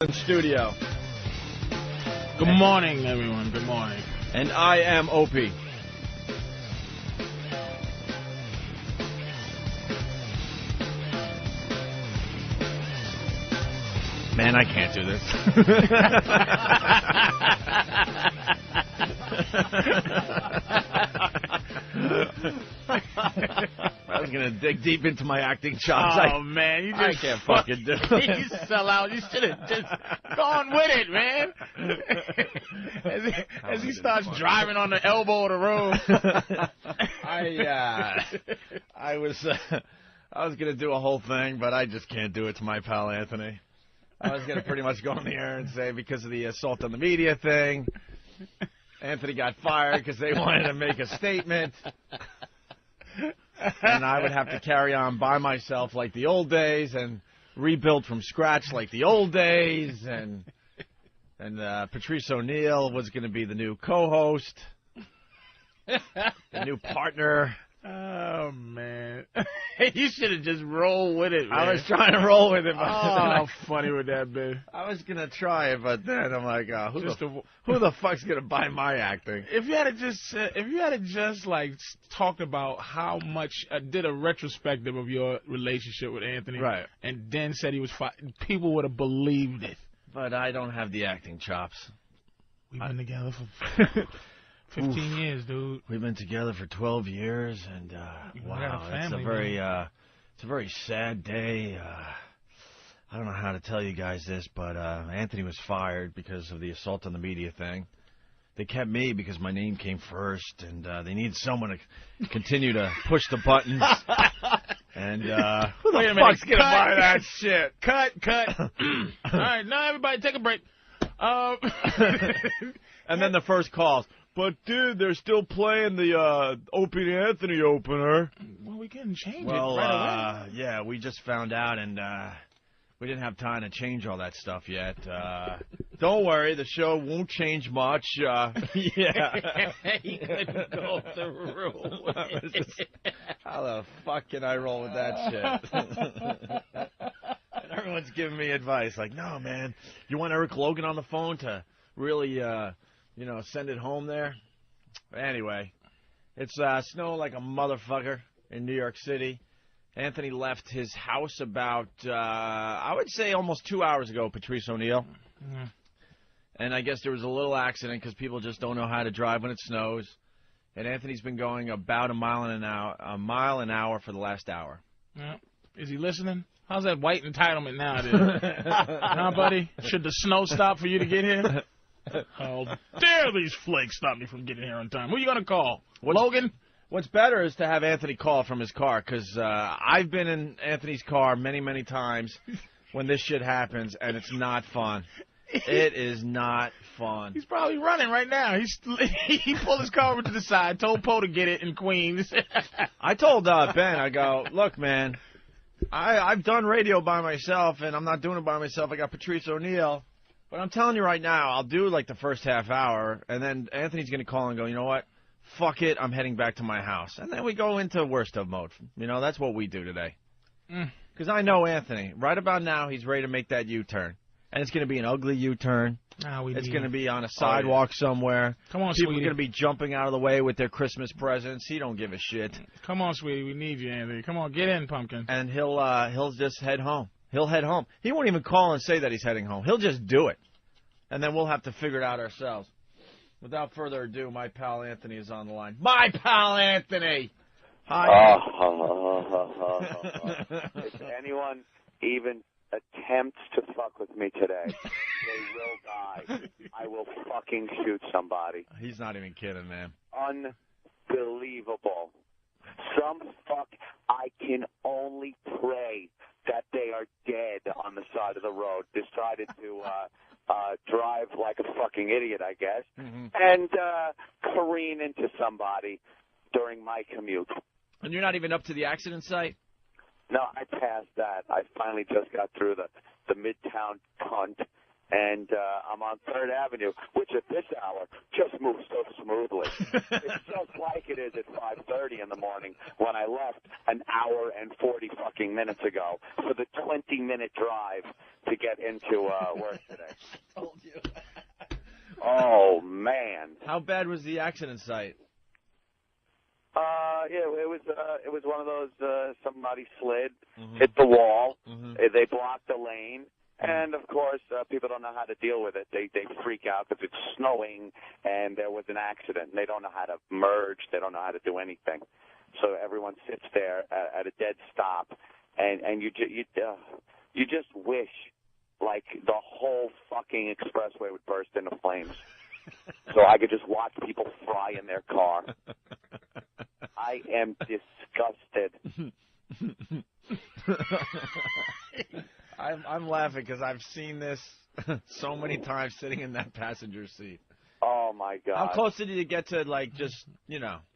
Studio. Good morning, everyone. Good morning. And I am Opie. Man, I can't do this. I was going to dig deep into my acting chops. Oh, man. You just I can't fucking do it. You sell out. You should have just gone with it, man. as he starts driving on the elbow of the road. I was going to do a whole thing, but I just can't do it to my pal Anthony. I was going to pretty much go on the air and say because of the assault on the media thing, Anthony got fired because they wanted to make a statement. And I would have to carry on by myself like the old days and rebuild from scratch like the old days. And Patrice O'Neill was going to be the new co-host, the new partner. Oh, man. You should have just rolled with it, man. I was trying to roll with it. But how funny would that be? I was going to try it, but then I'm like, who the fuck's going to buy my acting? If you had just like talked about how much, did a retrospective of your relationship with Anthony, right, and then said he was people would have believed it. But I don't have the acting chops. We've been together for 15 years, dude. We've been together for 12 years, and wow, it's a very sad day. I don't know how to tell you guys this, but Anthony was fired because of the assault on the media thing. They kept me because my name came first, and they need someone to continue to push the buttons. And who the fuck's going to buy that shit? Cut. All right, now everybody take a break. And then the first calls. But, dude, they're still playing the Opie and Anthony opener. Well, we can change it right away. Yeah, we just found out, and we didn't have time to change all that stuff yet. Don't worry, the show won't change much. Yeah. He couldn't go through. How the fuck can I roll with that shit? And everyone's giving me advice, like, no, man, you want Eric Logan on the phone to really... send it home there. But anyway, it's snowing like a motherfucker in New York City. Anthony left his house about, I would say almost 2 hours ago, Patrice O'Neill. Mm-hmm. And I guess there was a little accident because people just don't know how to drive when it snows. And Anthony's been going about a mile an hour for the last hour. Yeah. Is he listening? How's that white entitlement nowadays? Huh, buddy? Should the snow stop for you to get here? How dare these flakes stop me from getting here on time? Who are you going to call? Logan? What's better is to have Anthony call from his car, because I've been in Anthony's car many, many times when this shit happens, and it's not fun. It is not fun. He's probably running right now. He pulled his car over to the side, told Poe to get it in Queens. I told Ben, I go, look, man, I've done radio by myself, and I'm not doing it by myself. I got Patrice O'Neill. But I'm telling you right now, I'll do like the first half hour, and then Anthony's going to call and go, you know what? Fuck it, I'm heading back to my house. And then we go into worst of mode. That's what we do today. Because I know Anthony. Right about now, he's ready to make that U-turn. And it's going to be an ugly U-turn. It's going to be on a sidewalk somewhere. Come on, People sweetie. are going to be jumping out of the way with their Christmas presents. He don't give a shit. Come on, sweetie. We need you, Anthony. Come on, get in, pumpkin. And he'll just head home. He'll head home. He won't even call and say that he's heading home. He'll just do it. And then we'll have to figure it out ourselves. Without further ado, my pal Anthony is on the line. My pal Anthony! Hi. If anyone even attempts to fuck with me today, they will die. I will fucking shoot somebody. He's not even kidding, man. Unbelievable. Some fuck, I can only pray that they are dead on the side of the road, decided to drive like a fucking idiot, I guess, and careen into somebody during my commute. And you're not even up to the accident site? No, I passed that. I finally just got through the Midtown cunt, and I'm on 3rd Avenue, which at this hour just moves so smoothly. It's just like it is at 5:30 in the morning when I left an hour and 40 fucking minutes ago for the 20-minute drive to get into work today. Told you. Oh, man. How bad was the accident site? Yeah, it was one of those, somebody slid, hit the wall, they blocked the lane, and of course, people don't know how to deal with it. They freak out because it's snowing and there was an accident, and they don't know how to merge, they don't know how to do anything. So everyone sits there at a dead stop, and you just wish, like, the whole fucking expressway would burst into flames. So I could just watch people fry in their car. I am disgusted. I'm laughing because I've seen this so many times sitting in that passenger seat. Oh, my God. How close did you get to, like, just,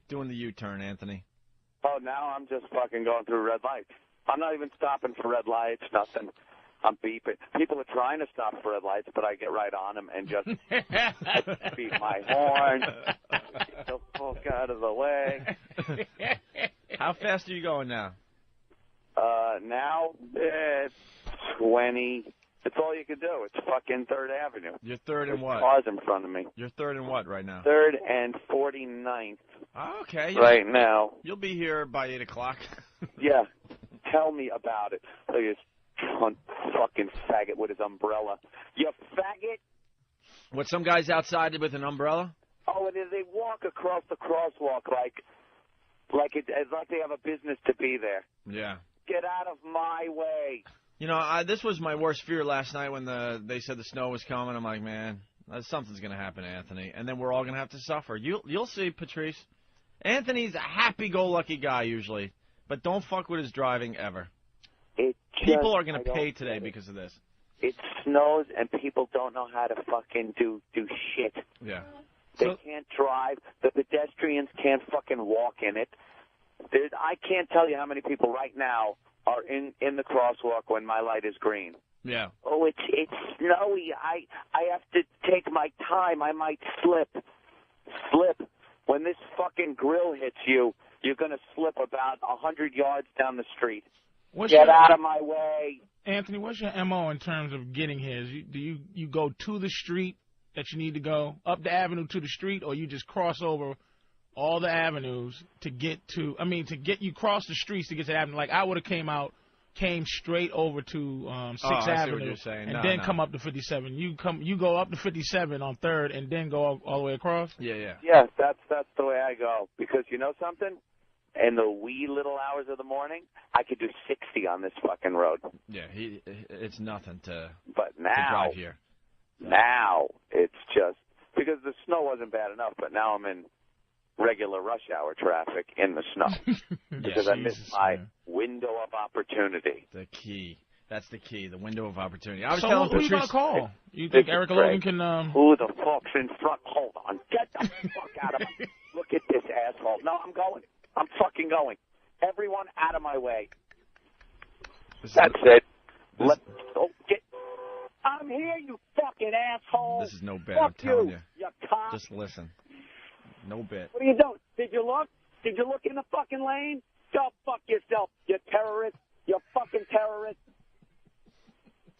doing the U-turn, Anthony? Oh, now I'm just fucking going through red lights. I'm not even stopping for red lights, nothing. I'm beeping. People are trying to stop for red lights, but I get right on them and just beat my horn, get the fuck out of the way. How fast are you going now? Now it's 20. It's all you can do. It's fucking 3rd Avenue. You're 3rd and what? Cars in front of me. You're 3rd and what right now? 3rd and 49th. Oh, okay. Right now. You'll be here by 8 o'clock. Yeah. Tell me about it. Look at this cunt fucking faggot with his umbrella. You faggot? What, some guys outside with an umbrella? Oh, and they walk across the crosswalk like they have a business to be there. Yeah. Get out of my way. This was my worst fear last night when they said the snow was coming. I'm like, man, something's going to happen to Anthony, and then we're all going to have to suffer. You'll see, Patrice. Anthony's a happy-go-lucky guy usually, but don't fuck with his driving ever. People are going to pay today because of this. It snows, and people don't know how to fucking do shit. Yeah. They can't drive. The pedestrians can't fucking walk in it. I can't tell you how many people right now are in the crosswalk when my light is green. Yeah. Oh, it's snowy. I have to take my time. I might slip. When this fucking grill hits you, you're going to slip about 100 yards down the street. Get out of my way. Anthony, what's your MO in terms of getting here? Do you go to the street that you need to go, up the avenue to the street, or you just cross over all the avenues to get to, you cross the streets to get to the avenue? Like, I would have came straight over to 6th Avenue and then come up to 57. You go up to 57 on 3rd and then go all the way across? Yeah. Yes, that's the way I go. Because you know something? In the wee little hours of the morning, I could do 60 on this fucking road. Yeah, it's nothing to drive here. Now it's just because the snow wasn't bad enough, but now I'm in regular rush hour traffic in the snow because I missed my window of opportunity. The key. That's the key, the window of opportunity. I was so telling who are you going to call? You think Eric Logan can... Who the fuck's in front? Hold on. Get the fuck out of my... Look at this asshole. No, I'm going. I'm fucking going. Everyone out of my way. That's it. I'm here, you fucking asshole. This is no bit, Fuck I'm telling you. You cop. Just listen. No bit. What are you doing? Did you look? Did you look in the fucking lane? Go fuck yourself, you terrorist. You fucking terrorist.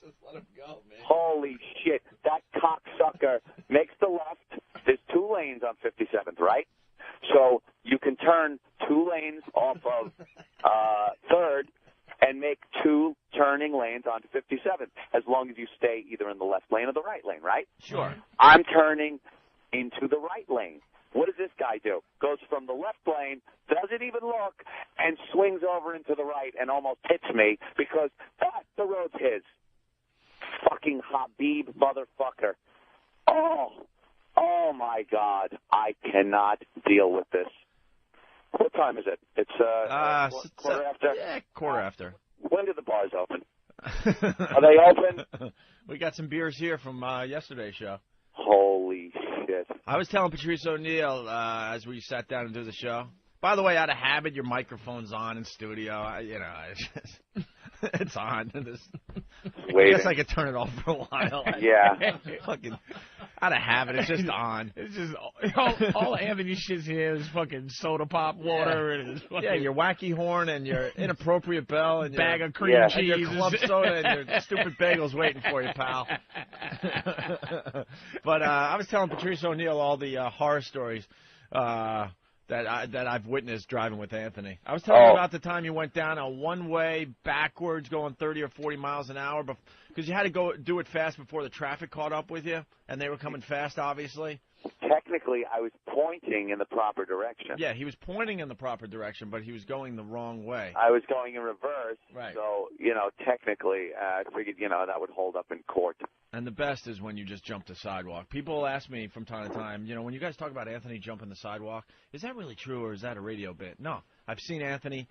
Just let him go, man. Holy shit. That cocksucker makes the left. There's 2 lanes on 57th, right? So you can turn 2 lanes off of 3rd and make 2 turning lanes onto 57th, as long as you stay either in the left lane or the right lane, right? Sure. I'm turning into the right lane. What does this guy do? Goes from the left lane, doesn't even look, and swings over into the right and almost hits me because the road's his. Fucking Habib motherfucker. Oh my God. I cannot deal with this. What time is it? It's quarter after? Yeah, quarter after. When do the bars open? Are they open? We got some beers here from yesterday's show. Holy shit. I was telling Patrice O'Neill as we sat down to do the show. By the way, out of habit, your microphone's on in studio. It's on. I waiting. guess I could turn it off for a while. Yeah. Fucking out of habit. It's just on. It's just all Anthony shits here is fucking soda pop water and his fucking Your wacky horn and your inappropriate bell and bag your, of cream and cheese. your club soda and your stupid bagels waiting for you, pal. But I was telling Patrice O'Neill all the horror stories that I've witnessed driving with Anthony. I was telling you about the time you went down a one-way backwards going 30 or 40 miles an hour because you had to go do it fast before the traffic caught up with you, and they were coming fast, obviously. Technically, I was pointing in the proper direction. Yeah, he was pointing in the proper direction, but he was going the wrong way. I was going in reverse. Right. So, technically, I figured, that would hold up in court. And the best is when you just jump the sidewalk. People ask me from time to time, when you guys talk about Anthony jumping the sidewalk, is that really true or is that a radio bit? No. I've seen Anthony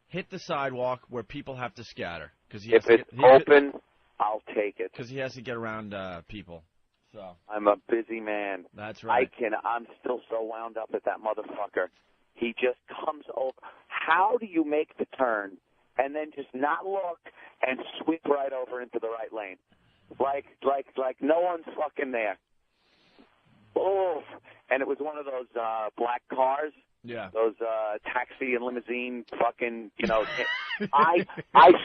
hit the sidewalk where people have to scatter. If it's open, I'll take it. Because he has to get around people. So I'm a busy man. That's right. I'm still so wound up at that motherfucker. He just comes over. How do you make the turn and then just not look and sweep right over into the right lane? Like no one's fucking there. Oh, and it was one of those black cars. Yeah. Those taxi and limousine fucking, I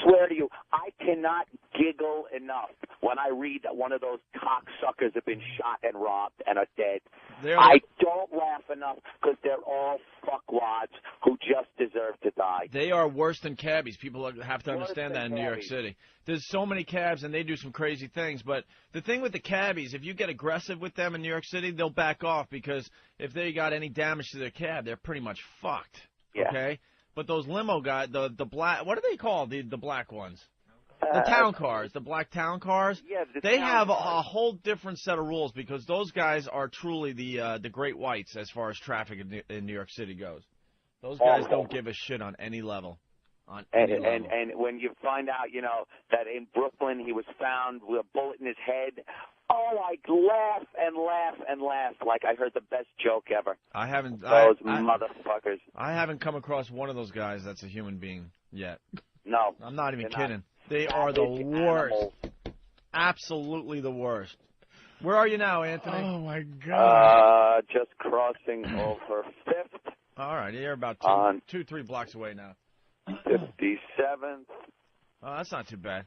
swear to you, I cannot giggle enough when I read that one of those cocksuckers have been shot and robbed and are dead. I don't laugh enough because they're all fuckwads who just deserve to die. They are worse than cabbies. People have to understand that in New York City. There's so many cabs, and they do some crazy things. But the thing with the cabbies, if you get aggressive with them in New York City, they'll back off because if they got any damage to their cab, they're pretty much fucked. Yeah. Okay? But those limo guys, the black, what are they called, the black ones? The town cars, the black town cars. Yeah, they have a whole different set of rules because those guys are truly the great whites as far as traffic in New York City goes. Those guys don't give a shit on any level. And when you find out, that in Brooklyn he was found with a bullet in his head, I laugh and laugh and laugh like I heard the best joke ever. I haven't. Those motherfuckers. I haven't come across one of those guys that's a human being yet. No. I'm not even kidding. They are the worst. Animals. Absolutely the worst. Where are you now, Anthony? Oh, my God. Just crossing over 5th. All right, you're about 3 blocks away now. 57th. Oh, that's not too bad.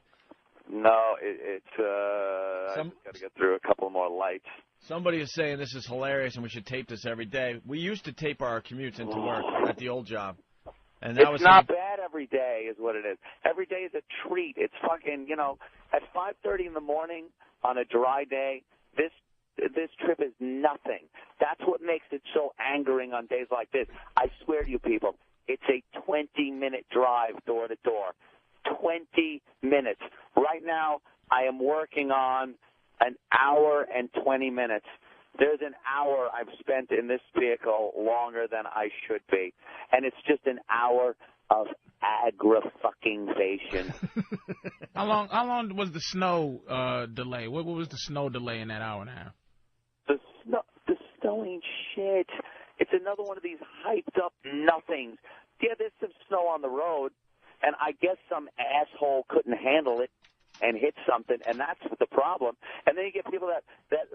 No, I just got to get through a couple more lights. Somebody is saying this is hilarious and we should tape this every day. We used to tape our commutes into work at the old job. And that it's not bad every day is what it is. Every day is a treat. It's fucking, at 5:30 in the morning on a dry day, this trip is nothing. That's what makes it so angering on days like this. I swear to you people, it's a 20-minute drive door to door. 20 minutes. Right now, I am working on an hour and 20 minutes. There's an hour I've spent in this vehicle longer than I should be. And it's just an hour of aggra-fucking-vation. How long was the snow delay? What was the snow delay in that hour and a half? The snow ain't shit. It's another one of these hyped-up nothings. Yeah, there's some snow on the road, and I guess some asshole couldn't handle it and hit something, and that's the problem. And then you get people that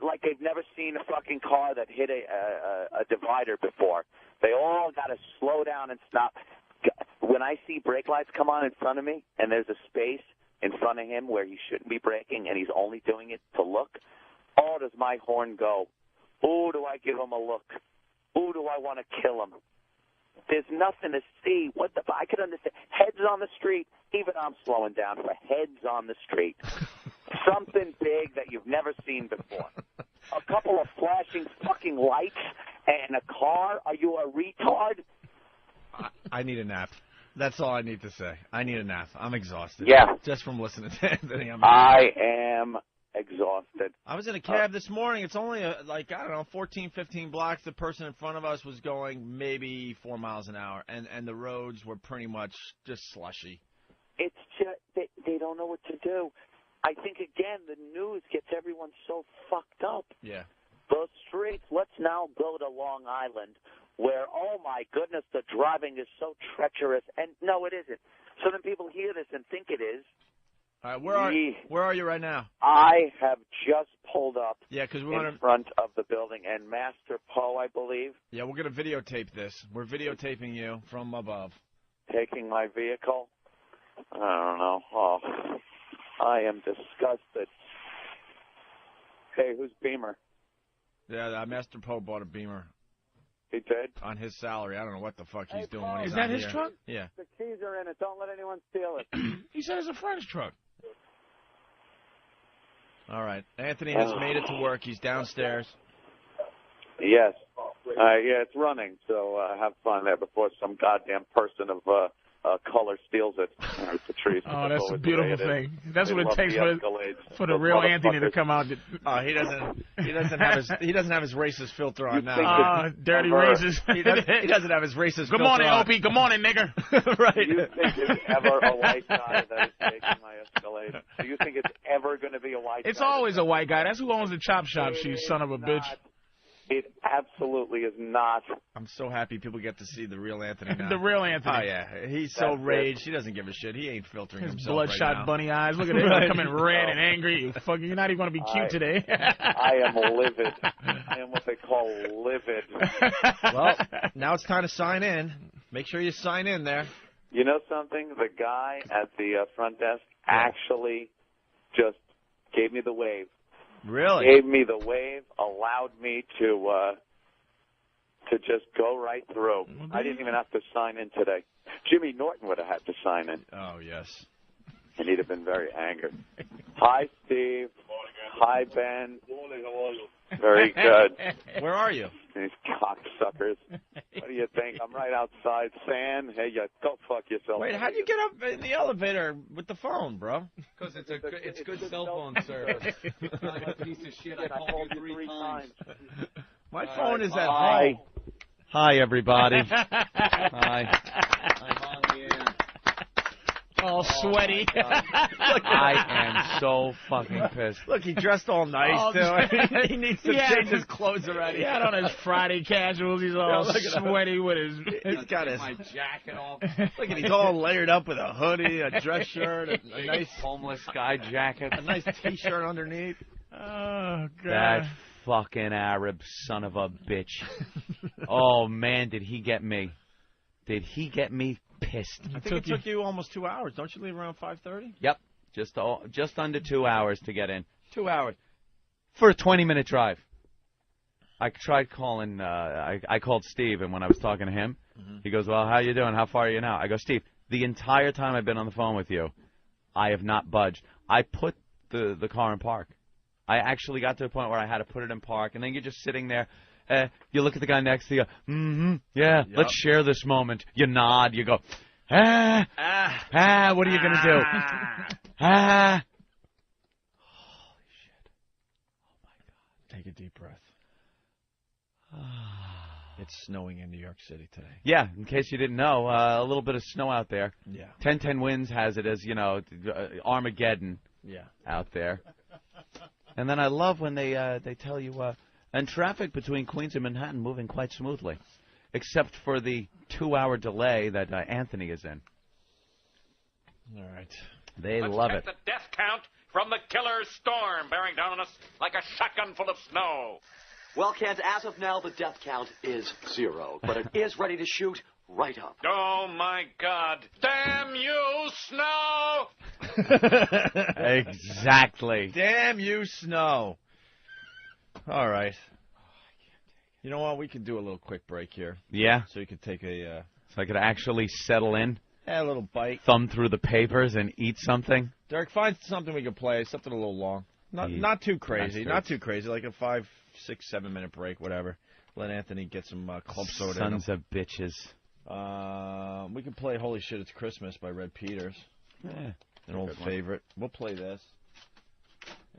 like they've never seen a fucking car that hit a divider before. They all got to slow down and stop. When I see brake lights come on in front of me and there's a space in front of him where he shouldn't be braking and he's only doing it to look, does my horn go. Do I give him a look? Do I want to kill him? There's nothing to see. I could understand. Heads on the street, even I'm slowing down for heads on the street. Something big that you've never seen before. A couple of flashing fucking lights and a car? Are you a retard? I need a nap. That's all I need to say. I need a nap. I'm exhausted. Yeah. Just from listening to Anthony. I am exhausted. I was in a cab this morning. It's only 14, 15 blocks. The person in front of us was going maybe 4 miles an hour, and the roads were pretty much just slushy. It's just they don't know what to do. I think, again, the news gets everyone so fucked up. Yeah. Those streets, let's now go to Long Island, where, oh, my goodness, the driving is so treacherous. And, no, it isn't. So then people hear this and think it is, All right, where are you right now? I have just pulled up because in front of the building, and Master Poe, I believe. Yeah, we're going to videotape this. We're videotaping you from above. Taking my vehicle? I don't know. Oh, I am disgusted. Hey, who's Beamer? Yeah, Master Poe bought a Beamer. He did? On his salary. I don't know what the fuck he's doing when he's Is that out his here. truck? Yeah. The keys are in it. Don't let anyone steal it. He said it's a friend's truck. All right. Anthony has made it to work. He's downstairs. Yes. Yeah, it's running, so have fun there before some goddamn person of color steals it. Patrice. Oh, that's a beautiful thing. That's what it takes for the real Anthony to come out. Oh, he doesn't have his racist filter on now. Dirty racist. He doesn't have his racist filter on. Good morning, Opie. Good morning, nigger. Right. Do you think it's ever a white guy that is taking my Escalade? Do you think it's ever going to be a white guy? It's always a white guy. That's who owns the chop shop, you son of a bitch. It absolutely is not. I'm so happy people get to see the real Anthony now. The real Anthony. Oh, yeah. He's so raged. He doesn't give a shit. He ain't filtering His himself bloodshot right now. bunny eyes. Look at it. Coming red and angry. You're not even going to be cute today. I am livid. I am what they call livid. Well, now it's time to sign in. Make sure you sign in there. You know something? The guy at the front desk actually just gave me the wave. Really? Gave me the wave, allowed me to just go right through. I didn't even have to sign in today. Jimmy Norton would have had to sign in. Oh, yes. And he'd have been very angered. Hi, Steve. Hi, Ben. Very good. Where are you? These cocksuckers. What do you think? I'm right outside. San, hey, you go fuck yourself. Wait, how'd you get up in the elevator with the phone, bro? Because it's good cell phone service. I'm a piece of shit. I called you 3 times. My phone is at home. Hi, everybody. Hi. I'm on the air. All sweaty. I am so fucking pissed. Look, he dressed all nice, too. He needs to change his clothes already. He had on his Friday casuals. He's all sweaty with his... He's got his... my jacket off. Look, he's all layered up with a hoodie, a dress shirt, a nice... homeless guy jacket. A nice T-shirt underneath. Oh, God. That fucking Arab son of a bitch. Oh, man, did he get me. Did he get me pissed. I think it took you almost 2 hours. Don't you leave around 5:30? Yep. Just under 2 hours to get in. 2 hours. For a 20-minute drive. I tried calling, I called Steve, and when I was talking to him, he goes, well, how you doing? How far are you now? I go, Steve, the entire time I've been on the phone with you, I have not budged. I put the car in park. I actually got to the point where I had to put it in park, and then you're just sitting there. You look at the guy next to you, yeah, let's share this moment. You nod, you go, what are you going to do? Holy shit. Oh, my God. Take a deep breath. It's snowing in New York City today. Yeah, in case you didn't know, a little bit of snow out there. Yeah. 10-10 winds has it as, Armageddon out there. And then I love when they tell you, and traffic between Queens and Manhattan moving quite smoothly, except for the 2-hour delay that Anthony is in. All right. They love it. Let's check the death count from the killer storm bearing down on us like a shotgun full of snow. Well, Kent, as of now, the death count is 0, but it is ready to shoot right up. Oh, my God. Damn you, snow! Exactly. Damn you, snow. All right. You know what? We could do a little quick break here. Yeah? So you could take a... So I could actually settle in? A little bite. Thumb through the papers and eat something? Derek, find something we could play, something a little long. Not too crazy. Not too crazy, like a 5, 6, 7-minute break, whatever. Let Anthony get some club soda in him. Sons of bitches. We can play Holy Shit, It's Christmas by Red Peters. Yeah. An old favorite. We'll play this.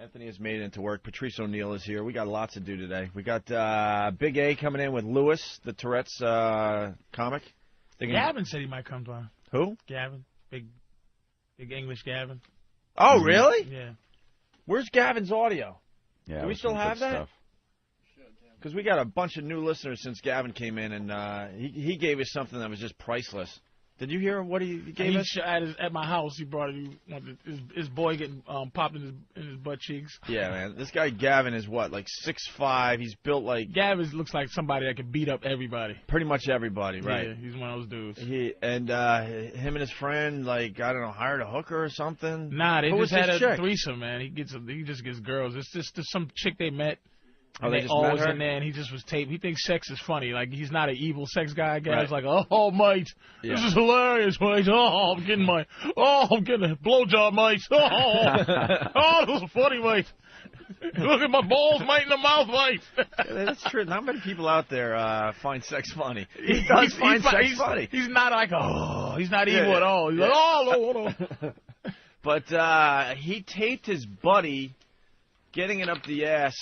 Anthony has made it into work. Patrice O'Neill is here. We got lots to do today. We got Big A coming in with Lewis, the Tourette's comic. Gavin said he might come to him. Who? Gavin. Big English Gavin. Oh, really? Yeah. Where's Gavin's audio? Yeah, do we still have that? Because we got a bunch of new listeners since Gavin came in, and he gave us something that was just priceless. Did you hear what he gave us? At my house, he brought his boy getting popped in his butt cheeks. Yeah, man. This guy Gavin is what, like 6'5". He's built like Gavin looks like somebody that could beat up everybody. Pretty much everybody, right? Yeah, he's one of those dudes. Him and his friend, like, I don't know, hired a hooker or something. Nah, they Who just was had his a chick? threesome, man. He just gets girls. It's just some chick they met. Oh, And they they just always met her? in there, and he just was taped. He thinks sex is funny. Like, he's not an evil sex guy. He's Right. like, oh, mate, this is hilarious, mate. Oh, I'm getting a blowjob, mate. Oh, this is funny, mate. Look at my balls, mate, in the mouth, mate. Yeah, that's true. Not many people out there find sex funny. He does find sex funny. He's not like, he's not evil at all. He's like, hold on. But he taped his buddy getting it up the ass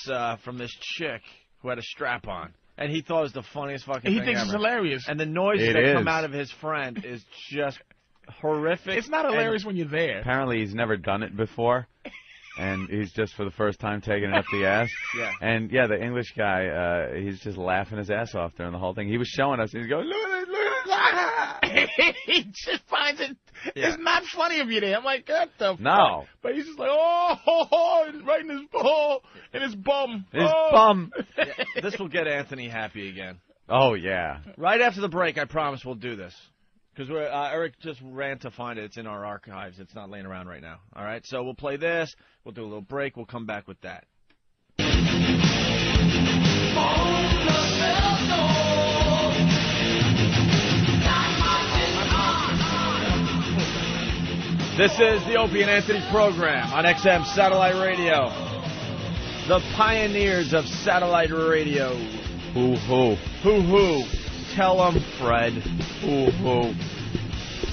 from this chick who had a strap on. And he thought it was the funniest fucking thing He thinks ever. it's hilarious. And the noises It that is. come out of his friend is just horrific. It's not hilarious when you're there. Apparently, he's never done it before, and he's just for the first time taking it up the ass. Yeah. And yeah, the English guy, he's just laughing his ass off during the whole thing. He was showing us. He's going, look at this, look at this. He just finds it. It's not funny if you're there. I'm like, what the No. fuck? But he's just like, right in his bum. His bum. Yeah, this will get Anthony happy again. Oh, yeah. Right after the break, I promise we'll do this. Because Eric just ran to find it. It's in our archives. It's not laying around right now. All right? So we'll play this. We'll do a little break. We'll come back with that. This is the Opie and Anthony program on XM Satellite Radio. The pioneers of satellite radio. Hoo-hoo. Hoo-hoo. Tell them, Fred. Hoo-hoo.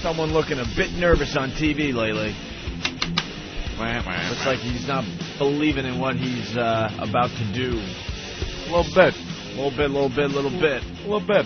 Someone looking a bit nervous on TV lately. Looks like he's not believing in what he's about to do. A little bit. A little bit.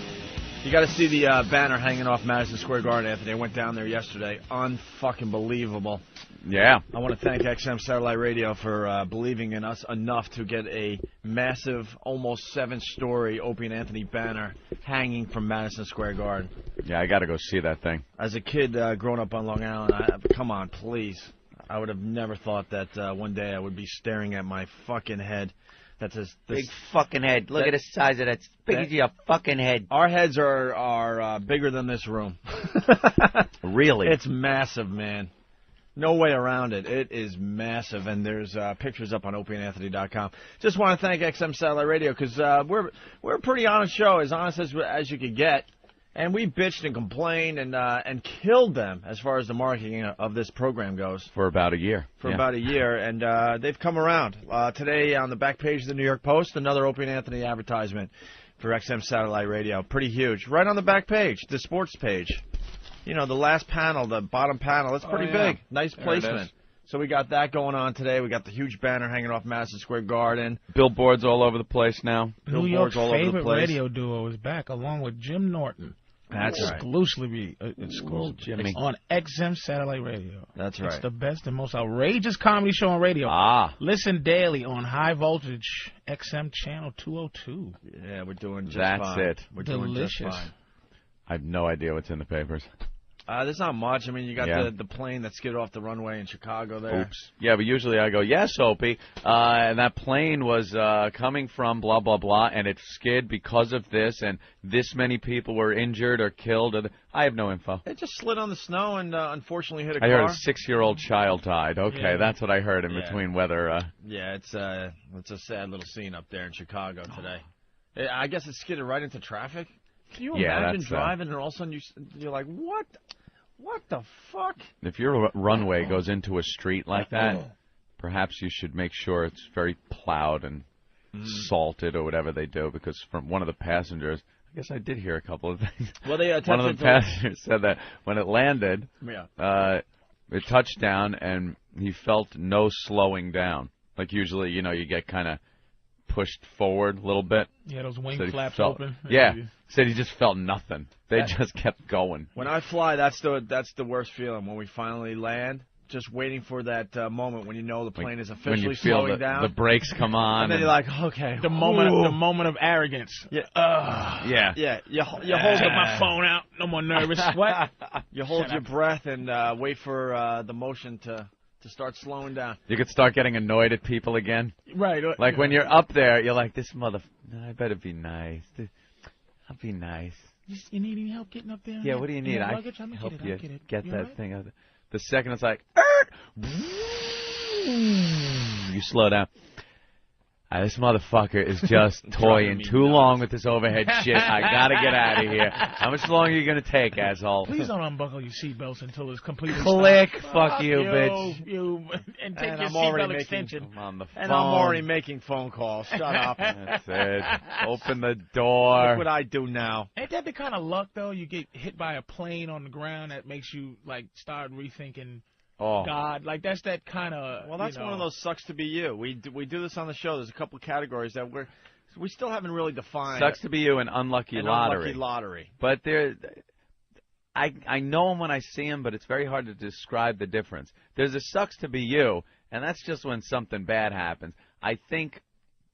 You got to see the banner hanging off Madison Square Garden, Anthony. I went down there yesterday. Unfucking believable. Yeah. I want to thank XM Satellite Radio for believing in us enough to get a massive, almost 7-story Opie and Anthony banner hanging from Madison Square Garden. Yeah, I got to go see that thing. As a kid growing up on Long Island, come on, please. I would have never thought that one day I would be staring at my fucking head. That's this big fucking head. Look at the size of that. It's big as your fucking head. Our heads are bigger than this room. Really? It's massive, man. No way around it. It is massive, and there's pictures up on opieandanthony.com. Just want to thank XM Satellite Radio because we're a pretty honest show, as honest as you could get. And we bitched and complained and killed them as far as the marketing of this program goes. For about a year. About a year, and they've come around. Today on the back page of the New York Post, another Opie and Anthony advertisement for XM Satellite Radio. Pretty huge. Right on the back page, the sports page. You know, the last panel, the bottom panel, it's pretty big. Nice placement. So we got that going on today. We got the huge banner hanging off Madison Square Garden. Billboards all over the place now. New York's all over the favorite place. radio duo is back, along with Jim Norton. That's right. Exclusively Jimmy. on XM Satellite Radio. That's right. It's the best and most outrageous comedy show on radio. Listen daily on High Voltage XM Channel 202. Yeah, we're doing just That's fine. it. We're doing just Delicious. fine. I have no idea what's in the papers. There's not much. I mean, you got Yeah. the plane that skidded off the runway in Chicago there. Oops. Yeah, but usually I go, yes, Opie. And that plane was coming from blah, blah, blah, and it skid because of this, and this many people were injured or killed. I have no info. It just slid on the snow and unfortunately hit a I car. heard a 6-year-old child died. Okay, Yeah. that's what I heard in between weather. Yeah, it's a sad little scene up there in Chicago today. I guess it skidded right into traffic. Can you Yeah, imagine that's, driving and all of a sudden you're like, what? What the fuck? If your runway goes into a street like that, perhaps you should make sure it's very plowed and salted or whatever they do, because from one of the passengers, I guess I did hear a couple of things. Well, they one of the passengers said that when it landed, it touched down and he felt no slowing down. Like usually, you know, you get kind of pushed forward a little bit. Yeah, those wing Said he flaps felt- open. Yeah, said he just felt nothing. They just kept going. When I fly, that's the worst feeling. When we finally land, just waiting for that moment when you know the plane is When officially you feel slowing down. the brakes come on. And then you're like, okay. The moment of arrogance. Yeah. yeah. Yeah. You hold Get my phone out. No more nervous. What? You hold Shut your up. breath and wait for the motion to start slowing down. You could start getting annoyed at people again. Right. Like when you're up there, you're like, this mother. No, I better be nice. I'll be nice. You need any help getting up there? Yeah, what do you need? I luggage? can I'm help gonna you get that right? thing out. The second it's like, you slow down. This motherfucker is just toying me too nuts. long with this overhead shit. I gotta get out of here. How much longer are you gonna take, asshole? Please don't unbuckle your seatbelts until it's completely Click. stopped. Fuck you, bitch. And take And your I'm already seatbelt making- extension. I'm on the phone. And I'm already making phone calls. Shut up. That's it. Open the door. Look what I do now. Ain't that the kind of luck, though? You get hit by a plane on the ground that makes you, like, start rethinking Oh. God. Like, that's that kind of, Well, that's one of those sucks to be you. We do this on the show. There's a couple of categories that we still haven't really defined. Sucks to be you, an unlucky an lottery. unlucky lottery. But I know him when I see him, but it's very hard to describe the difference. There's a sucks to be you, and that's just when something bad happens. I think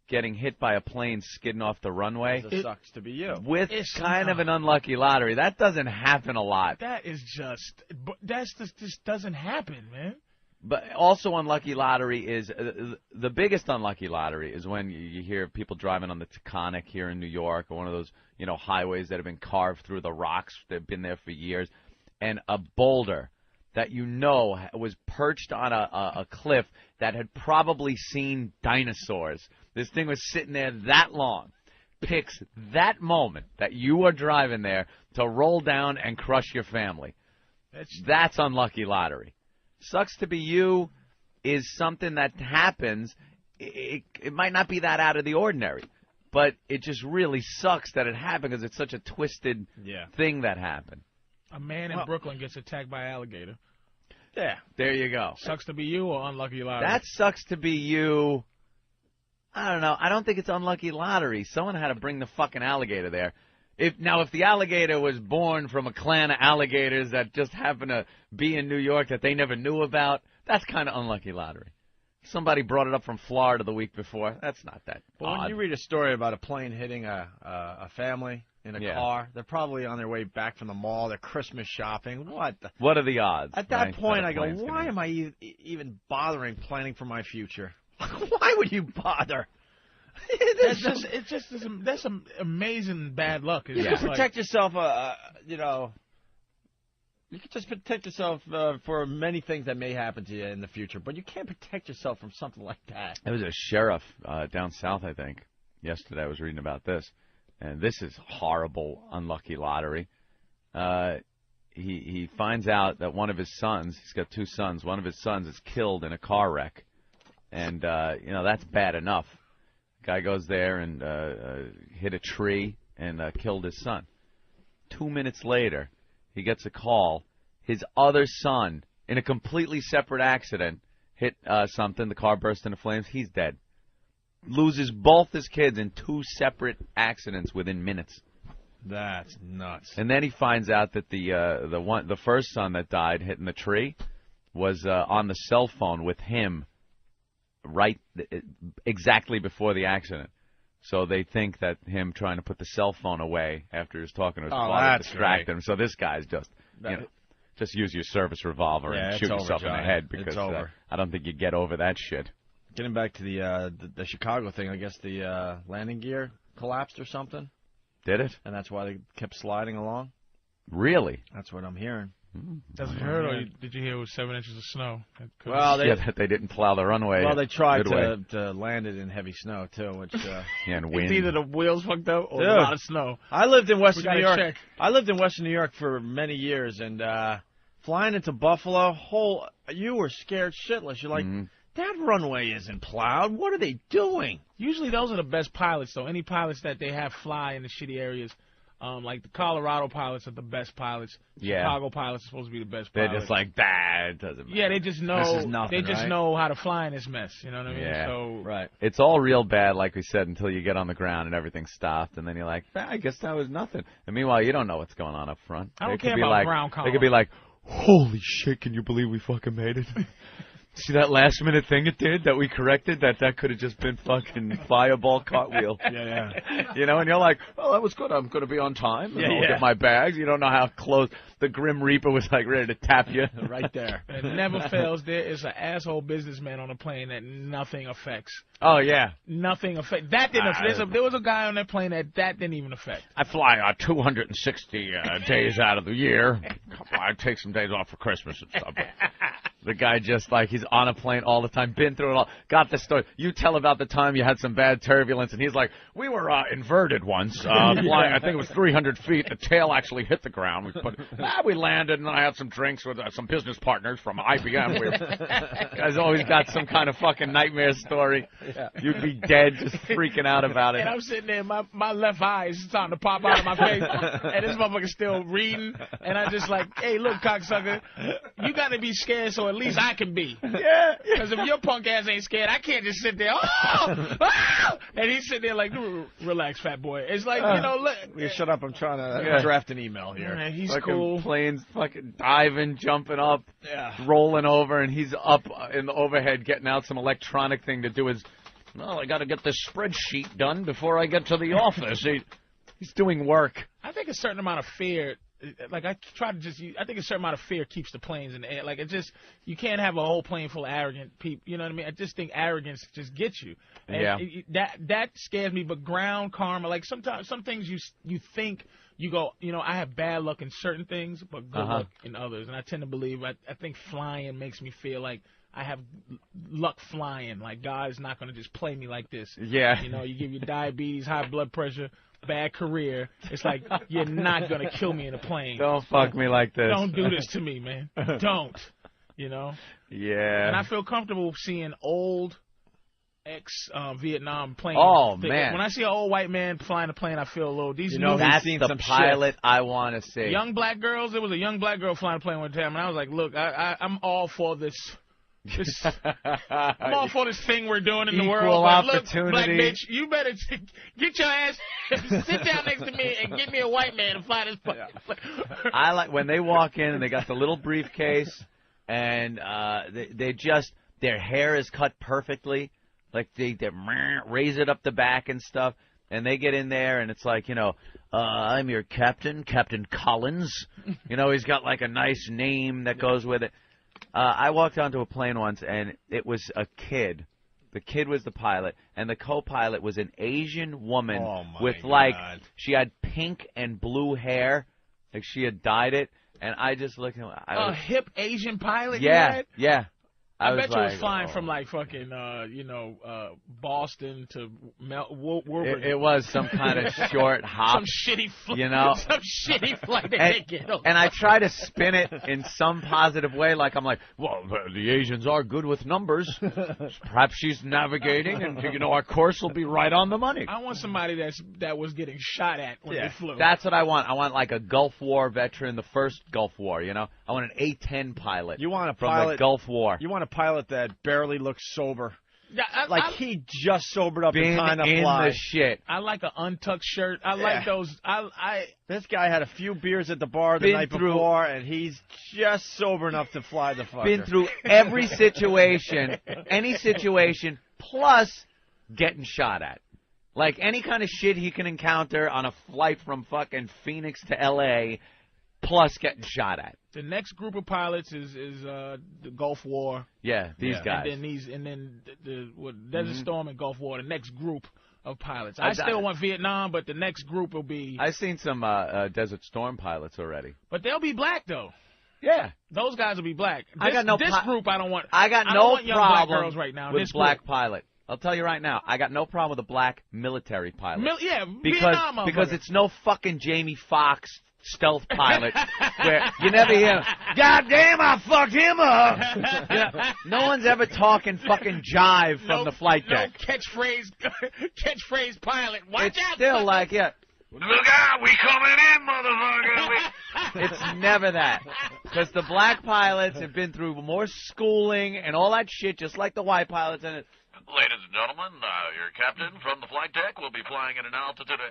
getting hit by a plane skidding off the runway It sucks to be you. with It's kind of an unlucky lottery. That doesn't happen a lot. That is just, that's just doesn't happen, man. But also unlucky lottery is the biggest unlucky lottery is when you hear people driving on the Taconic here in New York or one of those highways that have been carved through the rocks. They've been there for years, and a boulder that was perched on a cliff that had probably seen dinosaurs. This thing was sitting there that long. Picks that moment that you are driving there to roll down and crush your family. That's unlucky lottery. Sucks to be you is something that happens. It might not be that out of the ordinary, but it just really sucks that it happened because it's such a twisted thing that happened. A man in Brooklyn gets attacked by an alligator. Yeah. There you go. Sucks to be you or unlucky lottery? That sucks to be you. I don't know. I don't think it's unlucky lottery. Someone had to bring the fucking alligator there. If the alligator was born from a clan of alligators that just happened to be in New York that they never knew about, that's kind of unlucky lottery. Somebody brought it up from Florida the week before. That's not that Well, odd. when you read a story about a plane hitting a family in a car, they're probably on their way back from the mall. They're Christmas shopping. What are the odds? At that point, I go, plane's why gonna- am I even bothering planning for my future? Why would you bother? That's some amazing bad luck. It's You just can protect yourself, you can just protect yourself for many things that may happen to you in the future, but you can't protect yourself from something like that. There was a sheriff down south, I think. Yesterday I was reading about this, and this is horrible, unlucky lottery. He finds out that one of his sons, he's got two sons, one of his sons is killed in a car wreck, and that's bad enough. Guy goes there and hit a tree and killed his son. 2 minutes later, he gets a call. His other son, in a completely separate accident, hit something. The car burst into flames. He's dead. Loses both his kids in two separate accidents within minutes. That's nuts. And then he finds out that the first son that died hitting the tree was on the cell phone with him right exactly before the accident. So they think that him trying to put the cell phone away after he was talking to his father distracted him. So this guy's just, just use your service revolver and shoot yourself in the head because I don't think you get over that shit. Getting back to the Chicago thing, I guess the landing gear collapsed or something. Did it? And that's why they kept sliding along? Really? That's what I'm hearing. That's what you heard, or did you hear it was 7 inches of snow? Well, that they didn't plow the runway. Well, they tried to land it in heavy snow too, which and wind. It's either the wheels fucked up or Dude, a lot of snow. I lived in Western New York. Check. I lived in Western New York for many years, and flying into Buffalo, you were scared shitless. You're like, that runway isn't plowed. What are they doing? Usually those are the best pilots, though. Any pilots that they have fly in the shitty areas, like the Colorado pilots are the best pilots. Chicago pilots are supposed to be the best pilots. They're just like, it doesn't matter. Yeah, they just know. This is nothing, they just know how to fly in this mess. You know what I mean? Yeah. So, right. It's all real bad, like we said, until you get on the ground and everything's stopped, and then you're like, I guess that was nothing. And meanwhile, you don't know what's going on up front. I don't care about ground column. They could be like, holy shit, can you believe we fucking made it? See that last minute thing it did that we corrected? That could have just been fucking fireball cartwheel. Yeah. You know, and you're like, oh, that was good. I'm going to be on time. I'll get my bags. You don't know how close. The Grim Reaper was like ready to tap you. Right there. It never fails. There is an asshole businessman on a plane that nothing affects. Oh, yeah. Nothing affect. That didn't affect. There was a guy on that plane that didn't even affect. I fly 260 days out of the year. I take some days off for Christmas and stuff. The guy just like he's on a plane all the time, been through it all, got the story. You tell about the time you had some bad turbulence, and he's like, we were inverted once, flying, I think it was 300 feet. The tail actually hit the ground. We landed, and I had some drinks with some business partners from IBM. Guy's always got some kind of fucking nightmare story. Yeah. You'd be dead just freaking out about it. And I'm sitting there, my left eye is starting to pop out of my face, and this motherfucker's still reading, and I'm just like, hey, look, cocksucker, you got to be scared so at least I can be. Yeah. Because if your punk ass ain't scared, I can't just sit there, and he's sitting there like, relax, fat boy. It's like, look. You shut up. I'm trying to draft an email here. Man, he's fucking cool. Planes fucking diving, jumping up, rolling over, and he's up in the overhead getting out some electronic thing to do his, well, I got to get this spreadsheet done before I get to the office. He's doing work. I think a certain amount of fear, like I think a certain amount of fear keeps the planes in the air. Like you can't have a whole plane full of arrogant people. You know what I mean? I just think arrogance just gets you. And that scares me. But ground karma, like sometimes some things you think you go, I have bad luck in certain things, but good luck in others. And I tend to believe, I think flying makes me feel like I have luck flying. Like God's not going to just play me like this. Yeah. You give you diabetes, high blood pressure, bad career. It's like, you're not going to kill me in a plane. Don't fuck me like this. Don't do this to me, man. Don't. Yeah. And I feel comfortable seeing old ex-Vietnam planes. Oh, man. When I see an old white man flying a plane, I feel a little decent. That's the pilot I want to see. Young black girls. There was a young black girl flying a plane one time, and I was like, look, I'm all for this. I'm all for this thing we're doing in the world. Equal opportunity. Look, black bitch, you better get your ass, sit down next to me and get me a white man to fly this plane. I like when they walk in and they got the little briefcase and they just, their hair is cut perfectly. Like they raise it up the back and stuff. And they get in there and it's like, I'm your captain, Captain Collins. He's got like a nice name that goes with it. I walked onto a plane once, and it was a kid. The kid was the pilot, and the co-pilot was an Asian woman with, she had pink and blue hair, like she had dyed it, and I just looked at him. A hip Asian pilot? Yeah. I bet you was flying from like fucking, Boston to Wilburn. It was some kind of short hop. Some shitty flight. Some shitty flight that they get on. And I try to spin it in some positive way, like I'm like, well, the Asians are good with numbers. Perhaps she's navigating, and our course will be right on the money. I want somebody that was getting shot at when they flew. That's what I want. I want like a Gulf War veteran, the first Gulf War. I want an A-10 pilot. You want a from pilot the Gulf War. You want a pilot that barely looks sober. Yeah, he just sobered up in time to in fly. The shit. I like an untucked shirt. I like those. This guy had a few beers at the bar the night before, and he's just sober enough to fly the fucker. Been through every situation, any situation, plus getting shot at. Like any kind of shit he can encounter on a flight from fucking Phoenix to L.A., plus getting shot at. The next group of pilots is the Gulf War. Yeah, these guys. And then the Desert Storm and Gulf War. The next group of pilots. I still want Vietnam, but the next group will be. I've seen some Desert Storm pilots already. But they'll be black though. Yeah, those guys will be black. This group I don't want. I got no problem black girls right now. with black pilot. I'll tell you right now, I got no problem with a black military pilot. Because it's no fucking Jamie Foxx stealth pilot where you never hear, God damn, I fucked him up. No one's ever talking fucking jive from the flight deck. No catchphrase pilot. Watch it's out. Still like, look out, we coming in, motherfucker. It's never that. Because the black pilots have been through more schooling and all that shit, just like the white pilots. And Ladies and gentlemen, your captain from the flight deck will be flying at an altitude of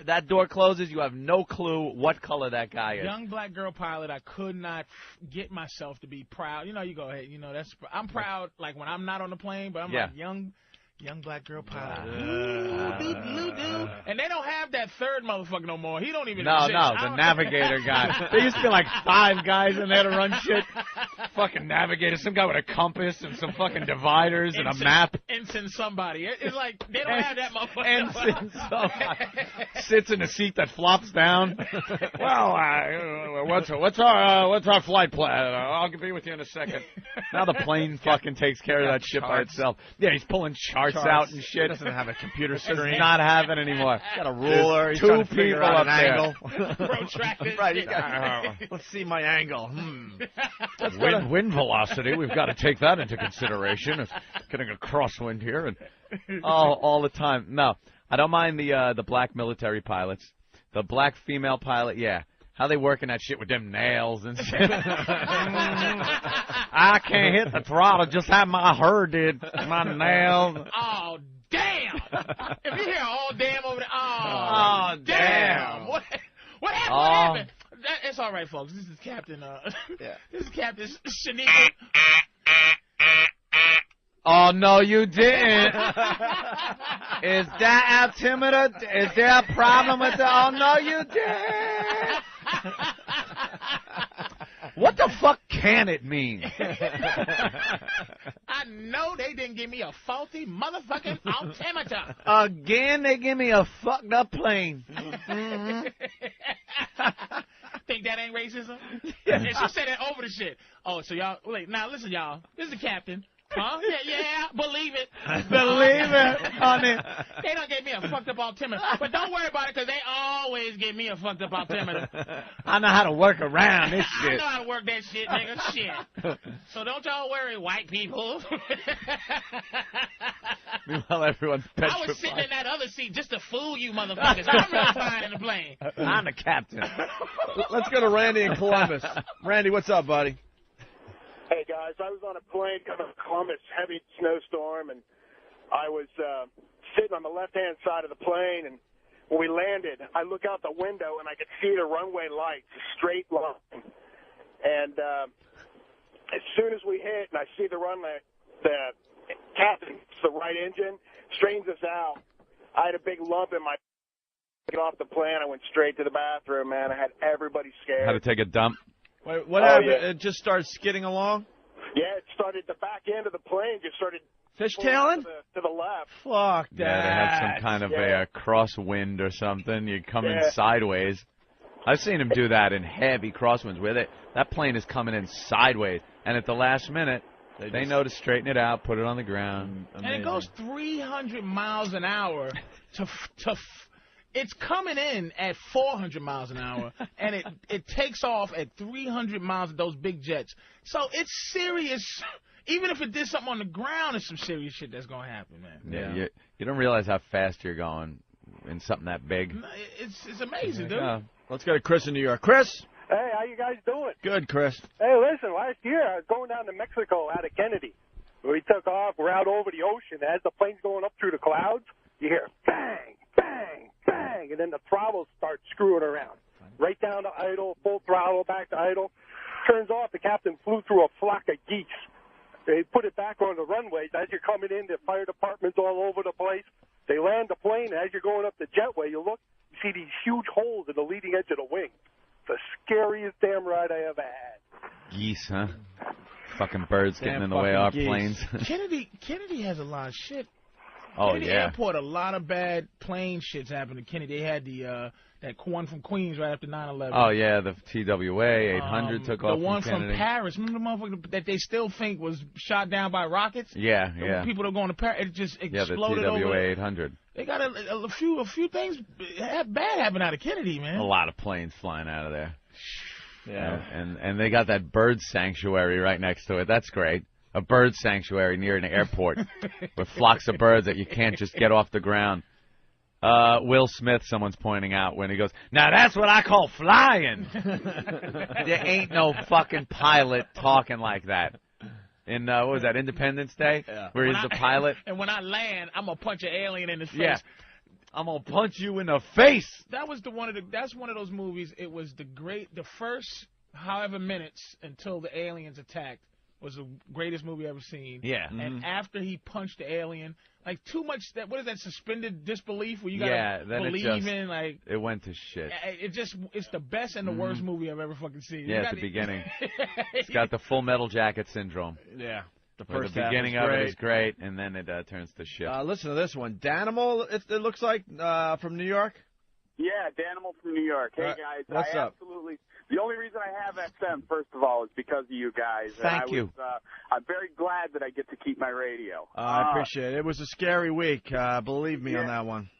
that door closes, you have no clue what color that guy is. Young black girl pilot, I could not get myself to be proud. You know, you go ahead. You know, I'm proud like when I'm not on the plane, but I'm like young black girl pilot. And they don't have that third motherfucker no more. He don't even exist. No, the navigator guy. There used to be like 5 guys in there to run shit. Fucking navigator, some guy with a compass and some fucking dividers and a map. Ensign somebody. It's like they don't have that motherfucker. Ensign somebody. Sits in a seat that flops down. Well, what's our flight plan? I'll be with you in a second. Now the plane fucking takes care of that shit by itself. Yeah, he's pulling charts out and shit. He doesn't have a computer screen. He's not having anymore. He's got a ruler. He's Two trying to figure people out up an there. angle. Protractor. Right. Let's see my angle. Wind velocity. We've got to take that into consideration. It's getting a crosswind here. And all the time. No, I don't mind the black military pilots. The black female pilot, yeah. How they working that shit with them nails and shit. I can't hit the throttle, just how my hair did. My nails. Oh, damn. If you hear all damn over there, oh damn. What happened? What happened? It's all right, folks. This is Captain, this is Captain Shanika. Oh, no, you didn't. Is that altimeter? Is there a problem with it? Oh, no, you didn't. What the fuck can it mean? I know they didn't give me a faulty motherfucking altimeter. Again, they give me a fucked up plane. Think that ain't racism? And she said that over the shit. Oh, so y'all, wait, now listen, y'all. This is the captain. Huh? Yeah, believe it. Believe it, honey. They done gave me a fucked up altimeter. But don't worry about it, because they always give me a fucked up altimeter. I know how to work around this I shit. know how to work that shit, nigga. Shit. So don't y'all worry, white people. Meanwhile, everyone's petrified. I was sitting in that other seat just to fool you motherfuckers. I'm really fine in the plane. I'm the captain. Let's go to Randy in Columbus. Randy, what's up, buddy? Hey, guys, I was on a plane coming to Columbus, heavy snowstorm, and I was sitting on the left-hand side of the plane, and when we landed, I look out the window, and I could see the runway lights, a straight line. And as soon as we hit, and I see the runway, the captain, the right engine, straightens us out. I had a big lump in my get off the plane. I went straight to the bathroom, man. I had everybody scared. Had to take a dump. Wait, what happened? Yeah. It just started skidding along? Yeah, it started, the back end of the plane just started fishtailing to the left. Fuck that. Yeah, they have some kind of a crosswind or something. You come in sideways. I've seen them do that in heavy crosswinds where that plane is coming in sideways, and at the last minute, they know to straighten it out, put it on the ground. And it goes 300 miles an hour it's coming in at 400 miles an hour, and it takes off at 300 miles of those big jets. So it's serious. Even if it did something on the ground, it's some serious shit that's going to happen, man. Yeah. You don't realize how fast you're going in something that big. It's amazing, dude. Let's go to Chris in New York. Chris? Hey, how you guys doing? Good, Chris. Hey, listen, last year I was going down to Mexico out of Kennedy. We took off. We're out over the ocean. As the plane's going up through the clouds, you hear bang, bang, bang, and then the throttle starts screwing around. Right down to idle, full throttle, back to idle. Turns off, the captain flew through a flock of geese. They put it back on the runways. As you're coming in, the fire department's all over the place. They land the plane. As you're going up the jetway, you look, you see these huge holes in the leading edge of the wing. The scariest damn ride I ever had. Geese, huh? Fucking birds getting in the way of our planes. Kennedy has a lot of shit. Oh, Kennedy yeah. Airport, a lot of bad plane shits happened to Kennedy. They had that one from Queens right after 9/11. Oh, yeah, the TWA 800 took off the one from Kennedy. Paris. Remember the motherfucker that they still think was shot down by rockets? Yeah. People that are going to Paris, it just exploded the TWA over. 800. They got a few things bad happen out of Kennedy, man. A lot of planes flying out of there. Yeah. And they got that bird sanctuary right next to it. That's great. A bird sanctuary near an airport with flocks of birds that you can't just get off the ground. Will Smith, someone's pointing out when he goes, now that's what I call flying. There ain't no fucking pilot talking like that. In, what was that, Independence Day? Yeah. Where he's the pilot? And when I land, I'm going to punch an alien in his face. Yeah. I'm gonna punch you in the face. That's one of those movies. It was the first however minutes until the aliens attacked was the greatest movie I've ever seen. Yeah. And after he punched the alien, like too much what is that suspended disbelief where you gotta believe in like it went to shit. It's the best and the worst movie I've ever fucking seen. Yeah, at the beginning. It's got the Full Metal Jacket syndrome. Yeah. The beginning of it is great, and then it turns to shit. Listen to this one. Danimal, it looks like, from New York? Yeah, Danimal from New York. Hey, guys. What's up? Absolutely. The only reason I have XM, first of all, is because of you guys. Thank you. I'm very glad that I get to keep my radio. I appreciate it. It was a scary week. Believe me on that one.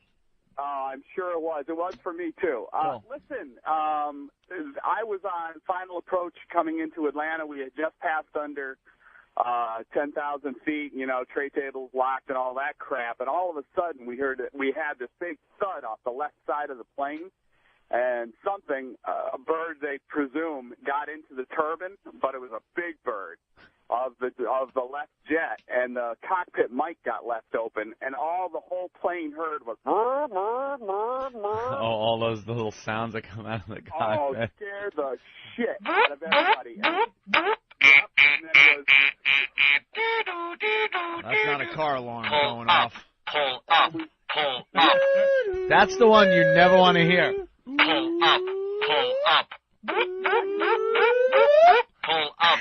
I'm sure it was. It was for me, too. Listen, I was on Final Approach coming into Atlanta. We had just passed under 10,000 feet, tray tables locked and all that crap. And all of a sudden, we had this big thud off the left side of the plane. And a bird they presume, got into the turbine, but it was a big bird of the left jet, and the cockpit mic got left open, and the whole plane heard was. All those little sounds that come out of the cockpit. Oh, scared the shit out of everybody. That's not a car alarm going off. Pull up. Pull up. That's the one you never want to hear. Pull up. Pull up. Pull up.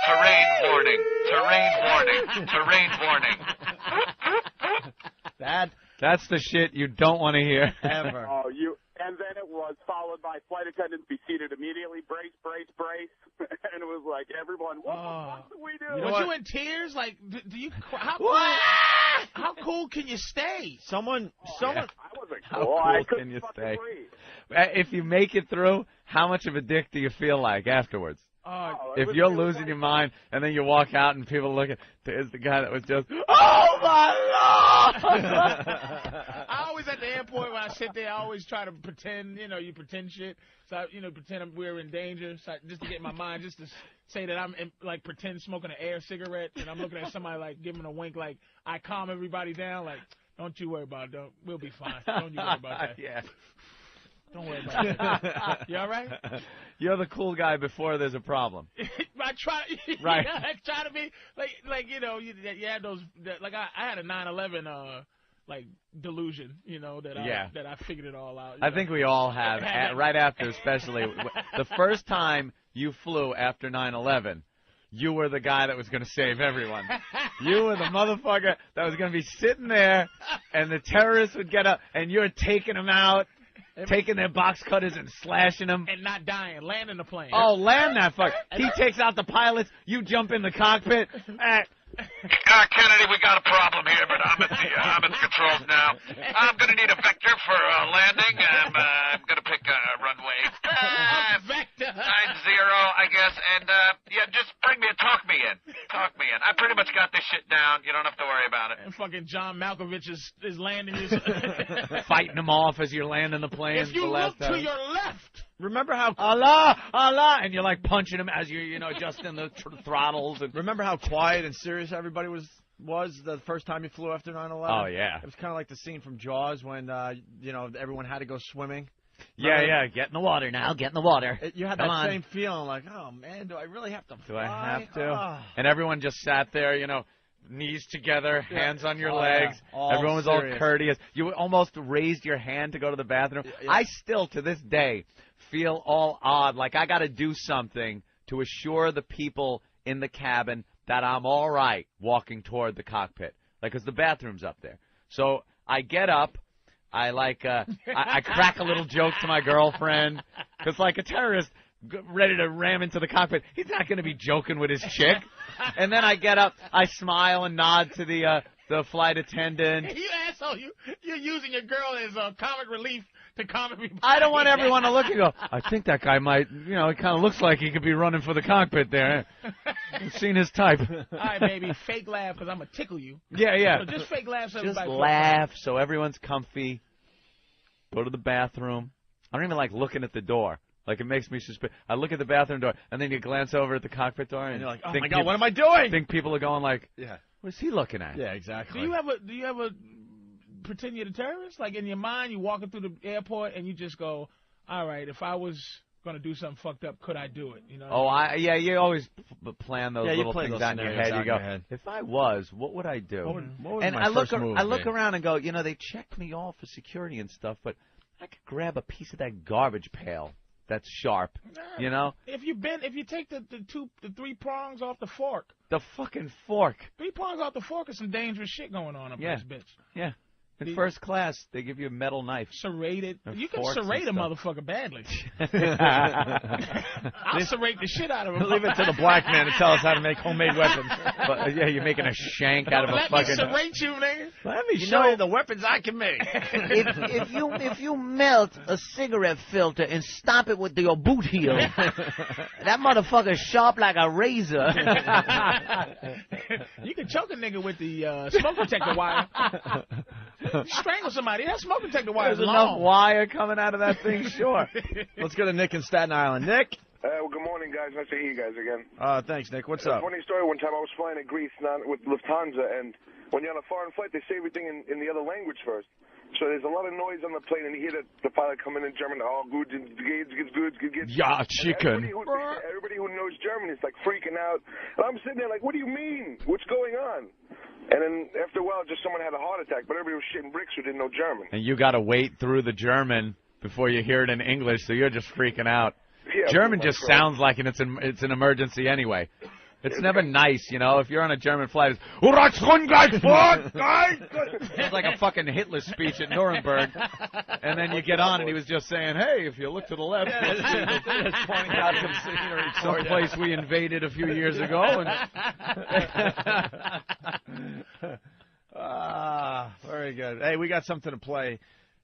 Terrain warning. Terrain warning. Terrain warning. That's the shit you don't want to hear. Ever. And then it was followed by flight attendants be seated immediately, brace, brace, brace. And it was like, everyone, what the fuck do we do? Was you in tears? Like, do you? How cool can you stay? I wasn't How cool. cool can you stay? If you make it through, how much of a dick do you feel like afterwards? If you're losing your mind and then you walk out and people look at, there's the guy that was just, oh my Lord! I always at the airport when I sit there, I always try to pretend, you pretend shit. So, pretend we're in danger, so just to get my mind, just to say that I'm like pretend smoking an air cigarette and I'm looking at somebody like giving a wink, like I calm everybody down, like don't you worry about it, we'll be fine. Don't you worry about that. Yeah. Don't worry about it. You all right? You're the cool guy before there's a problem. I try. Right. Yeah, I try to be like you had those like I had a 9/11 delusion, that I figured it all out. I think we all have right after, especially the first time you flew after 9/11. You were the guy that was going to save everyone. You were the motherfucker that was going to be sitting there, and the terrorists would get up, and you're taking them out. Taking their box cutters and slashing them. And not dying. Landing the plane. Oh, land that fuck. He takes out the pilots. You jump in the cockpit. Kennedy, we got a problem here, but I'm at the controls now. I'm going to need a vector for landing. I'm going to pick a runway. Vector. 90, I guess. And, just talk me in. Talk me in. I pretty much got this shit down. You don't have to worry about it. And fucking John Malkovich is landing his... Fighting them off as you're landing the plane. If you look to your left... Remember how Allah, and you're like punching him as you're adjusting the throttles. And remember how quiet and serious everybody was the first time you flew after 9/11? Oh yeah, it was kind of like the scene from Jaws when everyone had to go swimming. Yeah, get in the water now, get in the water. You had that same feeling, like, oh man, do I really have to fly? Do I have to? Oh. And everyone just sat there, knees together, hands on your legs. Yeah. Everyone was all courteous. You almost raised your hand to go to the bathroom. Yeah. I still, to this day, feel all odd, like I got to do something to assure the people in the cabin that I'm all right walking toward the cockpit, because the bathroom's up there. So I get up. I I crack a little joke to my girlfriend, because like a terrorist ready to ram into the cockpit, he's not going to be joking with his chick. And then I get up, I smile and nod to the flight attendant. You asshole! You're using your girl as comic relief to calm everybody. I don't want everyone to look and go, I think that guy might, he kind of looks like he could be running for the cockpit there. I've seen his type. All right, baby, fake laugh because I'm going to tickle you. Yeah. So just fake laugh so just everybody laugh so everyone's comfy. Go to the bathroom. I don't even like looking at the door. Like, it makes me suspicious. I look at the bathroom door, and then you glance over at the cockpit door, and you're like, oh my God, what am I doing? Think people are going like, yeah. What is he looking at? Yeah, exactly. Do you ever pretend you're the terrorist? Like, in your mind, you walking through the airport and you just go, all right, if I was going to do something fucked up, could I do it? You know? Oh, you always plan those little play things those out in your head. You go, if I was, what would I do? What would and my first move I look be? around and go, you know, they checked me off for security and stuff, but I could grab a piece of that garbage pail that's sharp, you know? If you take the 3 prongs off the fork. The fucking fork. 3 prongs off the fork is some dangerous shit going on up in this bitch. Yeah. In first class, they give you a metal knife. Serrated. You can serrate a motherfucker badly. I'll serrate the shit out of him. Leave it to the black man to tell us how to make homemade weapons. But, yeah, you're making a shank out of a fucking... Let me serrate you, nigga. Let me show you the weapons I can make. if you melt a cigarette filter and stomp it with your boot heel, that motherfucker's sharp like a razor. You can choke a nigga with the smoke detector wire. Strangle somebody. That smoke detector wire is There's long. enough wire coming out of that thing, sure. Let's go to Nick in Staten Island. Nick? Well, good morning, guys. Nice to hear you guys again. Thanks, Nick. What's up? Funny story. One time I was flying to Greece with Lufthansa, and when you're on a foreign flight, they say everything in the other language first. So there's a lot of noise on the plane, and you hear the pilot coming in German, oh, good, good. Ja, chicken. Everybody who knows German is, like, freaking out. And I'm sitting there like, what do you mean? What's going on? And then after a while, just someone had a heart attack, but everybody was shitting bricks who didn't know German. And you got to wait through the German before you hear it in English, so you're just freaking out. Yeah, German just sounds like it's an emergency anyway. It's never nice, you know. If you're on a German flight, it's it's like a fucking Hitler speech at Nuremberg. And then you get on, and he was just saying, "Hey, if you look to the left, it's pointing out some place we invaded a few years ago." Very good. Hey, we got something to play.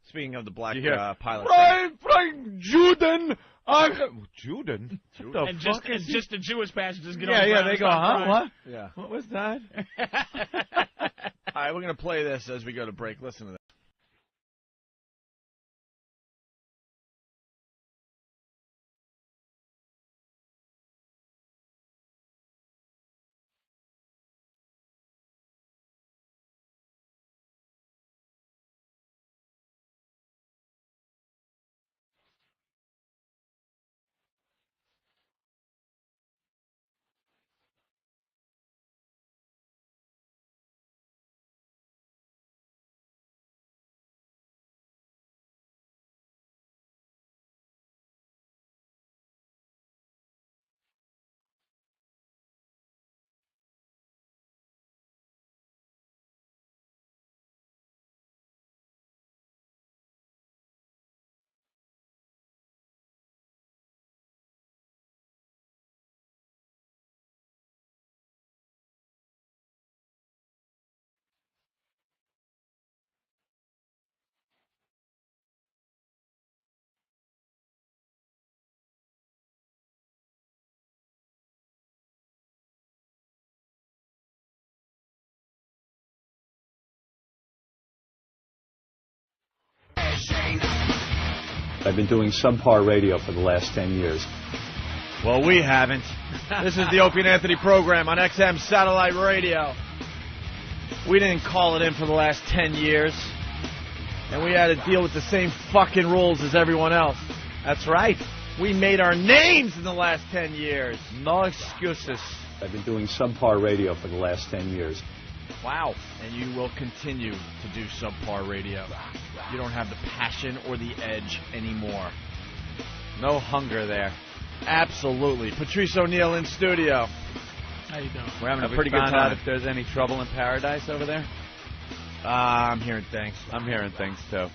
Speaking of the black pilot. Juden! Juden? And just the Jewish passengers get on the Yeah, ground they and go, start huh? crying. What? Yeah. What was that? All right, we're going to play this as we go to break. Listen to this. I've been doing subpar radio for the last 10 years. Well, we haven't. This is the Opie and Anthony program on XM Satellite Radio. We didn't call it in for the last 10 years. And we had to deal with the same fucking rules as everyone else. That's right. We made our names in the last 10 years. No excuses. I've been doing subpar radio for the last 10 years. Wow. And you will continue to do subpar radio. You don't have the passion or the edge anymore. No hunger there. Absolutely. Patrice O'Neill in studio. How you doing? We're having Have a pretty we good found time. out if there's any trouble in paradise over there? I'm hearing things. I'm hearing things, too.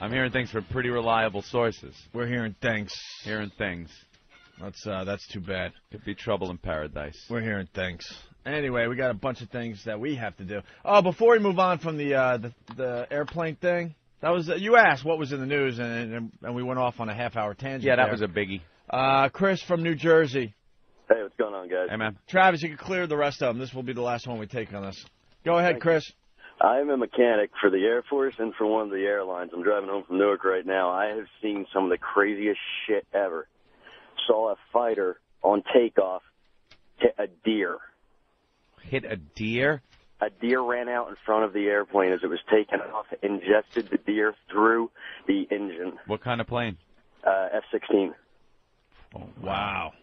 I'm hearing things from pretty reliable sources. We're hearing things. Hearing things. That's too bad. Could be trouble in paradise. We're hearing things. Anyway, we got a bunch of things that we have to do. Oh, before we move on from the airplane thing, that was you asked what was in the news, and we went off on a half-hour tangent. Yeah, that there. was a biggie. Chris from New Jersey. Hey, what's going on, guys? Hey, man. Travis, you can clear the rest of them. This will be the last one we take on this. Go ahead, Chris. I'm a mechanic for the Air Force and for one of the airlines. I'm driving home from Newark right now. I have seen some of the craziest shit ever. Saw a fighter on takeoff hit a deer. Hit a deer? A deer ran out in front of the airplane as it was taking off, ingested the deer through the engine. What kind of plane? F-16. Oh, wow.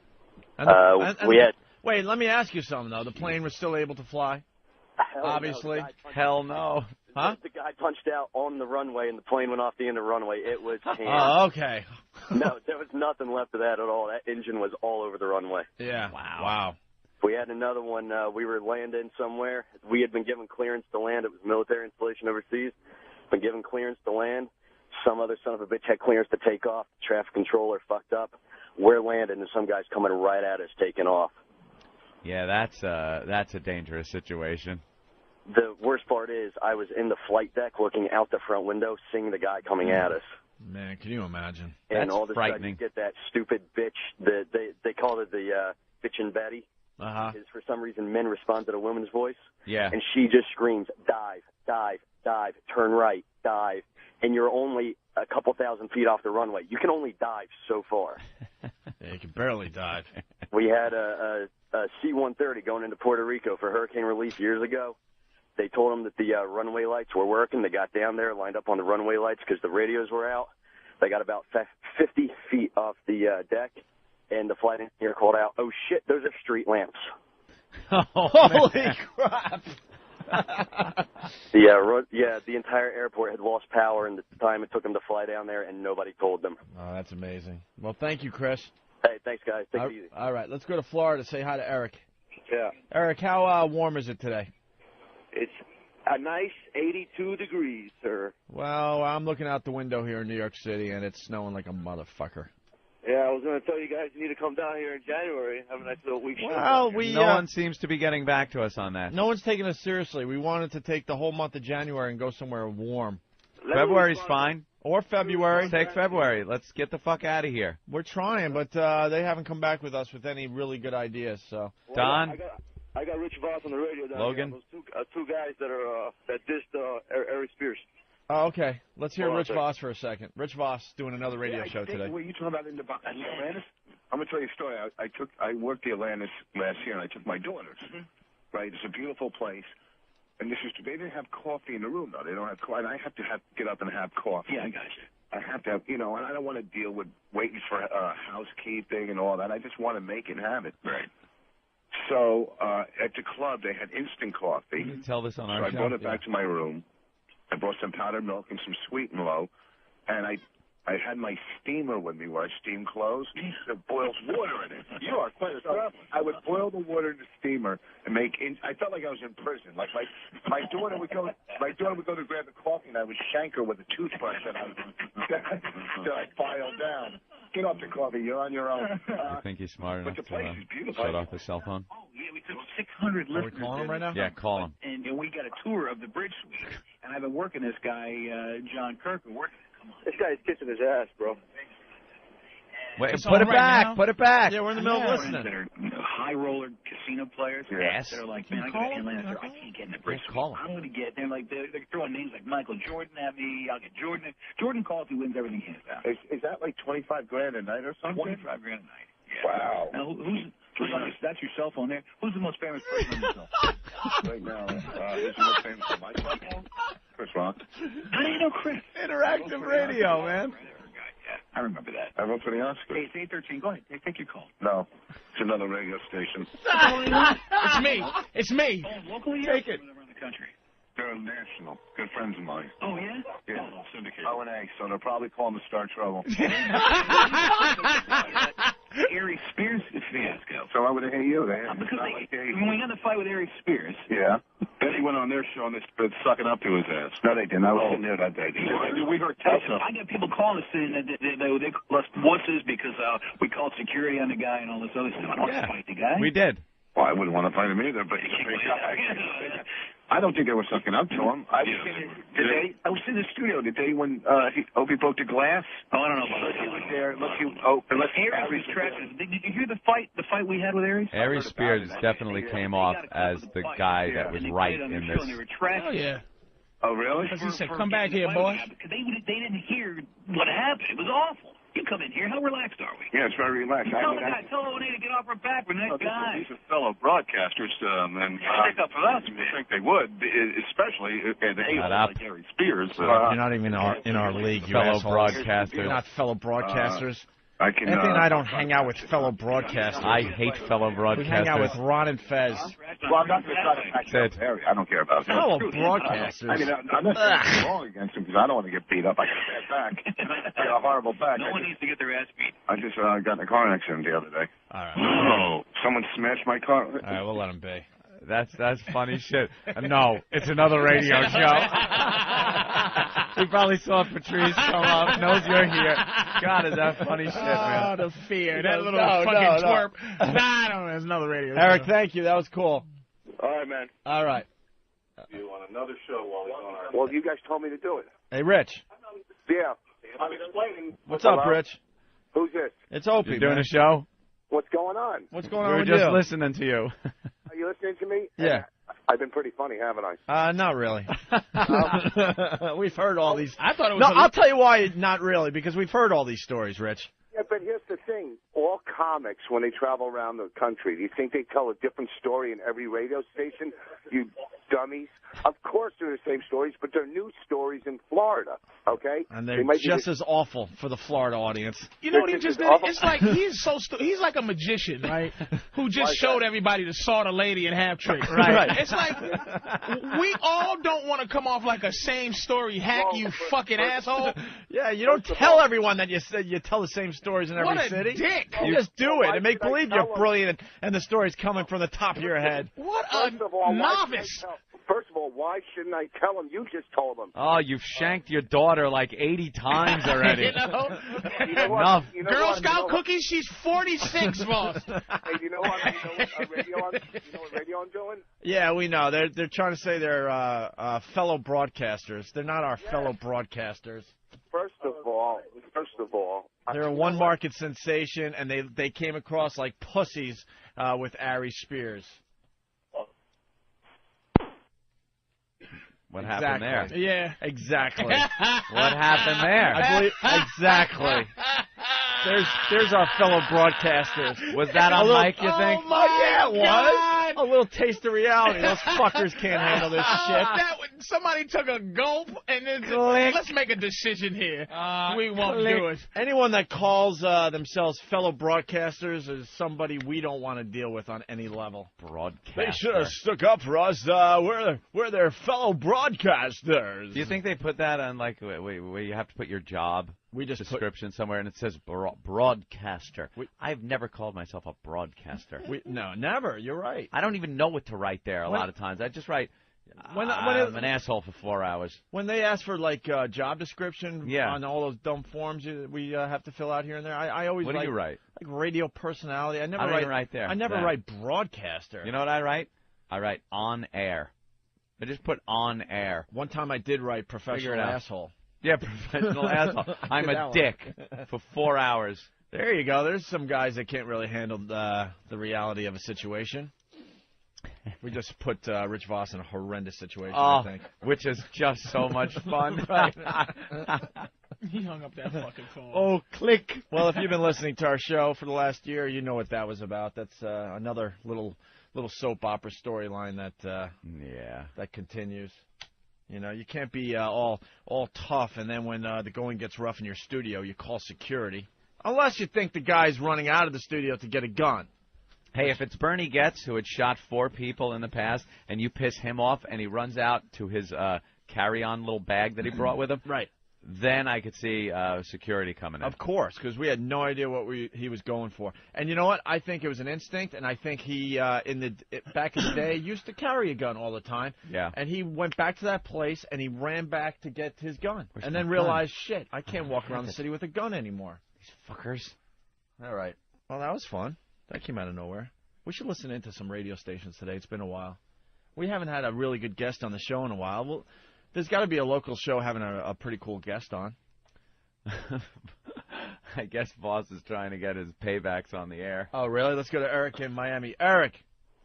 Wait, let me ask you something, though. The plane was still able to fly? Obviously. Hell no. Huh? The guy punched out on the runway, and the plane went off the end of the runway. It was tan. Oh, okay. No, there was nothing left of that at all. That engine was all over the runway. Yeah. Wow. We had another one. We were landing somewhere. We had been given clearance to land. It was military installation overseas. Been given clearance to land. Some other son of a bitch had clearance to take off. Traffic controller fucked up. We're landing, and some guy's coming right at us, taking off. Yeah, that's a dangerous situation. The worst part is I was in the flight deck looking out the front window, seeing the guy coming at us. Man, can you imagine? And that's all of a sudden you get that stupid bitch. They call it the bitchin' Betty. Because for some reason men respond to the woman's voice. Yeah. And she just screams, dive, dive, dive, turn right, dive. And you're only a couple thousand feet off the runway. You can only dive so far. Yeah, you can barely dive. We had a C-130 going into Puerto Rico for hurricane relief years ago. They told them that the runway lights were working. They got down there, lined up on the runway lights because the radios were out. They got about 50 feet off the deck. And the flight engineer called out, "Oh shit, those are street lamps." Holy crap! The entire airport had lost power in the time it took them to fly down there, and nobody told them. Oh, that's amazing. Well, thank you, Chris. Hey, thanks, guys. Take it easy. All right, let's go to Florida. Say hi to Eric. Yeah. Eric, how warm is it today? It's a nice 82 degrees, sir. Well, I'm looking out the window here in New York City, and it's snowing like a motherfucker. Yeah, I was going to tell you guys you need to come down here in January and have a nice little week. Well, no one seems to be getting back to us on that. No one's taking us seriously. We wanted to take the whole month of January and go somewhere warm. February's fine. Or February. Take February. Let's get the fuck out of here. We're trying, but they haven't come back with us with any really good ideas. So, Don? I got Rich Voss on the radio down Logan? here. Those two guys that dissed Ari Spears. Oh, okay. Let's hear Rich Voss for a second. Rich Voss doing another radio show today. What are you talking about in the Atlantis? I'm gonna tell you a story. I worked the Atlantis last year, and I took my daughters. Right, it's a beautiful place, and they didn't have coffee in the room though. They don't have coffee, and I have to get up and have coffee. Yeah, I got you. I have to have, and I don't want to deal with waiting for housekeeping and all that. I just want to make it and have it. Right. So at the club, they had instant coffee. Can you tell this on our So I show? brought it back to my room. I brought some powdered milk and some Sweet and Low, and I had my steamer with me where I steam clothes. It boils water in it. You are quite a problem. I would boil the water in the steamer and I felt like I was in prison. Like my daughter would go to grab the coffee, and I would shank her with a toothbrush, and I'd file down. Get off the coffee. You're on your own. I think he's smart enough to shut off his cell phone. Oh, yeah, we took 600 listeners. Are we calling him right now? Yeah, call him. And we got a tour of the bridge suite. And I've been working this guy, John Kirk, working it. Come on. This guy's kissing his ass, bro. Wait, It's put on it right back. now? Put it back. Yeah, we're in the middle of listening. That are high roller casino players. Yes. They're like, man, I got to Atlanta. I can't get in the bridge suite. Call him. I'm going to get. They're like, they're throwing names like Michael Jordan at me. I'll get Jordan. Jordan calls, he wins everything hands down. Is that like $25 grand a night or something? $25 grand a night. Yeah. Wow. Now, who's on that's your cell phone there? Who's the most famous person on your cell phone? Right now, who's the most famous on my cell phone? Chris Rock. How do you know Chris? Interactive radio, man. I remember that. I wrote for the Oscars. Hey, it's 8:13. Go ahead. Take your call. No, it's another radio station. It's me. It's me. Oh, locally? Take it. Around the country. They're national. Good friends of mine. Oh, yeah? Yeah. Oh, syndicated. O&A, so they'll probably call them to start trouble. Ari Spears fiasco. So why would they hate you? Because when we had the fight with Ari Spears. Yeah. Then he went on their show and they started sucking up to his ass. No, they didn't. I was sitting there that day. We heard Tesla. I got people calling us saying that they call us wusses because we called security on the guy and all this other stuff. I don't want to fight the guy. We did. Well, I wouldn't want to fight him either, but he's a big guy. I don't think they were sucking up to him. I was in the studio the day when Opie broke the glass. Oh, I don't know about that. He was there. Aries was trapped. Did you hear the fight we had with Aries? Ari Spears definitely came off as the guy that was right in this. Oh, yeah. Oh, really? Because he said, come back here, boy. Because they didn't hear what happened. It was awful. You come in here. How relaxed are we? Yeah, it's very relaxed. Tell O'Neill to get off her back. We're nice guys. These are fellow broadcasters, and stick up for us, I think they would, especially they like Gary Spears. You're not even in our league, you fellow assholes. broadcasters. You're not fellow broadcasters. Anthony and I don't hang out with fellow broadcasters. I hate fellow broadcasters. We hang out with Ron and Fez. Well, I'm not going to try to attack that area. I don't care about that. Fellow broadcasters. I mean, I'm not saying wrong against him because I don't want to get beat up. I got a bad back. I got a horrible back. No one needs to get their ass beat. I just got in a car accident the other day. All right. Oh, someone smashed my car. All right, we'll let him be. That's funny shit. No, it's another radio show. He probably saw Patrice come up, knows you're here. God, is that funny shit, man? Oh, the fear. That little fucking twerp. Nah, I don't know. It's another radio show. Eric, thank you. That was cool. All right, man. All right. You want another show while he's on our... Well, you guys told me to do it. Hey, Rich. Yeah. I'm explaining. What's up, Rich? Who's this? It's Opie. You doing man. a show? What's going on? What's going We on were with just you? listening to you. Are you listening to me? Yeah. I've been pretty funny, haven't I? Not really. We've heard all these. I thought it was. No, I'll tell you why not really, because we've heard all these stories, Rich. Yeah, but here's the thing. All comics, when they travel around the country, do you think they tell a different story in every radio station? You dummies. Of course they're the same stories, but they're new stories in Florida, okay? And they're might be just as awful for the Florida audience. You know what he just did? It's like he's he's like a magician, right? Who just showed everybody to saw the lady and half trick. Right. It's like we all don't want to come off like a same story hack, you fucking asshole. Yeah, you don't tell everyone that you tell the same stories in every What a city. dick. You just do it and make believe you're brilliant and the story's coming from the top of your head. What a novice. First of all, why shouldn't I tell him? You just told him. Oh, you've shanked your daughter like 80 times already. You know? Enough. Girl Scout cookies, she's 46, boss. Hey, you know what? You know what radio I'm doing? Yeah, we know. They're trying to say they're fellow broadcasters. They're not our fellow broadcasters. First of all, they're a one-market sensation, and they came across like pussies with Ari Spears. What happened there? Yeah. Exactly. What happened there? I believe, exactly. There's our fellow broadcasters. Was that on mic, you think? Oh, my yeah, it God. was. A little taste of reality. Those fuckers can't handle this shit. Somebody took a gulp and then let's make a decision here. We won't do it. Anyone that calls themselves fellow broadcasters is somebody we don't want to deal with on any level. Broadcaster. They should have stuck up for us. We're their fellow broadcasters. Do you think they put that on, like, where you have to put your job description somewhere and it says broadcaster? I've never called myself a broadcaster. No, never. You're right. I don't even know what to write there a lot of times. I just write, I'm an asshole for 4 hours. When they ask for, like, job description on all those dumb forms we have to fill out here and there, I always What do you write? Like radio personality. I don't even write there. I never write broadcaster. You know what I write? I write on air. I just put on air. One time I did write professional asshole. Yeah, professional asshole. I'm a dick for 4 hours. There you go. There's some guys that can't really handle the reality of a situation. We just put Rich Voss in a horrendous situation, I think. Which is just so much fun. He hung up that fucking phone. Oh, click. Well, if you've been listening to our show for the last year, you know what that was about. That's another little soap opera storyline that continues. You know, you can't be all tough, and then when the going gets rough in your studio, you call security. Unless you think the guy's running out of the studio to get a gun. Hey, if it's Bernie Getz, who had shot 4 people in the past, and you piss him off, and he runs out to his carry-on little bag that he brought with him, right? Then I could see security coming in. Of course, because we had no idea what he was going for. And you know what? I think it was an instinct, and I think he, back in the day, used to carry a gun all the time. Yeah. And he went back to that place, and he ran back to get his gun. And then realized, shit, I can't walk around the city with a gun anymore. These fuckers. All right. Well, that was fun. That came out of nowhere. We should listen into some radio stations today. It's been a while. We haven't had a really good guest on the show in a while. Well, there's got to be a local show having a pretty cool guest on. I guess Boss is trying to get his paybacks on the air. Oh, really? Let's go to Eric in Miami. Eric.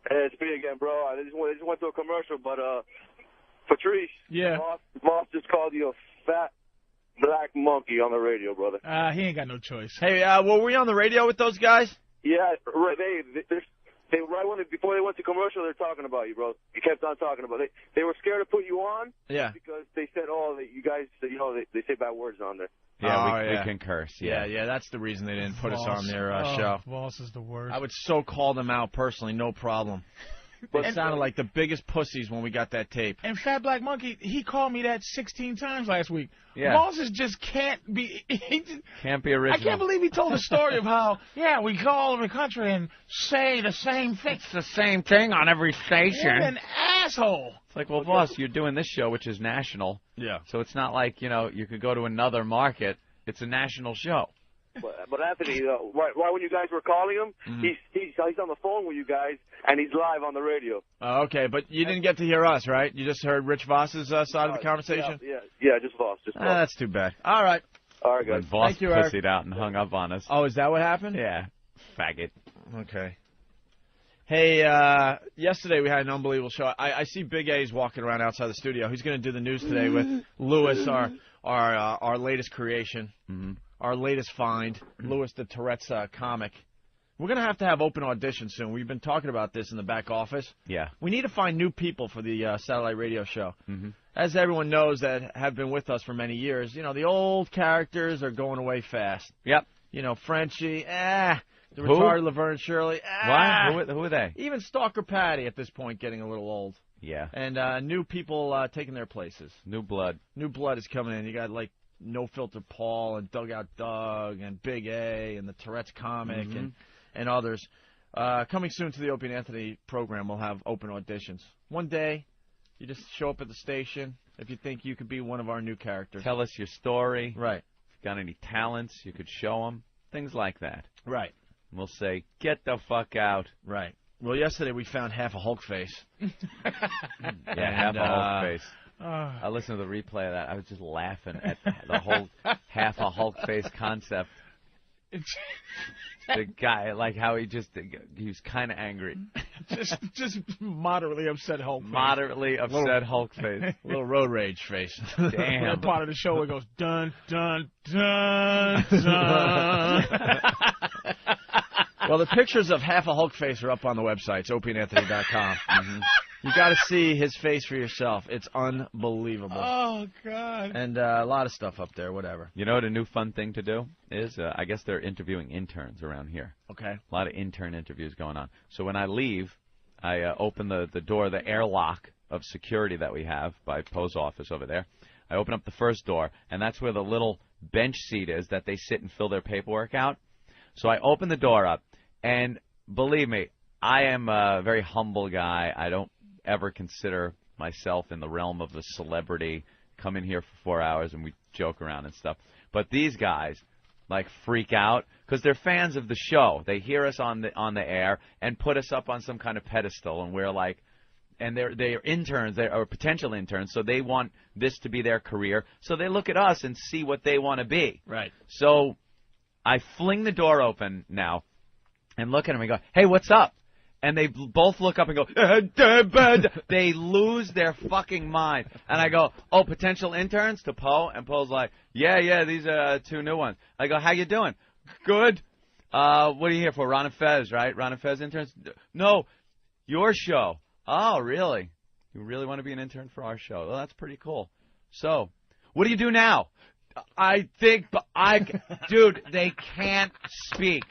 Hey, it's me again, bro. I just went to a commercial, but Patrice. Yeah. Boss just called you a fat Black Monkey on the radio, brother. He ain't got no choice. Hey, were we on the radio with those guys? Yeah, right. They right before they went to commercial, they're talking about you, bro. You kept on talking about it. They were scared to put you on. Yeah. Because they said, you guys, they say bad words on there. Yeah, we can curse. Yeah, that's the reason they didn't put us on their show. Voss is the worst. I would so call them out personally, no problem. But it sounded like the biggest pussies when we got that tape. And Fat Black Monkey, he called me that 16 times last week. Yeah. Voss just can't be. Can't be original. I can't believe he told the story of how, we go all over the country and say the same thing. It's the same thing on every station. What an asshole. It's like, well, boss, you're doing this show, which is national. Yeah. So it's not like, you could go to another market. It's a national show. But Anthony, right when you guys were calling him, he's on the phone with you guys, and he's live on the radio. Oh, okay, but you didn't get to hear us, right? You just heard Rich Voss's side of the conversation? Yeah, just Voss. That's too bad. All right. All right, guys. When Voss Thank you, Eric. pussied out and hung up on us. Oh, is that what happened? Yeah. Faggot. Okay. Hey, yesterday we had an unbelievable show. I see Big A's walking around outside the studio. He's going to do the news today with Lewis, our latest creation. Mm-hmm. Our latest find, Louis the Tourette's comic. We're going to have open auditions soon. We've been talking about this in the back office. Yeah. We need to find new people for the satellite radio show. Mm-hmm. As everyone knows that have been with us for many years, the old characters are going away fast. Yep. Frenchie, the retarded Laverne Shirley, What? Who are they? Even Stalker Patty at this point getting a little old. Yeah. And new people taking their places. New blood. New blood is coming in. You got No Filter Paul and Dugout Doug and Big A and the Tourette's comic and others. Coming soon to the Opie and Anthony program, we'll have open auditions. One day, you just show up at the station if you think you could be one of our new characters. Tell us your story. Right. If you've got any talents, you could show them. Things like that. Right. And we'll say, get the fuck out. Right. Well, yesterday we found half a Hulk face. Half a Hulk face. I listened to the replay of that. I was just laughing at the whole half a Hulk face concept. The guy, like how he was kind of angry. just moderately upset Hulk face. Moderately upset Hulk face. Little road rage face. Damn. That part of the show where it goes dun dun dun dun. Well, the pictures of half a Hulk face are up on the website. It's opieandanthony.com. You got to see his face for yourself. It's unbelievable. Oh, God. And a lot of stuff up there, whatever. You know what a new fun thing to do is? I guess they're interviewing interns around here. Okay. A lot of intern interviews going on. So when I leave, I open the door, the airlock of security that we have by post office over there. I open up the first door, and that's where the little bench seat is that they sit and fill their paperwork out. So I open the door up, and believe me, I am a very humble guy. I don't ever consider myself in the realm of the celebrity. Come in here for 4 hours and we joke around and stuff. But these guys freak out because they're fans of the show. They hear us on the air and put us up on some kind of pedestal, and we're like, and they're interns, or potential interns, so they want this to be their career. So they look at us and see what they want to be. Right. So I fling the door open now and look at them and go, hey, what's up? And they both look up and go, they lose their fucking mind. And I go, oh, potential interns to Poe? And Poe's like, yeah, these are two new ones. I go, how you doing? Good. What are you here for? Ron and Fez, right? Ron and Fez interns? No, your show. Oh, really? You really want to be an intern for our show? Well, that's pretty cool. So, what do you do now? Dude, they can't speak.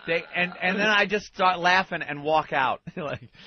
And then I just start laughing and walk out.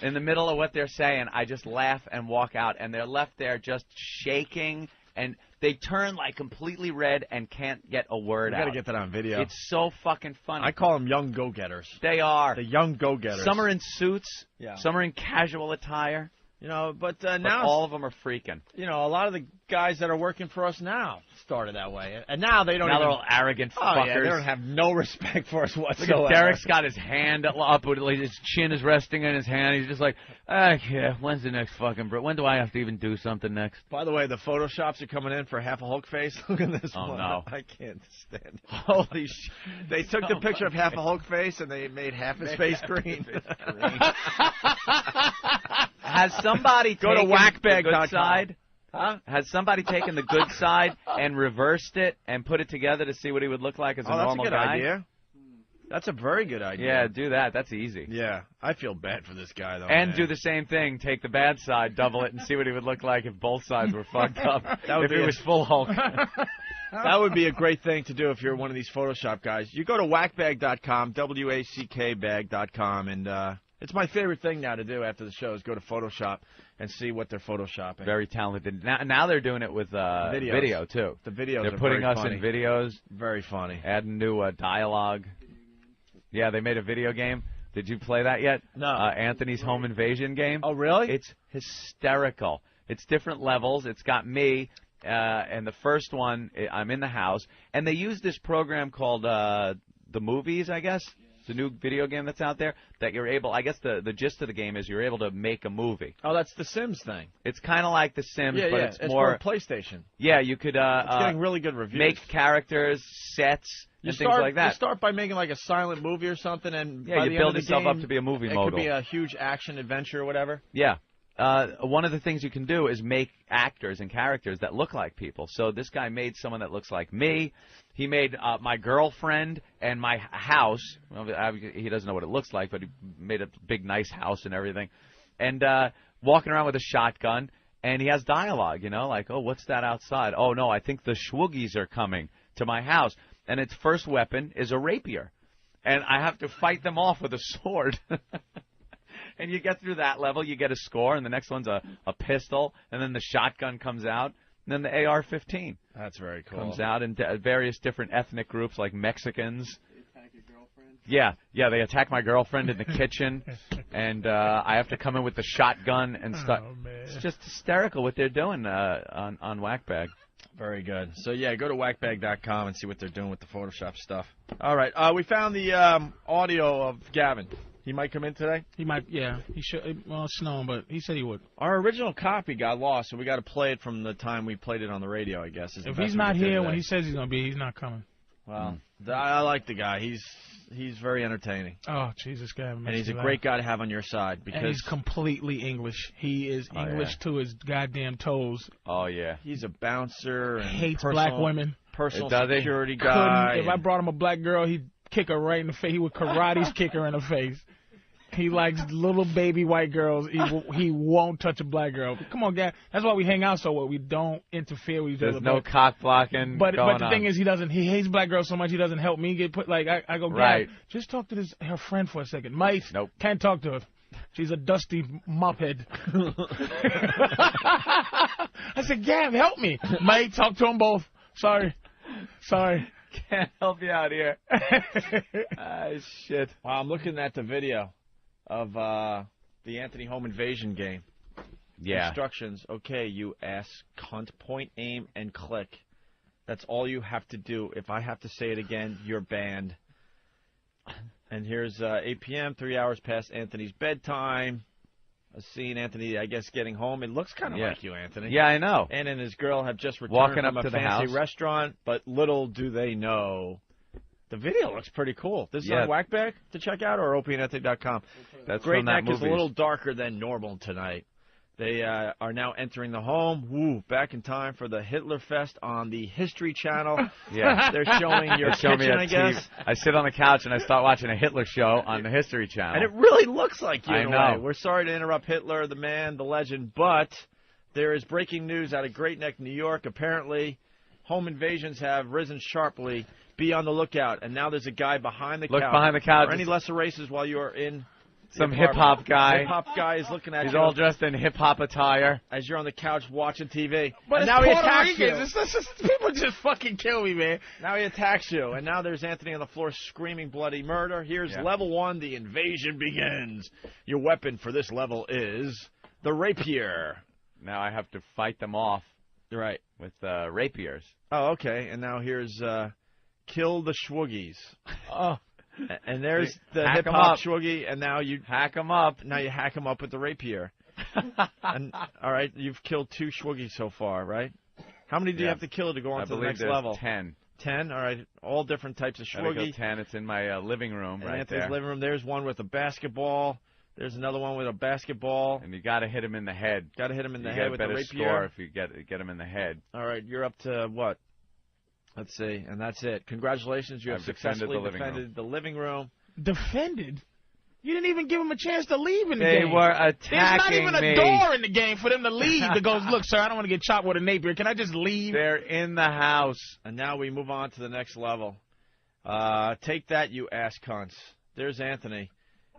In the middle of what they're saying, I just laugh and walk out. And they're left there just shaking. And they turn completely red and can't get a word out. We got to get that on video. It's so fucking funny. I call them young go-getters. They are. The young go-getters. Some are in suits. Yeah. Some are in casual attire. But But now all of them are freaking. a lot of the guys that are working for us now started that way, and now they don't. Now even, they're all arrogant fuckers. Oh yeah, they don't have no respect for us whatsoever. Look at Derek's got his hand up, with his chin is resting in his hand. He's just like, yeah, when's the next fucking break? When do I have to even do something next? By the way, the photoshops are coming in for half a Hulk face. Look at this one. Oh no, I can't stand it. Holy shit! They took the picture of half a Hulk face and they made half his face green. Has somebody go to whackbag.com? Huh? Has somebody taken the good side and reversed it and put it together to see what he would look like as a normal that's a good guy? idea. That's a very good idea. Yeah, do that. That's easy. Yeah, I feel bad for this guy, though. And man. do the same thing. Take the bad side, double it, and see what he would look like if both sides were fucked up. That would if be he was full Hulk. That would be a great thing to do if you're one of these Photoshop guys. You go to whackbag.com, wackbag.com, and it's my favorite thing now to do after the show is go to Photoshop and see what they're Photoshopping. Very talented. Now they're doing it with video, too. The videos They're are putting very us funny. in videos. Very funny. Adding new dialogue. Yeah, they made a video game. Did you play that yet? No. Anthony's Home Invasion game. Oh, really? It's hysterical. It's different levels. It's got me, and the first one, I'm in the house. And they use this program called The Movies, I guess. It's a new video game that's out there that you're able, I guess the gist of the game is you're able to make a movie. Oh, that's the Sims thing. It's kind of like The Sims, but it's more... for PlayStation. Yeah, you could it's getting really good reviews. make characters, sets, and things like that. You start by making like a silent movie or something, and Yeah, by you the build end of the yourself game, up to be a movie it mogul. could be a huge action adventure or whatever. Yeah. One of the things you can do is make actors and characters that look like people. So this guy made someone that looks like me. He made my girlfriend and my house. Well, he doesn't know what it looks like, but he made a big, nice house and everything. And walking around with a shotgun, and he has dialogue, like, oh, what's that outside? Oh, no, I think the Schwoogies are coming to my house. And its first weapon is a rapier. And I have to fight them off with a sword. And you get through that level, you get a score, and the next one's a pistol, and then the shotgun comes out, and then the AR-15. That's very cool. Comes out in various different ethnic groups like Mexicans. They attack your girlfriend? Yeah, they attack my girlfriend in the kitchen, and I have to come in with the shotgun and stuff. Oh, man. It's just hysterical what they're doing on Whackbag. Very good. So, yeah, go to whackbag.com and see what they're doing with the Photoshop stuff. All right. We found the audio of Gavin. He might come in today? He might, yeah. He should. Well, it's snowing, but he said he would. Our original copy got lost, so we got to play it from the time we played it on the radio, I guess. If he's not here when he says he's going to be, he's not coming. Well, I like the guy. He's very entertaining. Oh, Jesus, Gavin. And he's a great guy to have on your side. Because and he's completely English. He is English to his goddamn toes. Oh, yeah. He's a bouncer. And hates black women. Personal security guy. If I brought him a black girl, he'd kick her right in the face. He would karate's kick her in the face. He likes little baby white girls. He won't touch a black girl. Come on, Gavin. That's why we hang out so well. We don't interfere with each other. There's no cock blocking. But the thing is, he hates black girls so much he doesn't help me get put. Like I go, right. Gavin, just talk to her friend for a second. Mike, nope. Can't talk to her. She's a dusty mophead. I said, Gavin, help me. Mike, talk to them both. Sorry. Can't help you out here. Shit. Wow, I'm looking at the video of the Anthony Home Invasion game. Yeah. Instructions. Okay, you ass cunt. Point, aim, and click. That's all you have to do. If I have to say it again, you're banned. And here's 8 p.m., 3 hours past Anthony's bedtime. A scene, Anthony, I guess, getting home. It looks kind of like you, Anthony. Yeah, I know. And his girl have just returned Walking from up a to the fancy house. restaurant, but little do they know. The video looks pretty cool. This is on Whackbag to check out or opieandethic.com. That's Great from that Neck is a movies. little darker than normal tonight. They are now entering the home. Woo, back in time for the Hitler Fest on the History Channel. Yeah. They're showing your kitchen, I guess. I sit on the couch and I start watching a Hitler show on the History Channel. And it really looks like you I in a know. way. We're sorry to interrupt Hitler, the man, the legend, but there is breaking news out of Great Neck, New York. Apparently, home invasions have risen sharply. Be on the lookout. And now there's a guy behind the couch. Look behind the couch. Or any lesser races while you are in some hip-hop guy. Hip-hop guy is looking at He's you. all dressed in hip-hop attire. As you're on the couch watching TV. But and it's now he Puerto attacks you. Ricans. People just fucking kill me, man. Now he attacks you. And now there's Anthony on the floor screaming bloody murder. Here's level 1. The invasion begins. Your weapon for this level is the rapier. Now I have to fight them off. Right. With rapiers. Oh, okay. And now here's kill the Schwoogies. Oh. And there's the Hack 'em hip-hop up. Schwoogie, and now you hack them up. Now you hack them up with the rapier. And all right, you've killed 2 Schwoogies so far, right? How many do you have to kill to go on to the next level? 10. 10? All right, all different types of Gotta go Schwoogie. 10. It's in my living room In right Anthony's there. living room. There's one with a basketball. There's another one with a basketball. And you got to hit him in the head. Got to hit him in the you head get with a the better rapier. score if you get him in the head. All right, you're up to what? Let's see, and that's it. Congratulations, you have successfully defended the living room. Defended? You didn't even give him a chance to leave in the They game. were attacking There's not even me. a door in the game for them to leave that goes, look, sir, I don't want to get chopped with a napier. Can I just leave? They're in the house. And now we move on to the next level. Take that, you ass cunts. There's Anthony.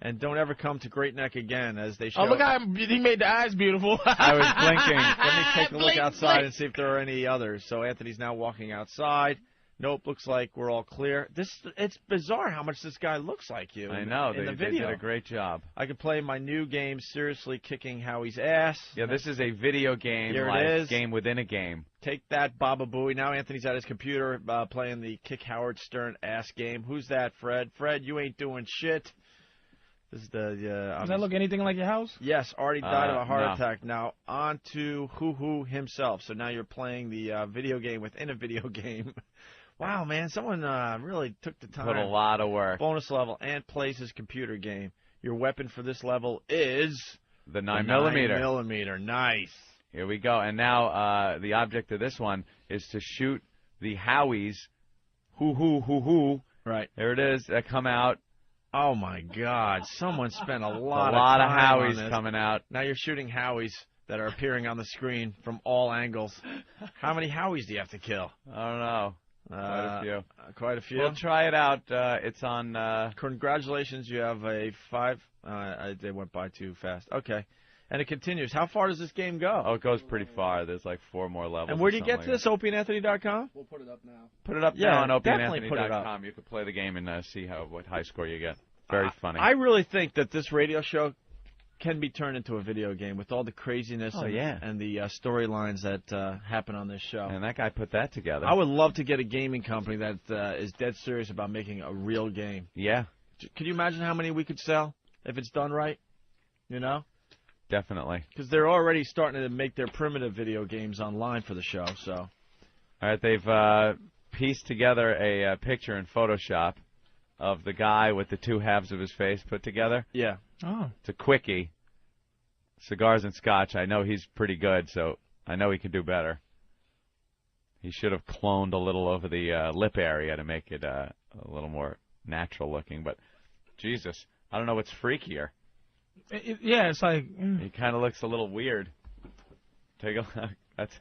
And don't ever come to Great Neck again, as they show. Oh, look how he made the eyes beautiful. I was blinking. Let me take a look outside and see if there are any others. So Anthony's now walking outside. Nope, looks like we're all clear. It's bizarre how much this guy looks like you. I know. In the They video. did a great job. I can play my new game, Seriously Kicking Howie's Ass. Yeah, this is a video game. Here like it is. Game within a game. Take that, Baba Booey. Now Anthony's at his computer playing the Kick Howard Stern ass game. Who's that, Fred? Fred, you ain't doing shit. This is the. Does that look anything like your house? Yes, already died of a heart no. attack. Now on to Hoo himself. So now you're playing the video game within a video game. Wow, man, someone really took the time. Put a lot of work. Bonus level and plays his computer game. Your weapon for this level is the 9mm. 9mm. Nice. Here we go. And now the object of this one is to shoot the Howies. Hoo. Right. There it is. That come out. Oh, my God. Someone spent a lot of time Howies on this. coming out. Now you're shooting Howies that are appearing on the screen from all angles. How many Howies do you have to kill? I don't know. Quite a few. Quite a few? We'll try it out. It's on... Congratulations. You have a 5. They went by too fast. Okay. And it continues. How far does this game go? Oh, it goes pretty far. There's like 4 more levels. And where do you get to this? OpieandAnthony.com? We'll put it up now. Put it up Yeah, now on definitely put it up. OpieandAnthony.com. You can play the game and see what high score you get. Very funny. I really think that this radio show can be turned into a video game with all the craziness and the storylines that happen on this show. And that guy put that together. I would love to get a gaming company that is dead serious about making a real game. Yeah. Could you imagine how many we could sell if it's done right? You know? Definitely. Because they're already starting to make their primitive video games online for the show. So. All right, they've pieced together a picture in Photoshop of the guy with the 2 halves of his face put together. Yeah. Oh. It's a quickie. Cigars and Scotch. I know he's pretty good, so I know he can do better. He should have cloned a little over the lip area to make it a little more natural looking. But, Jesus, I don't know what's freakier. Yeah, it's like... He kind of looks a little weird. Take a look. That's...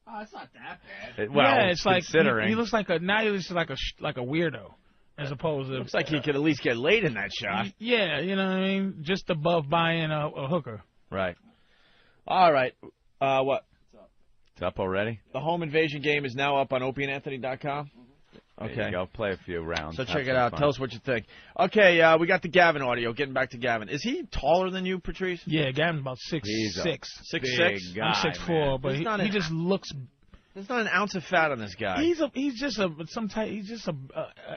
Oh, it's not that bad. Well, yeah, it's like considering... he looks like a weirdo as opposed to... Looks like he could at least get laid in that shot. Yeah, you know what I mean? Just above buying a hooker. Right. All right. What? It's up already? The home invasion game is now up on OpieandAnthony.com. Okay. There you go. Play a few rounds. So check it out. Tell us what you think. Okay, we got the Gavin audio. Getting back to Gavin. Is he taller than you, Patrice? Yeah, Gavin's about 6'6". He's a 6'6"? guy, I'm 6'4", but he just looks... There's not an ounce of fat on this guy. He's just a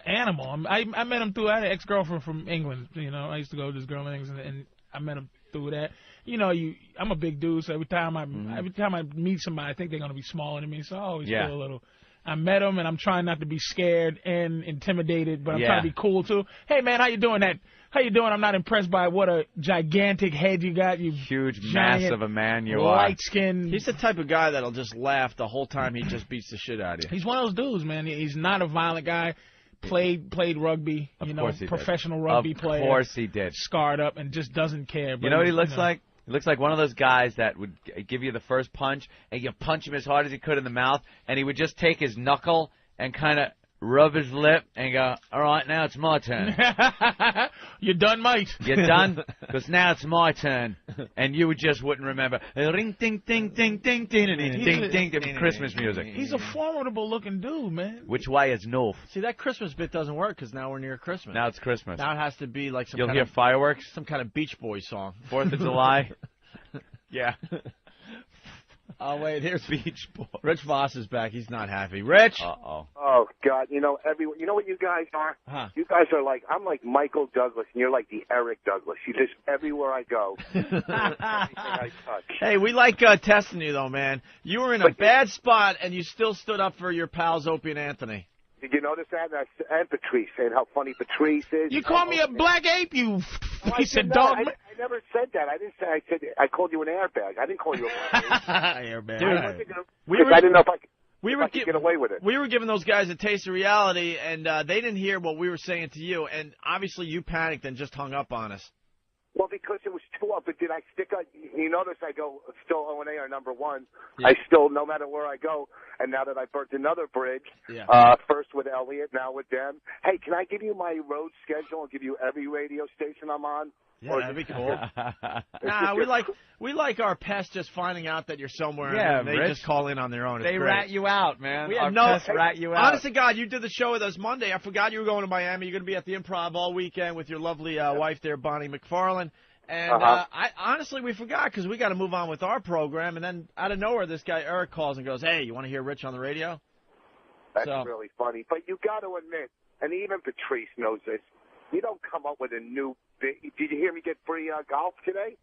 animal. I met him through... I had an ex-girlfriend from England. You know, I used to go with this girl in England, and I met him through that. You know, I'm a big dude, so every time I meet somebody, I think they're gonna be smaller than me. So I always feel a little. I met him, and I'm trying not to be scared and intimidated, but I'm trying to be cool too. Hey man, how you doing? How you doing? I'm not impressed by what a gigantic head you got. You huge, massive a man you are. Light skin. He's the type of guy that'll just laugh the whole time he just beats the shit out of you. He's one of those dudes, man. He's not a violent guy. Played rugby, professional rugby player. Of course he did. Scarred up and just doesn't care. But you know what he looks like? He looks like one of those guys that would give you the first punch, and you punch him as hard as he could in the mouth, and he would just take his knuckle and kind of rub his lip and go, all right, now it's my turn. You're done, mate. You're done? Because now it's my turn. And you just wouldn't remember. Ring, ding, ding, ding, ding, ding, ding, ding, ding, Christmas music. He's a formidable-looking dude, man. Which way is north? See, that Christmas bit doesn't work because now we're near Christmas. Now it's Christmas. Now it has to be like some You'll hear fireworks? Some kind of Beach Boys song. 4th of July? Yeah. Oh, wait, here's Beach Boy. Rich Voss is back. He's not happy. Rich? Uh-oh. Oh, God. You know what you guys are? Huh. You guys are like, I'm like Michael Douglas, and you're like the Eric Douglas. You just, everywhere I go, everything I touch. Hey, we like testing you, though, man. You were in a bad spot, and you still stood up for your pals, Opie and Anthony. Did you notice that? And Patrice, saying how funny Patrice is. You call me a black ape, you piece of dog. never said that. I didn't say. I said I called you an airbag. I didn't call you a airbag. Dude, I I didn't know if I could get away with it. We were giving those guys a taste of reality, and they didn't hear what we were saying to you. And obviously, you panicked and just hung up on us. Well, because it was 12, but did I stick on? You notice I go still O&A are number one. Yeah. I still, no matter where I go, and now that I burnt another bridge, first with Elliot, now with them. Hey, can I give you my road schedule and give you every radio station I'm on? Yeah, that'd be cool. Nah, we like our pests just finding out that you're somewhere. Yeah, and they Rich, just call in on their own. It's they great. rat you out, man. We Our had no pests rat you out. Honest to God, you did the show with us Monday. I forgot you were going to Miami. You're going to be at the Improv all weekend with your lovely wife there, Bonnie McFarlane. And I honestly, we forgot because we got to move on with our program. And then out of nowhere, this guy Eric calls and goes, "Hey, you want to hear Rich on the radio?" That's really funny. But you got to admit, and even Patrice knows this, you don't come up with a new bit. Did you hear me get free golf today?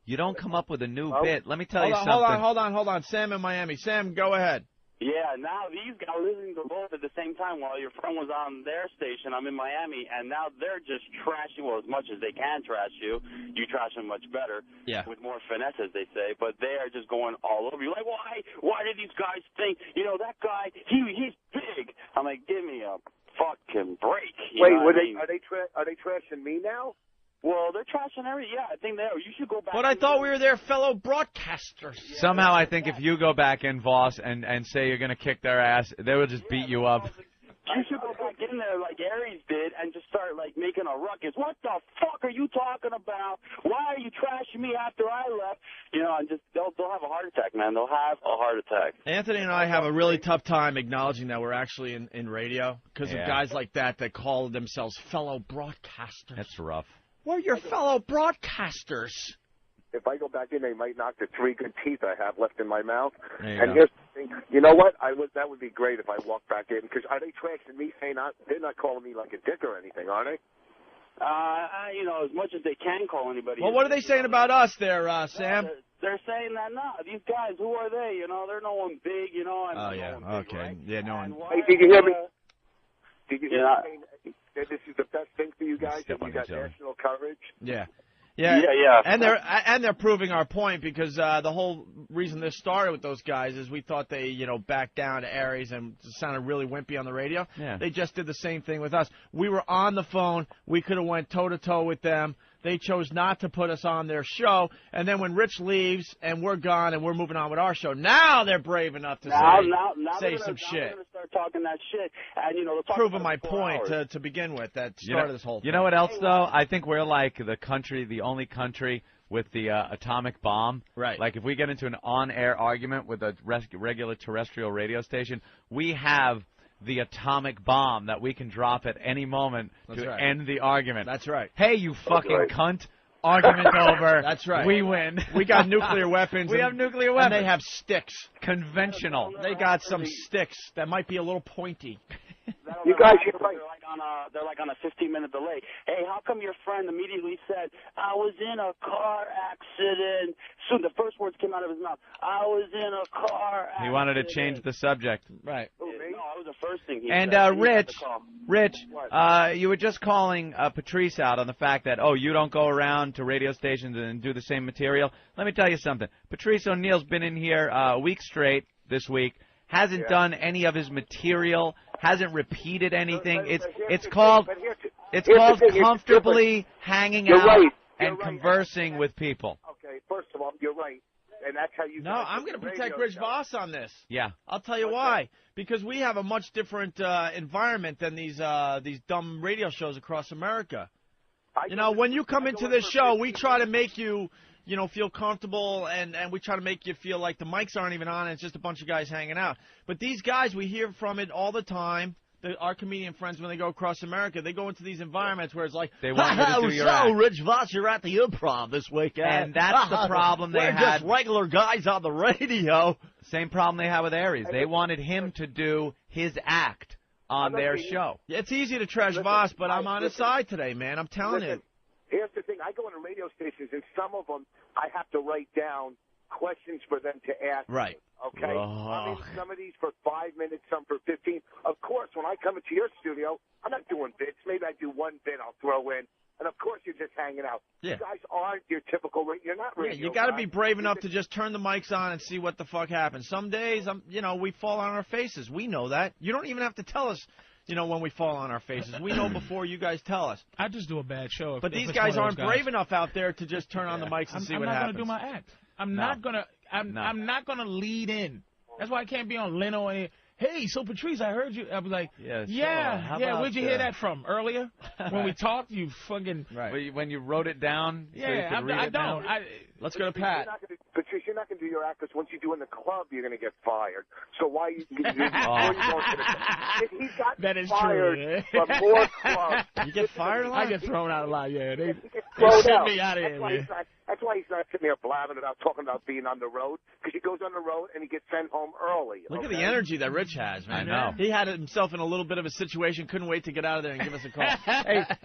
You don't come up with a new bit. Let me tell you something. Hold on. Sam in Miami. Sam, go ahead. Yeah, now these guys are listening to both at the same time while your friend was on their station. I'm in Miami, and now they're just trashing, well, as much as they can trash you. You trash them much better, with more finesse, as they say, but they are just going all over you. Like, why did these guys think, that guy, he's big? I'm like, give me a fucking break. Wait, are they trashing me now? Well, they're trashing everything. Yeah, I think they are. You should go back. But I thought we were their fellow broadcasters. Somehow I think if you go back in, Voss, and say you're going to kick their ass, they will just beat you up. You should go back in there like Aries did and just start, making a ruckus. What the fuck are you talking about? Why are you trashing me after I left? And just they'll have a heart attack, man. They'll have a heart attack. Anthony and I have a really tough time acknowledging that we're actually in radio because of guys like that call themselves fellow broadcasters. That's rough. We're your fellow broadcasters. If I go back in, they might knock the 3 good teeth I have left in my mouth. And here's the thing. You know what? That would be great if I walked back in. Because are they trashing me, saying they're not calling me like a dick or anything, are they? As much as they can call anybody. Well, what are they saying about us there, Sam? They're saying that, these guys, who are they? They're no one big, And Okay. Right? Yeah, no one. Hey, did you hear me? Did you hear me saying that this is the best thing for you guys, that you got national coverage? Yeah. Yeah. And they're proving our point because the whole reason this started with those guys is we thought they, backed down to Aries and sounded really wimpy on the radio. Yeah. They just did the same thing with us. We were on the phone. We could have went toe-to-toe with them. They chose not to put us on their show. And then when Rich leaves and we're gone and we're moving on with our show, now they're brave enough to say some shit. They're gonna start talking that shit. And, proving my point to begin with that started this whole thing. You know what else, though? I think we're like the only country with the atomic bomb. Right. Like, if we get into an on-air argument with a regular terrestrial radio station, we have the atomic bomb that we can drop at any moment to end the argument. That's right. Hey, you fucking cunt. Argument over. That's right. We win. We got nuclear weapons. We have nuclear weapons. And they have sticks. Conventional. They got some sticks that might be a little pointy. You guys, you're right. They're like on a 15-minute delay. Hey, how come your friend immediately said, I was in a car accident? Soon the first words came out of his mouth. I was in a car accident. He wanted to change the subject. Right. No, that was the first thing he said. And Rich, you were just calling Patrice out on the fact that, you don't go around to radio stations and do the same material. Let me tell you something. Patrice O'Neill's been in here a week straight this week. Hasn't done any of his material, hasn't repeated anything. It's called comfortably hanging out and conversing with people. Okay, first of all, you're right. And that's how you I'm going to protect Rich Voss on this. Yeah. I'll tell you why. Because we have a much different environment than these dumb radio shows across America. When you come into this show, we try to make you feel comfortable, and we try to make you feel like the mics aren't even on, and it's just a bunch of guys hanging out. But these guys, we hear from it all the time. Our comedian friends, when they go across America, they go into these environments where it's like, they want you to do your act. Rich Voss, you're at the Improv this weekend. And that's the problem they had. We're just regular guys on the radio. Same problem they had with Aries. They wanted him to do his act on their show. It's easy to trash Voss, but I'm on his side today, man. I'm telling you. Here's the thing. I go into radio stations, and some of them I have to write down questions for them to ask. Right. Okay? Some of these for 5 minutes, some for 15. Of course, when I come into your studio, I'm not doing bits. Maybe I do one bit I'll throw in. and of course you're just hanging out. Yeah. You guys aren't your typical. You're not radio. Yeah, you got to guys. be brave enough to just turn the mics on and see what the fuck happens. Some days, we fall on our faces. We know that. You don't even have to tell us, when we fall on our faces. We know before you guys tell us. I just do a bad show. But these guys aren't brave enough out there to just turn on the mics and see what happens. I'm not going to do my act. I'm not gonna lead in. That's why I can't be on Leno and hey, so Patrice, I heard you. I was like, yeah. Where'd you hear that from? Earlier when we talked, you fucking when you wrote it down. So you could read it down? Let's go to Pat. Patrice, you're not going to do your act because once you do in the club, you're going to get fired. So why you? If he got that is fired true. from more clubs, you get fired a lot. I get thrown out a lot. Yeah, they thrown sent me out of here, man. That's why he's not sitting there blabbing about talking about being on the road, because he goes on the road and he gets sent home early. Look at the energy that Rich has, man. I know. He had himself in a little bit of a situation, couldn't wait to get out of there and give us a call.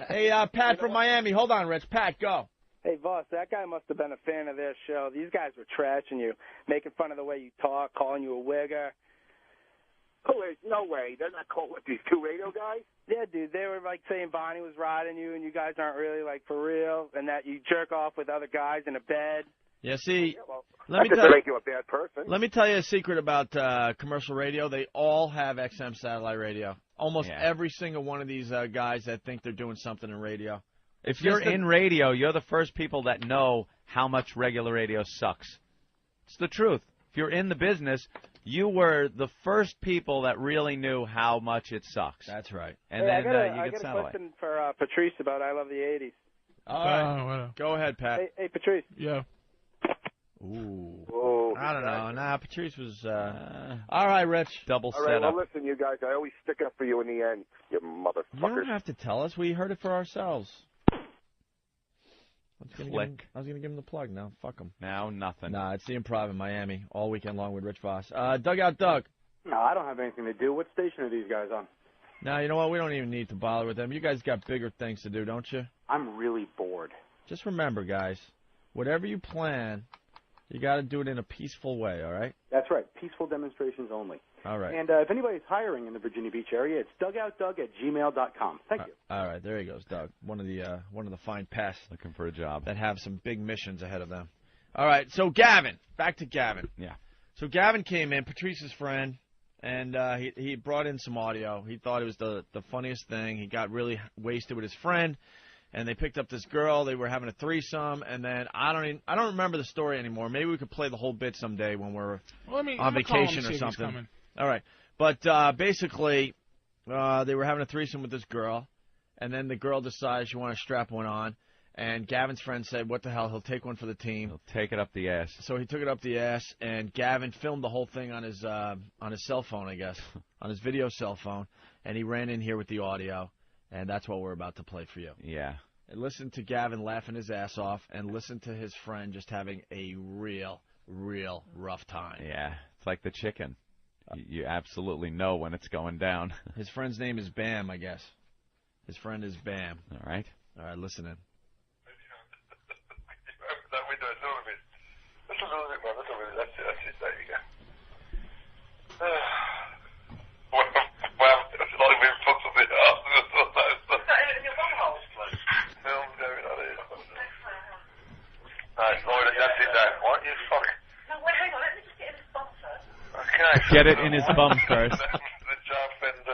hey, Pat from Miami. Hold on, Rich. Pat, go. Hey, Voss, that guy must have been a fan of their show. These guys were trashing you, making fun of the way you talk, calling you a wigger. No way. They're not calling these two radio guys? Yeah, dude. They were, saying Bonnie was riding you and you guys aren't really, for real, and that you jerk off with other guys in a bed. Yeah, see, let me tell you a bad person. Let me tell you a secret about commercial radio. They all have XM satellite radio. Almost every single one of these guys that think they're doing something in radio. If you're in radio, you're the first people that know how much regular radio sucks. It's the truth. If you're in the business, you were the first people that really knew how much it sucks. That's right. you And get satellite. I got a question for Patrice about I Love the 80s. All right. Go ahead, Pat. Hey, Patrice. Yeah. Ooh. I don't know. Nah, Patrice was... All right, Rich. Double All right, well, listen, you guys, I always stick up for you in the end, you motherfuckers. You don't have to tell us. We heard it for ourselves. I was going to give him the plug now. Fuck him. Now nothing. Nah, it's the Improv in Miami all weekend long with Rich Voss. Dugout Doug. No, I don't have anything to do. What station are these guys on? Nah, you know what? We don't even need to bother with them. You guys got bigger things to do, don't you? I'm really bored. Just remember, guys, whatever you plan, you got to do it in a peaceful way, all right? That's right. Peaceful demonstrations only. All right. And if anybody's hiring in the Virginia Beach area, it's dugoutdoug@gmail.com. Thank you. All right, there he goes, Doug. One of the fine pests looking for a job that have some big missions ahead of them. All right, so Gavin, back to Gavin. Yeah. So Gavin came in, Patrice's friend, and he brought in some audio. He thought it was the funniest thing. He got really wasted with his friend, and they picked up this girl. They were having a threesome, and then I don't remember the story anymore. Maybe we could play the whole bit someday when we're on vacation or something. All right. But basically, they were having a threesome with this girl, and then the girl decides she wanted to strap one on, and Gavin's friend said, what the hell, he'll take one for the team. He'll take it up the ass. So he took it up the ass, and Gavin filmed the whole thing on his cell phone, I guess, on his video cell phone, and he ran in here with the audio, and that's what we're about to play for you. Yeah. And listen to Gavin laughing his ass off, and listen to his friend just having a real rough time. Yeah, it's like the chicken. You absolutely know when it's going down. His friend's name is Bam, I guess. His friend is Bam. All right. All right, listen in. That window, a little bit. Just a little bit, man. That's it. There you go. Well, it's not even fucked a bit up. Is that in your bumhole? No, I'm doing it. Nice, Lloyd, that's it, Dan. What? You fucking... No, wait, hang on. Let me just get in his bum first. Okay. Get it in his bum first. The job and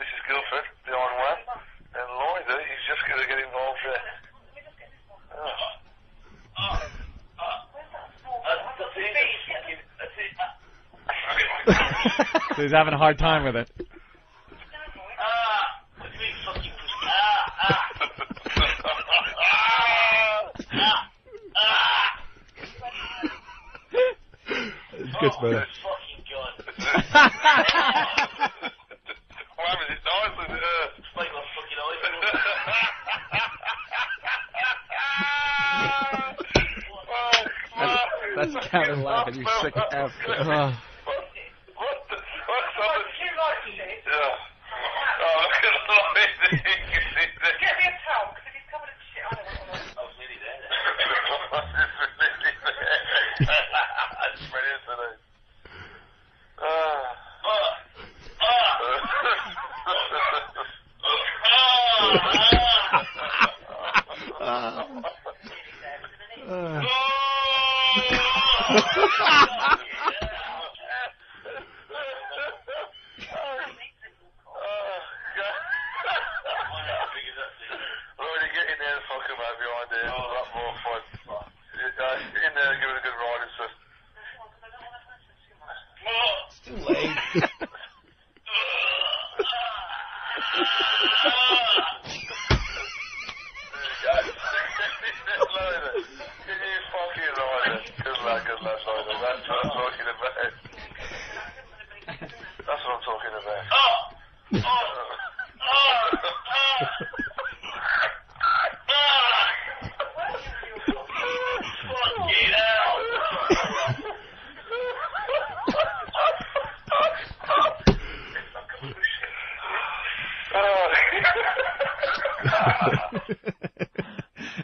Mrs. Guilford, the iron one, and Lloyd, he's just going to get involved there. So he's having a hard time with it. It gets better. That's Gavin laughing, you sick F. Get me a towel, because if he's covered in shit, I don't want to. I was nearly there. That's brilliant today.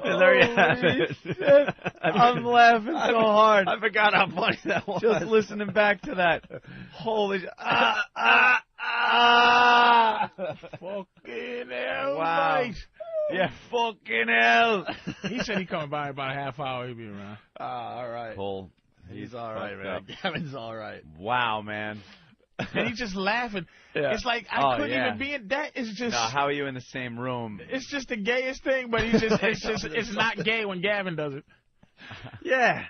And there you have it. I'm laughing so hard. I forgot how funny that was. Just listening back to that. Holy Fucking hell, Wow. mate. Yeah, fucking hell. He said he's coming by about a half hour. He'll be around. All right. Cole, He's all right, fucked man. up. Gavin's all right. Wow, man. And he's just laughing. Yeah. It's like I Oh, couldn't yeah. even be in that. It's just. Now, how are you in the same room? It's just the gayest thing, but he's just. It's not gay when Gavin does it. Yeah.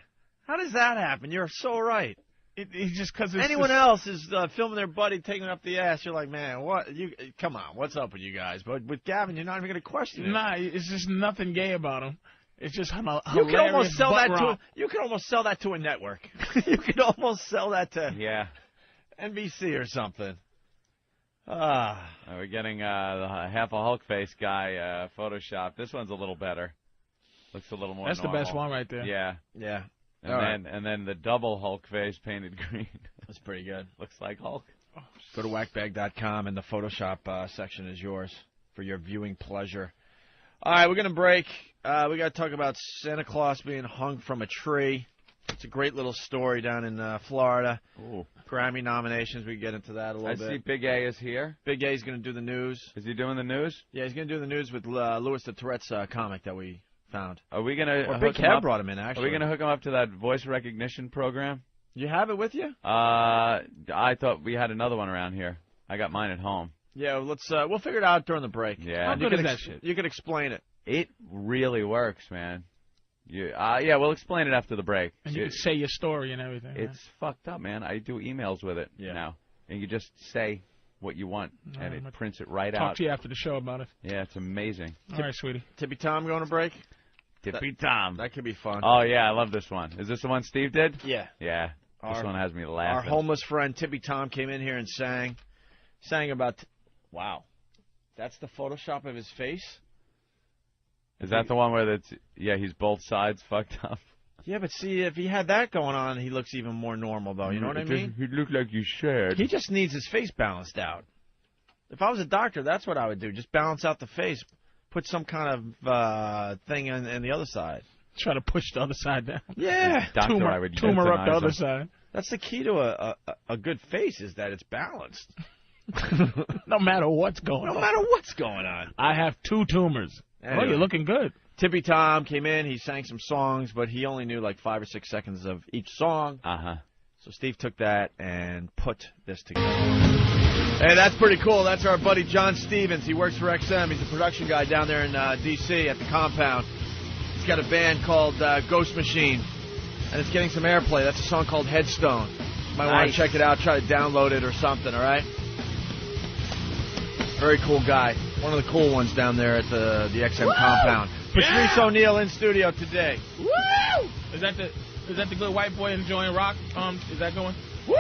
How does that happen? You're so right. It's just because anyone else is filming their buddy taking up the ass. You're like, man, what? You come on, what's up with you guys? But with Gavin, you're not even going to question it. Nah, it's just nothing gay about him. It's just You can almost sell that to. You can almost sell that to a network. You can almost sell that to NBC or something. We're getting the half a Hulk face guy Photoshop. This one's a little better. Looks a little more. That's normal. the best one right there. Yeah. Yeah. And then the double Hulk face painted green. That's pretty good. Looks like Hulk. Go to whackbag.com and the Photoshop section is yours for your viewing pleasure. All right, we're going to break. We got to talk about Santa Claus being hung from a tree. It's a great little story down in Florida. Ooh. Grammy nominations. We can get into that a little bit. I see Big A is here. Big A's going to do the news. Is he doing the news? Yeah, he's going to do the news with Louis the Tourette's comic that we found. Are we going to Or Big Kev brought him in, actually. Are we going to hook him up to that voice recognition program? You have it with you? I thought we had another one around here. I got mine at home. Yeah, let's. We'll figure it out during the break. Yeah. How good is that shit? You can explain it. It really works, man. Yeah, we'll explain it after the break. And you can say your story and everything. It's fucked up, man. I do emails with it now. And you just say what you want, and it prints it right out. Talk to you after the show about it. Yeah, it's amazing. All right, sweetie. Tippy Tom going to break? Tippy Tom. That could be fun. Oh, yeah, I love this one. Is this the one Steve did? Yeah. Yeah. This one has me laughing. Our homeless friend Tippy Tom came in here and sang about... Wow. That's the Photoshop of his face? Is that the one where he's both sides fucked up? Yeah, but see, if he had that going on, he looks even more normal, though. You know what I mean? He looked like you said. He just needs his face balanced out. If I was a doctor, that's what I would do. Just balance out the face. Put some kind of thing in the other side. Try to push the other side down. Yeah. Doctor, tumor, I would tumor up the euthanize other him. side. That's the key to a good face, is that it's balanced. No matter what's going on. No matter what's going on. I have 2 tumors. Anyway. Oh, you're looking good. Tippy Tom came in. He sang some songs, but he only knew like 5 or 6 seconds of each song. Uh-huh. So Steve took that and put this together. Hey, that's pretty cool. That's our buddy John Stevens. He works for XM. He's a production guy down there in D.C. at the compound. He's got a band called Ghost Machine, and it's getting some airplay. That's a song called Headstone. Might want to check it out. Try to download it or something, all right? Very cool guy. One of the cool ones down there at the XM compound. Patrice O'Neal in studio today. Woo! Is that the good white boy enjoying rock? Is that going? Woo!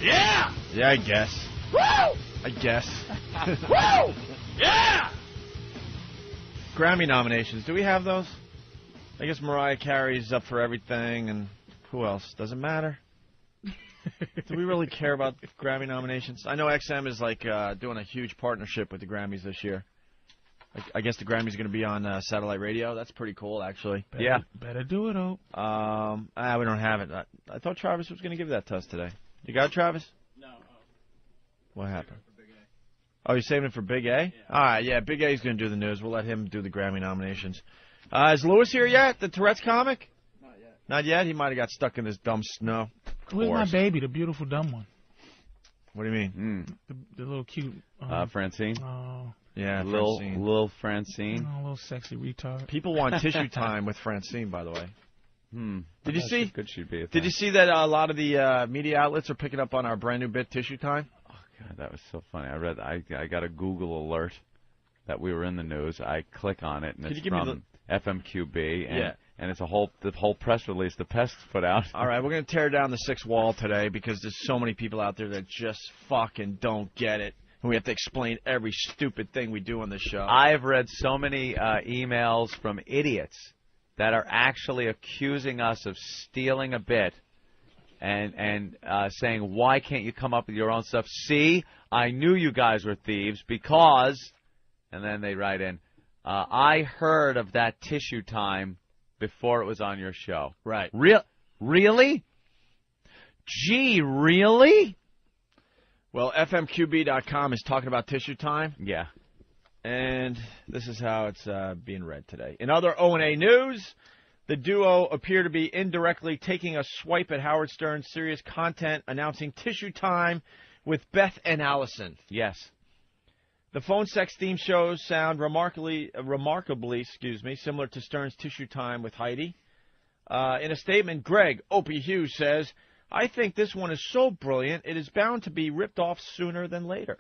Yeah! Yeah, I guess. Woo! I guess. Woo! Yeah! Grammy nominations. Do we have those? I guess Mariah Carey's up for everything, and who else? Doesn't matter. Do we really care about Grammy nominations? I know XM is like doing a huge partnership with the Grammys this year. I guess the Grammys are going to be on satellite radio. That's pretty cool, actually. Better do it, Hope. We don't have it. I thought Travis was going to give that to us today. You got it, Travis? No. What happened? Oh, you're saving it for Big A? Yeah. All right, yeah, Big A's going to do the news. We'll let him do the Grammy nominations. Is Louis here yet, the Tourette's comic? Not yet. Not yet? He might have got stuck in this dumb snow. Where's my baby, the beautiful dumb one? What do you mean? The little cute... Francine? Oh. Yeah, Little Francine. Oh, a little sexy retard. People want tissue time with Francine, by the way. Did you see? Good she'd be. Did you see that a lot of the media outlets are picking up on our brand new bit, Tissue Time? Oh God, that was so funny. I got a Google alert that we were in the news. I click on it, and it's from FMQB, and it's the whole press release the Pests put out. All right, we're gonna tear down the 6th wall today because there's so many people out there that just fucking don't get it. and we have to explain every stupid thing we do on the show. I've read so many emails from idiots that are actually accusing us of stealing a bit and saying, why can't you come up with your own stuff? See, I knew you guys were thieves because, and then they write in, I heard of that tissue time before it was on your show. Right. Really? Gee, really? Well, FMQB.com is talking about tissue time. Yeah. And this is how it's being read today. In other O&A news, the duo appear to be indirectly taking a swipe at Howard Stern's serious content, announcing tissue time with Beth and Allison. Yes. The phone sex theme shows sound remarkably, similar to Stern's tissue time with Heidi. In a statement, Greg Opie Hughes says, I think this one is so brilliant, it is bound to be ripped off sooner than later.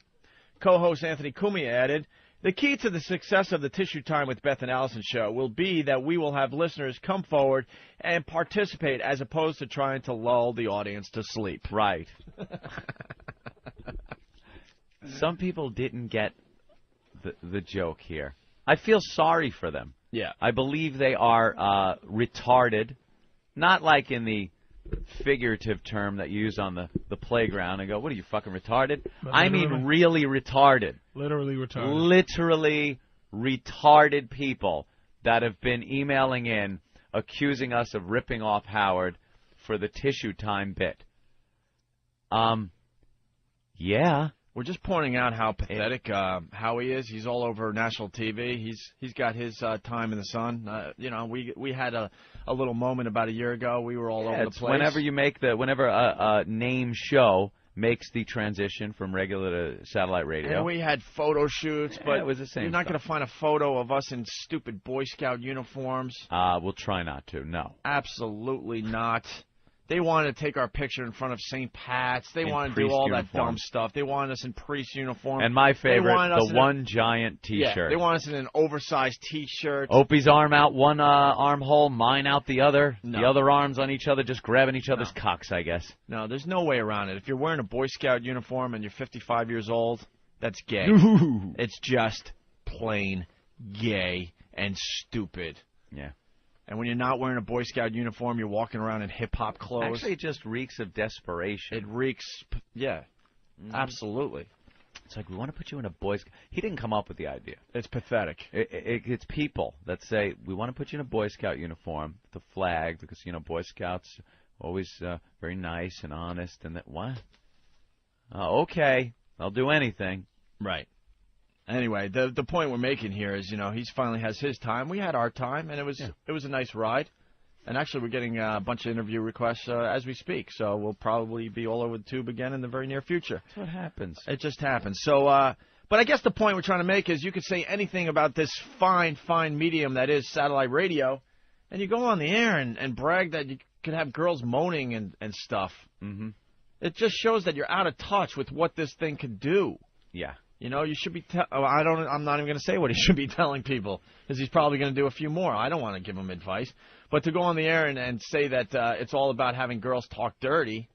Co-host Anthony Cumia added, the key to the success of the Tissue Time with Beth and Allison show will be that we will have listeners come forward and participate as opposed to trying to lull the audience to sleep. Right. Some people didn't get the joke here. I feel sorry for them. Yeah. I believe they are retarded, not like in the figurative term that you use on the playground and go, what are you, fucking retarded? I mean really retarded. Literally retarded. Literally retarded people that have been emailing in accusing us of ripping off Howard for the tissue time bit. Yeah. We're just pointing out how pathetic Howie is. He's all over national TV. He's got his time in the sun. We had a little moment about a year ago. We were all over the place. Whenever a name show makes the transition from regular to satellite radio. And we had photo shoots, but it was the same you're not going to find a photo of us in stupid Boy Scout uniforms. We'll try not to. No. Absolutely not. They wanted to take our picture in front of St. Pat's. They wanted to do all that dumb stuff. They wanted us in priest uniform. And my favorite, the one giant T-shirt. Yeah, they want us in an oversized T-shirt. Opie's arm out one armhole, mine out the other. No. The other arms on each other, just grabbing each other's cocks, I guess. No, there's no way around it. If you're wearing a Boy Scout uniform and you're 55 years old, that's gay. It's just plain gay and stupid. Yeah. And when you're not wearing a Boy Scout uniform, you're walking around in hip-hop clothes. Actually, it just reeks of desperation. It reeks, yeah, absolutely. It's like, we want to put you in a Boy Scout. He didn't come up with the idea. It's pathetic. It's people that say, we want to put you in a Boy Scout uniform, the flag, because, Boy Scouts are always very nice and honest. And that, what? Okay, I'll do anything. Right. Anyway, the point we're making here is, he's finally has his time. We had our time, and it was a nice ride. And actually, we're getting a bunch of interview requests as we speak, so we'll probably be all over the tube again in the very near future. That's what happens. It just happens. So, but I guess the point we're trying to make is you could say anything about this fine medium that is satellite radio, and you go on the air and brag that you can have girls moaning and stuff. Mm-hmm. It just shows that you're out of touch with what this thing could do. Yeah. You should be. I'm not even going to say what he should be telling people because he's probably going to do a few more. I don't want to give him advice, but to go on the air and say that it's all about having girls talk dirty,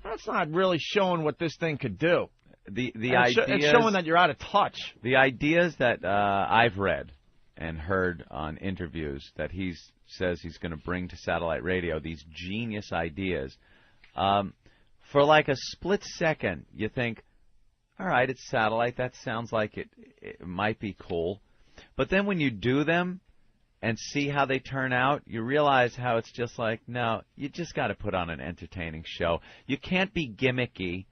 that's not really showing what this thing could do. It's showing that you're out of touch. The ideas that I've read and heard on interviews that he says he's going to bring to satellite radio, these genius ideas, for like a split second, you think, all right, it's satellite. That sounds like it might be cool. But then when you do them and see how they turn out, you realize how it's just like, no, you just got to put on an entertaining show. You can't be gimmicky,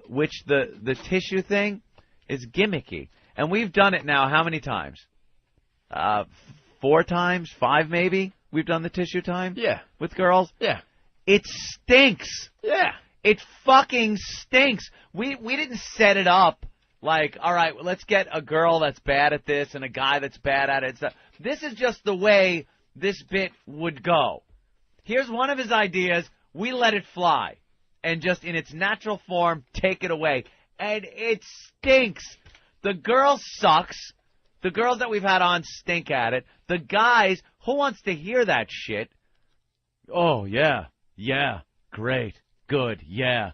which the tissue thing is gimmicky. And we've done it now how many times? 4 times? 5 maybe? We've done the tissue time? Yeah. With girls? Yeah. It stinks. Yeah. It fucking stinks. We didn't set it up like, all right, well, let's get a girl that's bad at this and a guy that's bad at it. This is just the way this bit would go. Here's one of his ideas. We let it fly and just in its natural form take it away. And it stinks. The girl sucks. The girls that we've had on stink at it. The guys, who wants to hear that shit? Oh, yeah, great. Good, yeah.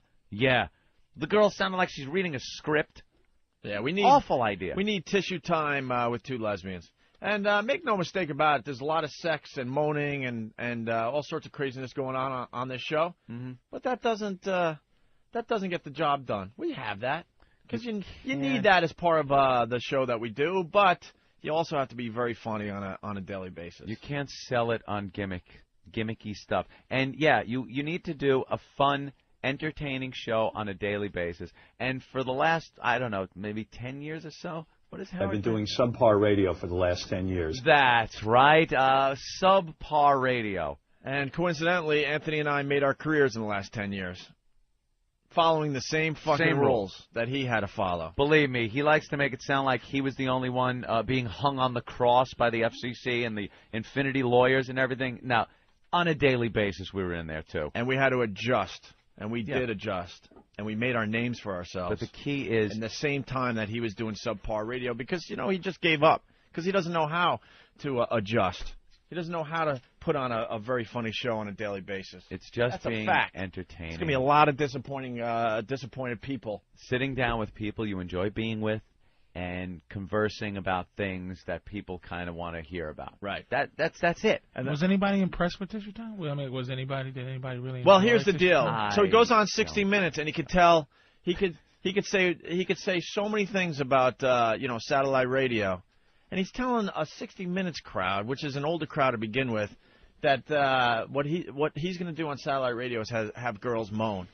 The girl sounded like she's reading a script. Yeah, we need awful idea. We need tissue time with two lesbians. And make no mistake about it, there's a lot of sex and moaning and all sorts of craziness going on this show. Mm-hmm. But that doesn't get the job done. We have that because you need that as part of the show that we do. But you also have to be very funny on a daily basis. You can't sell it on gimmicky stuff. And yeah, you need to do a fun, entertaining show on a daily basis. And for the last, I don't know, maybe 10 years or so. What is I've been doing subpar radio for the last 10 years. That's right, subpar radio. And coincidentally, Anthony and I made our careers in the last 10 years, following the same fucking rules that he had to follow. Believe me, he likes to make it sound like he was the only one being hung on the cross by the FCC and the Infinity lawyers and everything. Now, on a daily basis, we were in there, too. And we had to adjust, and we did adjust. And we made our names for ourselves. But the key is... in the same time that he was doing subpar radio, because, he just gave up. Because he doesn't know how to adjust. He doesn't know how to put on a very funny show on a daily basis. It's just That's being a fact. entertaining. There's going to be a lot of disappointed people. Sitting down with people you enjoy being with and conversing about things that people kind of want to hear about. Right. That's it. And was anybody impressed with Tissue Time? Well, I mean, did anybody really? Well, here's the deal. So he goes on 60 Minutes, and he could tell he could say so many things about satellite radio, and he's telling a 60 Minutes crowd, which is an older crowd to begin with, that what he's going to do on satellite radio is have girls moan.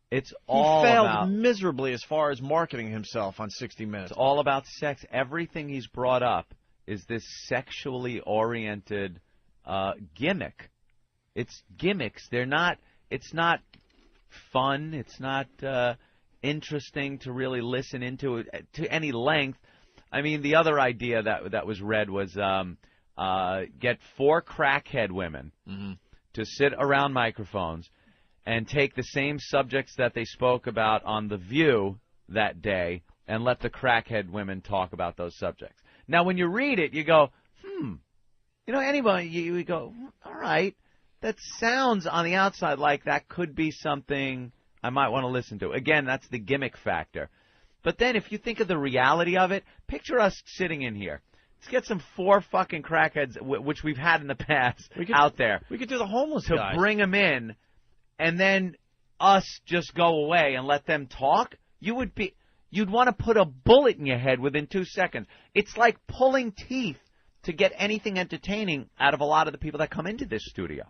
It's He all failed about miserably as far as marketing himself on 60 Minutes. It's all about sex. Everything he's brought up is this sexually oriented gimmick. It's gimmicks. They're not. It's not fun. It's not interesting to really listen into it to any length. I mean, the other idea that was read was get 4 crackhead women to sit around microphones and take the same subjects that they spoke about on The View that day and let the crackhead women talk about those subjects. Now, when you read it, you go, anybody, you go, all right, that sounds on the outside like that could be something I might want to listen to. Again, that's the gimmick factor. But then if you think of the reality of it, picture us sitting in here. Let's get some 4 fucking crackheads, which we've had in the past, out there. We could do the homeless to guys. Bring them in. And then us just go away and let them talk, you'd want to put a bullet in your head within 2 seconds. It's like pulling teeth to get anything entertaining out of a lot of the people that come into this studio.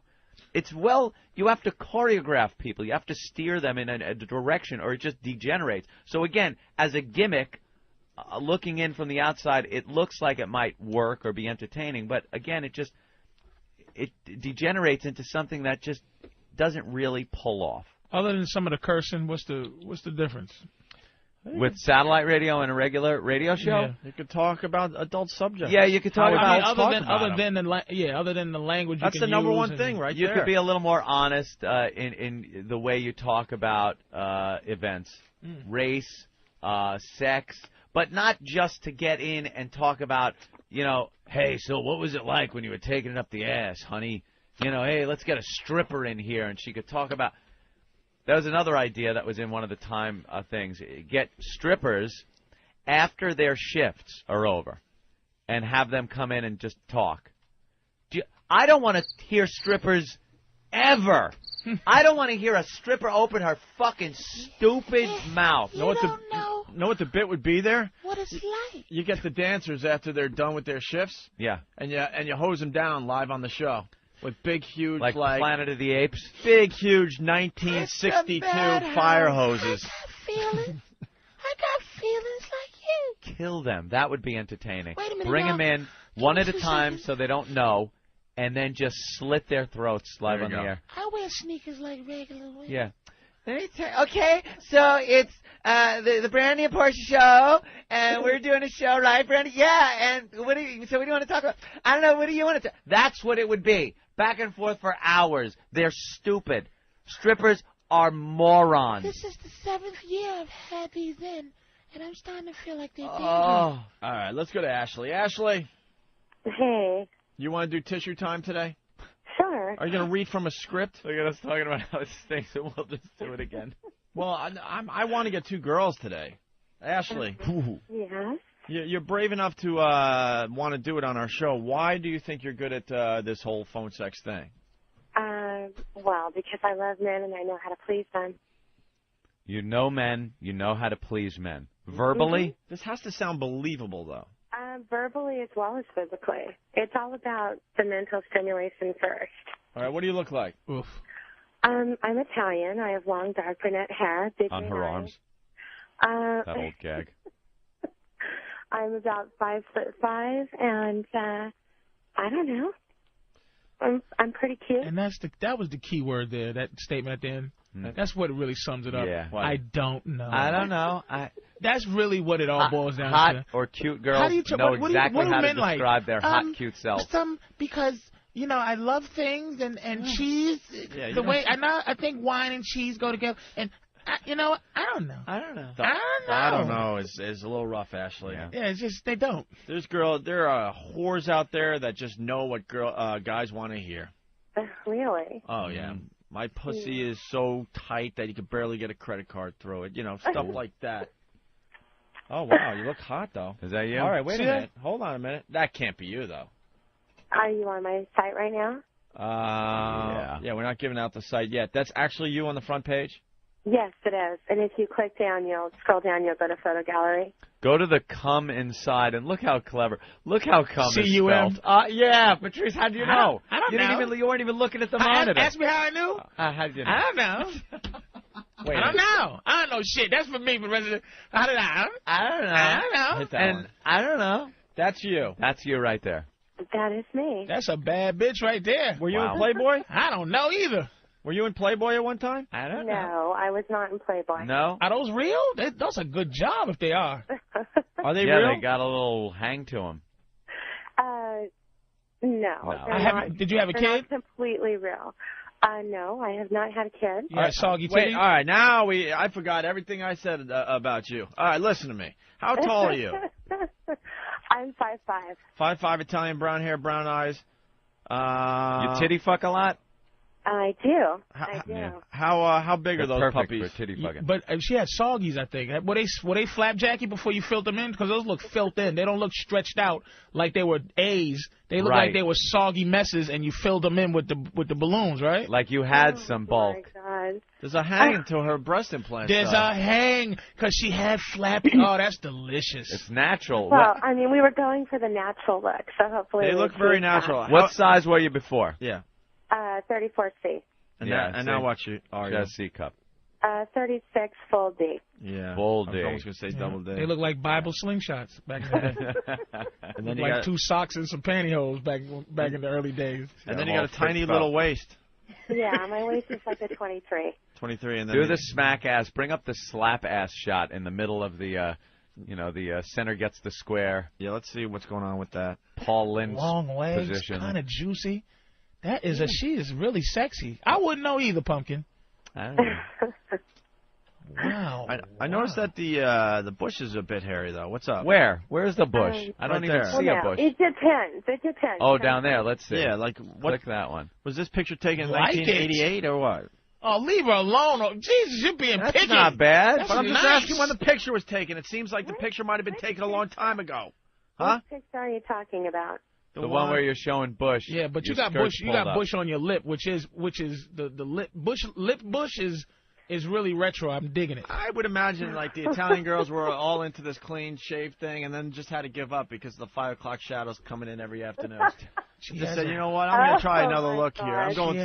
You have to choreograph people. You have to steer them in a direction or it just degenerates. So again, as a gimmick, looking in from the outside, it looks like it might work or be entertaining. But again, it degenerates into something that just doesn't really pull off. Other than some of the cursing, what's the difference? With satellite radio and a regular radio show? Yeah, you could talk about adult subjects. Yeah, you could talk about other than the language. That's the number one thing, right? You could be a little more honest in the way you talk about events, race, sex, but not just to get in and talk about, hey, so what was it like when you were taking it up the ass, honey? Hey, let's get a stripper in here, and she could talk about. That was another idea that was in one of the Time things. Get strippers after their shifts are over, and have them come in and just talk. I don't want to hear strippers ever. I don't want to hear a stripper open her fucking stupid mouth. Know what the bit would be there? What it's like. You get the dancers after they're done with their shifts. Yeah. And you hose them down live on the show. With big, huge, like Planet of the Apes? Big, huge 1962 fire hoses. I got feelings like you. Kill them. That would be entertaining. Wait a minute, Bring now. them in one at a time so they don't know, and then just slit their throats live on the air. I wear sneakers like regular women. Yeah. Okay, so it's the Brandy and Portia show, and we're doing a show, right, Brandy? Yeah, and what do you want to talk about? I don't know, what do you want to talk? That's what it would be. Back and forth for hours. They're stupid. Strippers are morons. This is the 7th year I've had these in, and I'm starting to feel like they're dangerous. All right, let's go to Ashley. Ashley. Hey. You want to do tissue time today? Sure. Are you going to read from a script? Look at us talking about how this stinks, and we'll just do it again. Well, I want to get 2 girls today. Ashley. Yes. You're brave enough to want to do it on our show. Why do you think you're good at this whole phone sex thing? Well, because I love men and I know how to please them. You know men. You know how to please men. Verbally? This has to sound believable, though. Verbally as well as physically. It's all about the mental stimulation first. All right, what do you look like? Oof. I'm Italian. I have long, dark brunette hair. Big On her eyes. arms. That old gag. I'm about 5'5", and I don't know. I'm pretty cute. And that was the key word there, that statement at the end. That's what really sums it up. Yeah. I don't know. I don't know. That's really what it all boils down hot to. or cute girls How do you know what exactly do how to men like? describe their hot, cute selves. Because I love things and cheese. Yeah, the way I think wine and cheese go together. And I don't know. I don't know. I don't know is a little rough, Ashley. Yeah, it's just they don't. There are whores out there that just know what guys want to hear. Really? Oh yeah. My pussy is so tight that you could barely get a credit card through it. Stuff like that. Oh wow, you look hot though. Is that you? All right, wait a minute. Hold on a minute. That can't be you though. Are you on my site right now? Yeah, we're not giving out the site yet. That's actually you on the front page? Yes, it is. And if you click down, you'll scroll down, you'll go to photo gallery. Go to the come inside and look how clever. Look how come is C-U-M? spelled. Yeah, Patrice, how do you know? I don't know. You weren't even looking at the monitor. Ask me how I knew. How did you know? I don't know. Wait, I don't know. I don't know shit. That's for me, for the rest of the... I don't know. I don't know. I don't know. Hit that And one. I don't know. That's you. That's you right there. That is me. That's a bad bitch right there. Were you in Playboy? I don't know either. Were you in Playboy at one time? I don't know. No, I was not in Playboy. No? Are those real? Those a good job if they are. Are they yeah, real? they got a little hang to them. No. Did you have a they're kid? Not completely real. No, I have not had a kid. You had soggy Wait, titties? all right, now I forgot everything I said about you. All right, listen to me. How tall are you? I'm 5'5". 5'5", Italian, brown hair, brown eyes. You titty fuck a lot? I do. I do. Yeah. How big are They're those perfect puppies? for titty fucking. But she had soggies, I think. Were they flapjacky before you filled them in? Because those look filled in. They don't look stretched out like they were A's. They look like they were soggy messes, and you filled them in with the balloons, right? Like you had some bulk. Oh, my God. There's a hang to her breast implant. There's a hang because she had flappy. Oh, that's delicious. It's natural. Well, I mean, we were going for the natural look, so hopefully They look very natural. What size were you before? Yeah. 34C. And now what you are you? C cup. 36 full D. Yeah. Full I D. was almost going to say double D. They look like Bible slingshots back in the day. And then like 2 socks and some pantyhose back in the early days. And then you got a tiny little waist. Yeah, my waist is like a 23. 23, and then do the smack ass. Bring up the slap ass shot in the middle of the, the center gets the square. Yeah, let's see what's going on with that. Paul Lynch's long legs, position. kind of juicy. She is really sexy. I wouldn't know either, Pumpkin. I don't know. Wow. I noticed that the bush is a bit hairy though. What's up? Where? Where's the bush? I don't even see a bush. It depends. Oh, down there. Let's see. Yeah, like what? Click that one. Was this picture taken in Like 1988 or what? Oh, leave her alone. Oh, Jesus, you're being That's picky. not bad. That's But I'm just nice. asking when the picture was taken. It seems like the picture might have been taken a long time ago. Huh? What picture are you talking about? The one where you're showing bush. Yeah, but you Your got skirt's bush. You pulled got up. bush on your lip, which is the lip bush. Lip bush is really retro. I'm digging it. I would imagine like the Italian girls were all into this clean shave thing, and then just had to give up because of the 5 o'clock shadows coming in every afternoon. She just said, you know what? I'm gonna try another look here. I'm going.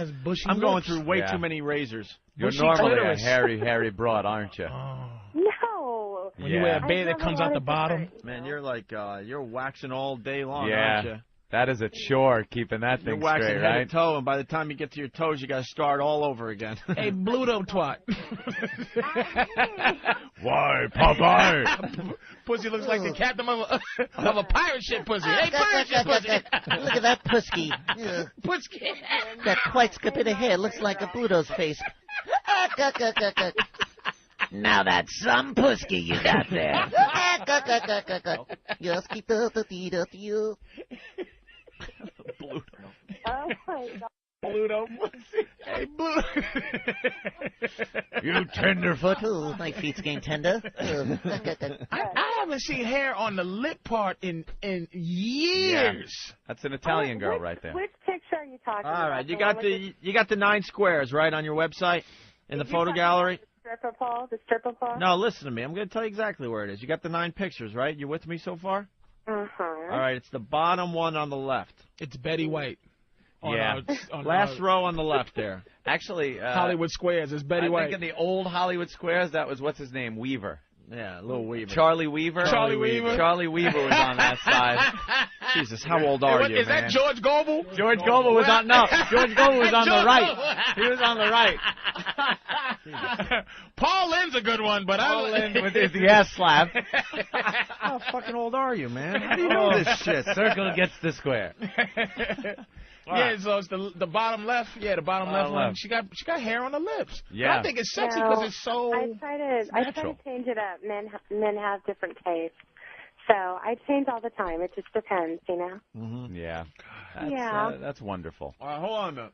I'm going through way too many razors. You're Bushy normally clitoris. a hairy broad, aren't you? No. When you wear a bait that comes out the bottom. Man, you're like you're waxing all day long, Yeah. aren't you? That is a chore, keeping that You're thing waxing straight, head right? to toe, and by the time you get to your toes, you got to start all over again. Hey, Bluto twat. Why, Popeye? Pussy looks like the captain of a pirate ship pussy. Hey, pirate ship pussy. Look at that pusky. Ugh. Pussy. That white strip of hair looks like a Bluto's face. Now that's some pusky you got there. Just keep the you. Oh, my God. Pluto pussy. Hey, Pluto. You tenderfoot. Oh, my feet's getting tender. I haven't seen hair on the lip part in years. Yeah. That's an Italian girl right there. Which picture are you talking about? All right, you got the 9 squares right on your website in the photo gallery. The stripper pole? No, listen to me. I'm going to tell you exactly where it is. You got the 9 pictures, right? You with me so far? Uh-huh. All right, it's the bottom one on the left. It's Betty White. Last row on the left there. Actually, Hollywood Squares is Betty White. I think in the old Hollywood Squares, that was, what's his name, Weaver. Yeah, Lil Weaver. Charlie Weaver? Charlie Weaver. Charlie Weaver was on that side. Jesus, how old are you, Is man? that George Goebel? George Goebel was on, no, George Goebel was on the right. He was on the right. Paul Lynn's a good one, but Paul Lynn with the ass slap. How fucking old are you, man? How do you know this shit? Circle gets the square. Yeah, so it's the bottom left. Yeah, the bottom left one. She got hair on the lips. Yeah. I think it's sexy because it's so I try to change it up. Men have different tastes. So I change all the time. It just depends, you know? Mm-hmm. Yeah. That's wonderful. All right, hold on a minute.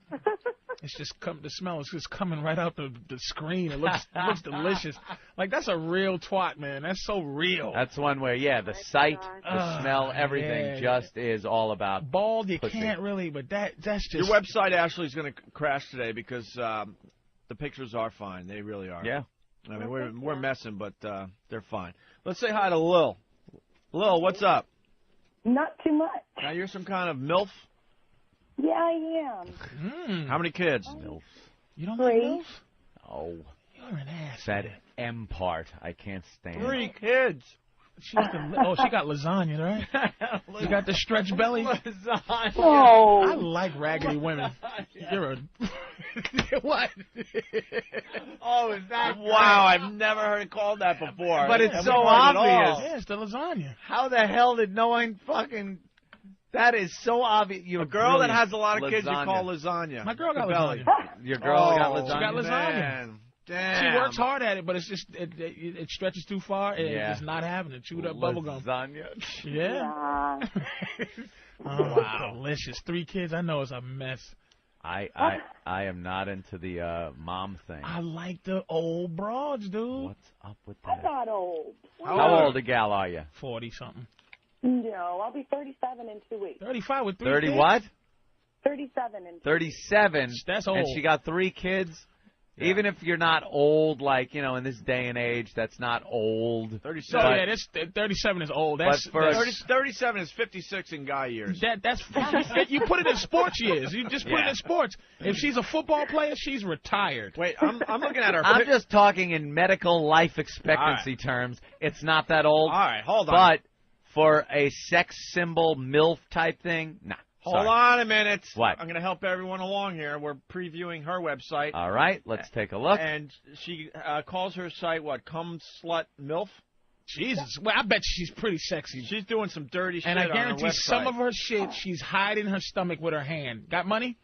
It's just the smell is just coming right out the screen. It looks delicious. Like, that's a real twat, man. That's so real. That's one way, yeah. The sight, the smell, everything just is all about bald. You pussy. can't really, but that's just your website. Ashley's going to crash today because the pictures are fine. They really are. Yeah. I mean, we're messing, but they're fine. Let's say hi to Lil. Lil, what's up? Not too much. Now you're some kind of MILF. Yeah, I am. How many kids? MILF. You don't like MILF? Oh. You're an ass. That M part, I can't stand. 3 kids. She got lasagna, right? You got the stretch belly. Lasagna. Oh. I like raggedy women. You're a what? Oh, is that? Wow, I've never heard it called that before. But it's so obvious. Yeah, it's the lasagna. How the hell did no one fucking? That is so obvious. A girl that has a lot of kids you call lasagna. My girl got belly. lasagna. Your girl got lasagna. She got lasagna. Man. Damn. She works hard at it, but it's just it stretches too far. It's not having it. Chewed up bubble gum. Lasagna. Yeah. Wow. Delicious. 3 kids. I know it's a mess. I am not into the mom thing. I like the old broads, dude. What's up with that? I'm not old. How old a gal are you? 40-something. No, I'll be 37 in 2 weeks. 35 with 3 30 kids? what? 37 in 2 37. That's old. And she got 3 kids? Yeah. Even if you're not old, like, you know, in this day and age, that's not old. 37. So, yeah, 37 is old. That's, but for 37 is 56 in guy years. That's you put it in sports years. You just put it in sports. If she's a football player, she's retired. Wait, I'm looking at her. I'm just talking in medical life expectancy terms. It's not that old. All right, hold on. But for a sex symbol MILF type thing, nah. Hold on a minute. What? I'm going to help everyone along here. We're previewing her website. All right, let's take a look. And she calls her site, what, Cum Slut MILF? Jesus. Well, I bet she's pretty sexy. She's doing some dirty shit and I on her guarantee website. some of her shit, she's hiding her stomach with her hand. Got money?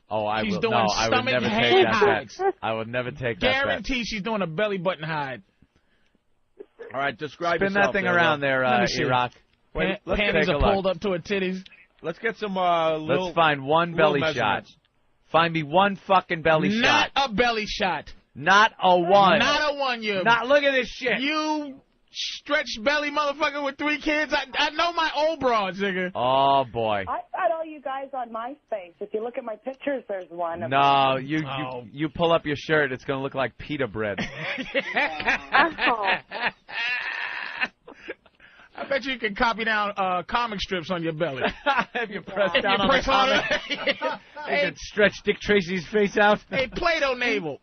Oh, I she's will. Doing No, I would never take that bet. I would never take that bet. Guarantee she's doing a belly button hide. All right, describe Spin yourself that thing there, around there, Iraq. Wait, panties are pulled up to her titties. Let's get some Let's find one belly shot. Find me one fucking belly shot. Not a belly shot. Not a one. Not a one, you. Not look at this shit. You stretched belly motherfucker with 3 kids. I know my old broads, nigga. Oh boy. I've got all you guys on MySpace. If you look at my pictures, there's one. Of No, them. you pull up your shirt, it's gonna look like pita bread. I bet you can copy down comic strips on your belly. If you press down on the comic, you can stretch Dick Tracy's face out. Hey, Play-Doh navel.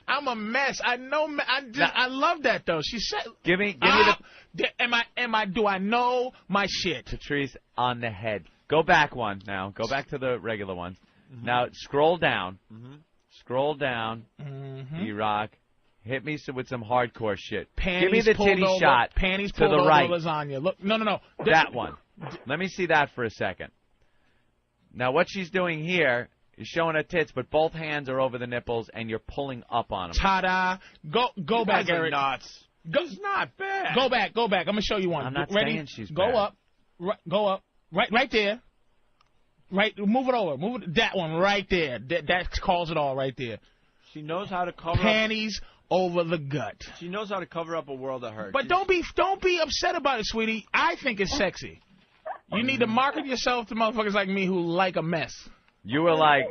I'm a mess. I know. I love that though. She said, "Give me the." Do I know my shit? Patrice on the head. Go back one now. Go back to the regular ones. Mm-hmm. Now scroll down. Mm-hmm. Scroll down. Mm-hmm. E-Rock. Hit me with some hardcore shit. Panties Give me the titty over, shot. Panties to the over right. Lasagna. Look, no. That one. Let me see that for a second. Now what she's doing here is showing her tits, but both hands are over the nipples, and you're pulling up on them. Ta-da! Go back, Eric. Nuts. It's not bad. Go back. I'm gonna show you one. I'm not Ready? saying she's Go bad. up. Go up. Right there. Right, move it over. Move it, that one right there. That calls it all right there. She knows how to cover Panties over the gut. She knows how to cover up a world of hurt. But don't be upset about it, sweetie. I think it's sexy. You need to market yourself to motherfuckers like me who like a mess. You were like,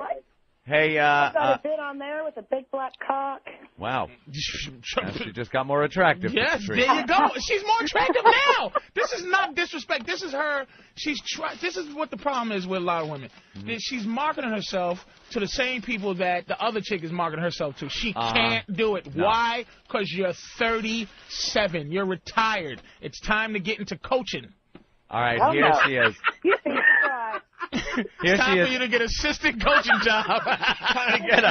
hey, I've got a bit on there with a big black cock. Wow. She just got more attractive. Yes, Patrice. there you go. She's more attractive now. This is not disrespect. This is her. This is what the problem is with a lot of women. She's marketing herself to the same people that the other chick is marketing herself to. She can't do it. No. Why? Because you're 37. You're retired. It's time to get into coaching. All right, here she is. Here It's time she for is. you to get assistant coaching job. Trying to get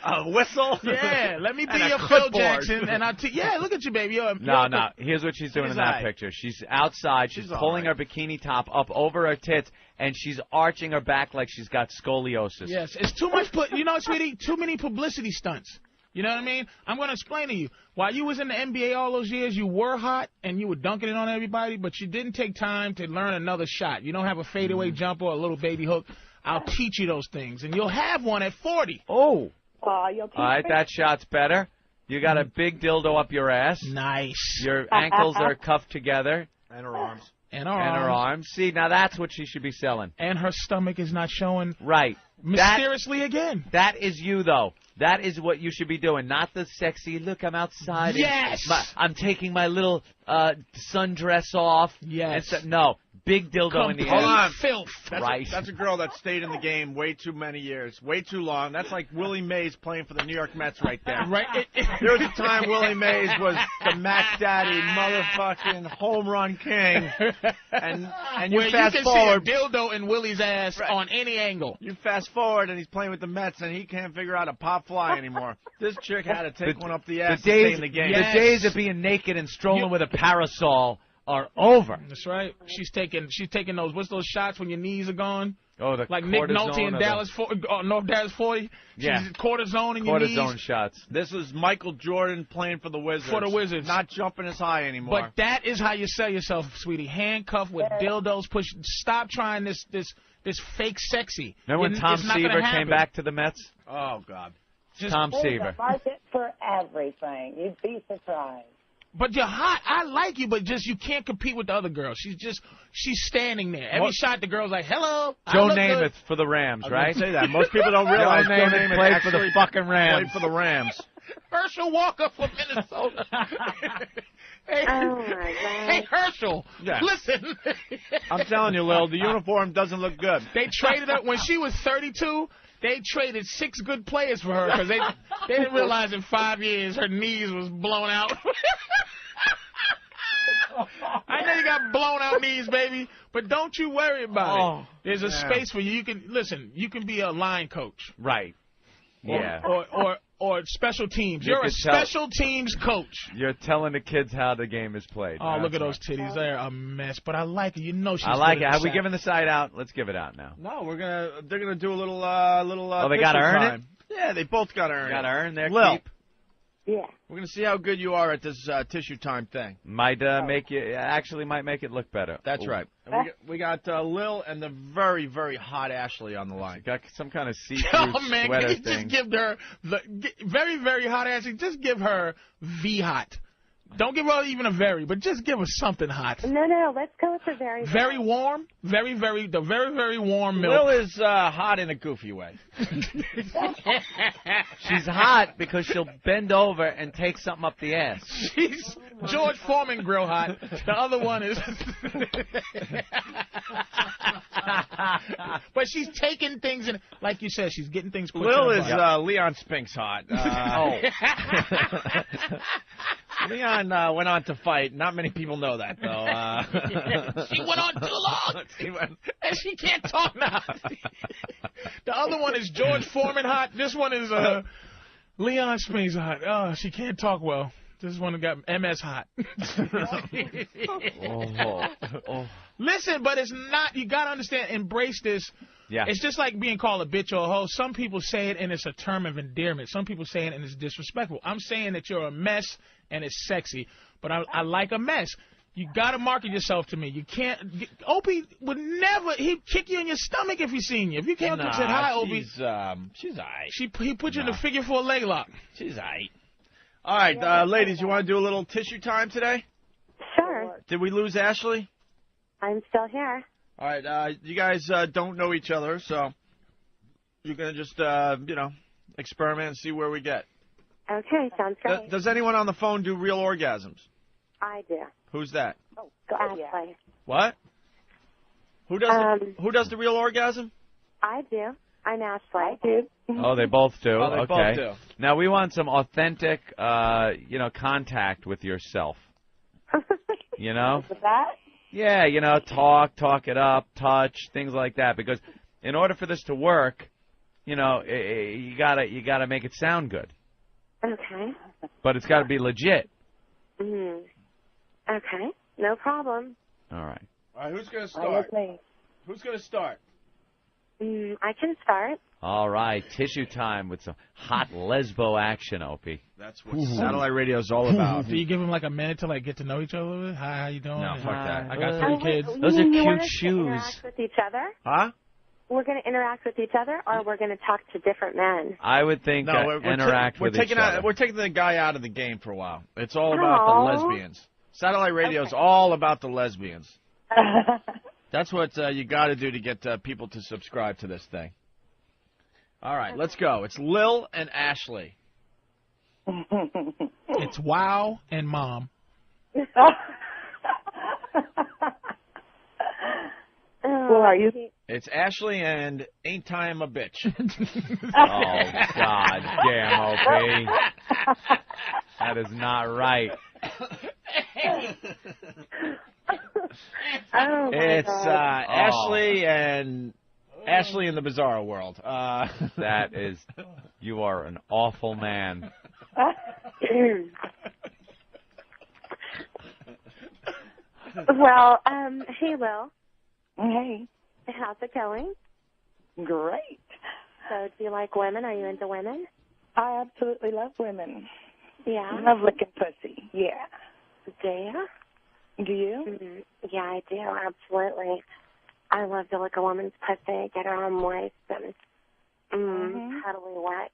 a whistle. Yeah, let me be and a your Phil clipboard. Jackson, and yeah, look at you, baby. No. Here's what she's doing in that picture. She's outside. She's pulling her bikini top up over her tits, and she's arching her back like she's got scoliosis. Yes, it's too much. You know, sweetie, too many publicity stunts. You know what I mean? I'm going to explain to you. While you was in the NBA all those years, you were hot and you were dunking it on everybody, but you didn't take time to learn another shot. You don't have a fadeaway jumper or a little baby hook. I'll teach you those things, and you'll have one at 40. Oh. You'll teach All right, me? that shot's better. You got a big dildo up your ass. Nice. Your ankles are cuffed together. And her arms. And her arms. See, now that's what she should be selling. And her stomach is not showing. Right. Mysteriously again. That is you, though. That is what you should be doing, not the sexy, look, I'm outside. Yes! I'm taking my little sundress off. Yes. No, big dildo in the air. Hold on. Filth. That's a girl that stayed in the game way too many years, way too long. That's like Willie Mays playing for the New York Mets right there. Right. There was a time Willie Mays was the Mac Daddy motherfucking home run king. And you Where fast you can forward. see a dildo in Willie's ass on any angle. You fast forward and he's playing with the Mets and he can't figure out a pop fly anymore. This chick had to take one up the ass to stay in the game. The days of being naked and strolling with a parasol are over. That's right. She's taking those. What's those shots when your knees are gone? Oh, the like Nick cortisone Nolte in North Dallas 40. Yeah. She's cortisone in your knees. Cortisone shots. This was Michael Jordan playing for the Wizards. For the Wizards. Not jumping as high anymore. But that is how you sell yourself, sweetie. Handcuffed with dildos. Stop trying this fake sexy. Remember when Tom Seaver came back to the Mets? Oh, God. Tom There's Seaver. a market for everything. You'd be surprised. But you're hot. I like you, but just you can't compete with the other girls. She's standing there. Every shot, the girl's like, "Hello." Joe Namath for the Rams, right? Say that. Most people don't realize Joe Namath played for the fucking Rams. Played for the Rams. Herschel Walker from Minnesota. Hey, Oh, my God. hey, Herschel. Yeah. Listen. I'm telling you, Lil, the uniform doesn't look good. They traded her when she was 32. They traded 6 good players for her because they didn't realize in 5 years her knees was blown out. I know you got blown out knees, baby, but don't you worry about it. There's a space for you. You can be a line coach. Right. Yeah. Or special teams. You You're a could tell- special teams coach. You're telling the kids how the game is played. Oh, look at those titties. They're a mess, but I like it. You know she's I like good it. at Have we the given the side out? Let's give it out now. No, they're gonna do a little Oh, they gotta tissue earn time. Yeah, they both gotta earn it. Gotta earn their Lil, keep. Yeah. we're gonna see how good you are at this tissue time thing. Might make it look better. That's Ooh. right. And we got Lil and the very, very hot Ashley on the line. Got some kind of see-through Oh, man, sweater can you thing. just give her very, very hot Ashley? Just give her V-hot. Don't give her even a very, but just give her something hot. No, let's go with the very. Very warm, very, very warm milk. Lil is hot in a goofy way. She's hot because she'll bend over and take something up the ass. She's George Foreman grill hot. The other one is. But she's taking things in, like you said, she's getting things. Lil is Leon Spinks hot. Leon went on to fight. Not many people know that, though. She went on too long, and she can't talk now. The other one is George Foreman hot. This one is Leon Spinks hot. Oh, she can't talk well. This one got MS hot. Listen, but it's not. You gotta understand. Embrace this. Yeah. It's just like being called a bitch or a hoe. Some people say it and it's a term of endearment. Some people say it and it's disrespectful. I'm saying that you're a mess and it's sexy, but I like a mess. You got to market yourself to me. You can't. Opie would never. He'd kick you in your stomach if he seen you. If you came up and said hi, Opie. She's alright. He put you in the figure 4 leg lock. She's alright. All right, ladies, you want to do a little tissue time today? Sure. Did we lose Ashley? I'm still here. All right, you guys don't know each other, so you're going to just, experiment and see where we get. Okay, sounds great. Does anyone on the phone do real orgasms? I do. Who's that? Oh, God, Ashley. What? Who does the real orgasm? I do. I'm Ashley. I do. Oh, they both do. Oh, they both do. Now we want some authentic, contact with yourself. You know? With that? Yeah, talk it up, touch, things like that. Because in order for this to work, you gotta make it sound good. Okay. But it's got to be legit. Mm. Okay. No problem. All right. All right, who's going to start? Who's going to start? I can start. All right, tissue time with some hot lesbo action, Opie. That's what satellite radio is all about. Do you give them like a minute to get to know each other? Hi, how you doing? No, fuck that. I got 3 kids. Those are cute want us to shoes. interact with each other? Huh? We're going to interact with each other, or we're going to talk to different men? I would think interact with each other. We're taking the guy out of the game for a while. It's all about the lesbians. Satellite radio is all about the lesbians. That's what you got to do to get people to subscribe to this thing. All right, let's go. It's Lil and Ashley. It's Wow and Mom. Who are you? It's Ashley and Ain't Time a Bitch. Oh, God damn, Opie. That is not right. It's Ashley and Ashley in the Bizarro World. That is, you are an awful man. Well, hey, Lil. Hey. How's it going? Great. So, do you like women? Are you into women? I absolutely love women. Yeah. Love licking pussy. Yeah. Do you? Do you? Mm-hmm. Yeah, I do. Absolutely. I love to lick a woman's pussy, get her all moist and totally wet.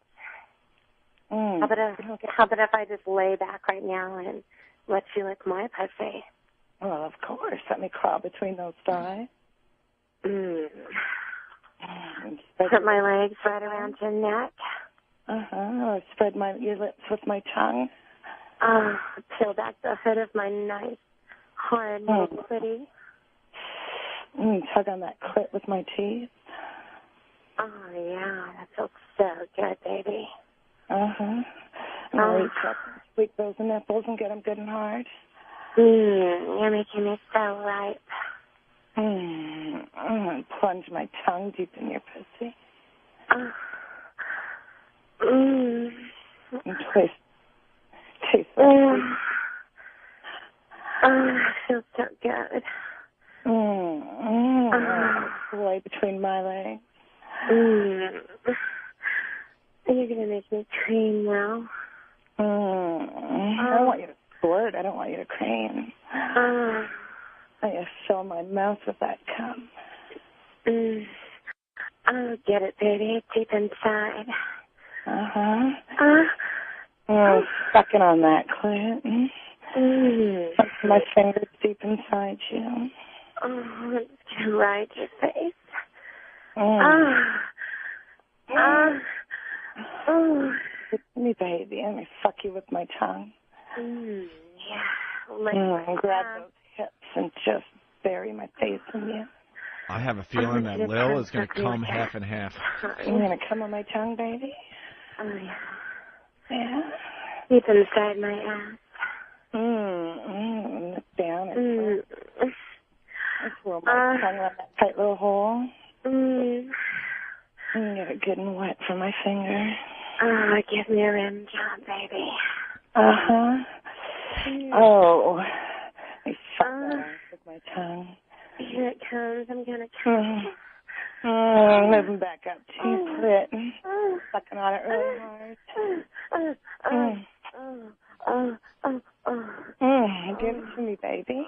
How about if I just lay back right now and let you lick my pussy? Well, of course. Let me crawl between those thighs. Put my legs right around your neck. Or spread your lips with my tongue. Peel back the hood of my nice, hard clit. Tug on that clit with my teeth. Oh, yeah. That feels so good, baby. I'll reach up and squeak those nipples and get them good and hard. You're making me so ripe. And plunge my tongue deep in your pussy. And taste that. Feels so good. Lay between my legs. You're going to make me cream now. I don't want you to squirt. I don't want you to cream. I just fill my mouth with that cum. Oh, get it, baby. Deep inside. Sucking on that clit. My fingers deep inside you. Oh, it's going to ride your face. Me, baby. Let me fuck you with my tongue. Yeah. Grab those hips and just bury my face in you. I have a feeling that Lil is going to come half and half. You're going to come on my tongue, baby? Oh, yeah. Yeah? Deep inside my ass. Look down and let's roll my tongue around that tight little hole. Get it good and wet from my finger. Oh, give me a rim job, baby. Oh. I suck that ass with my tongue. Here it comes. I'm going to come. Moving back up to your clit. Sucking on it really hard. Get for me, baby.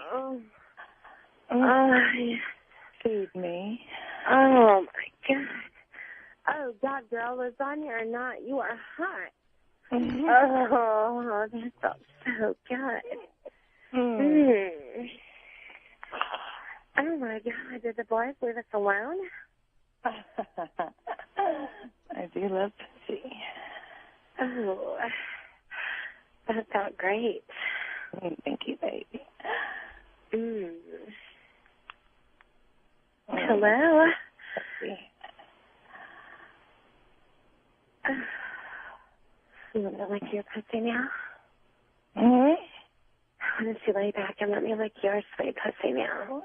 Feed me. Oh, my God. Oh, God, girl, lasagna or not, you are hot. Oh, that felt so good. Oh, my God, did the boys leave us alone? I do love pussy. Oh, that felt great. Thank you, baby. Hello? You want to lick your pussy now? Why don't you lay back and let me lick your sweet pussy now?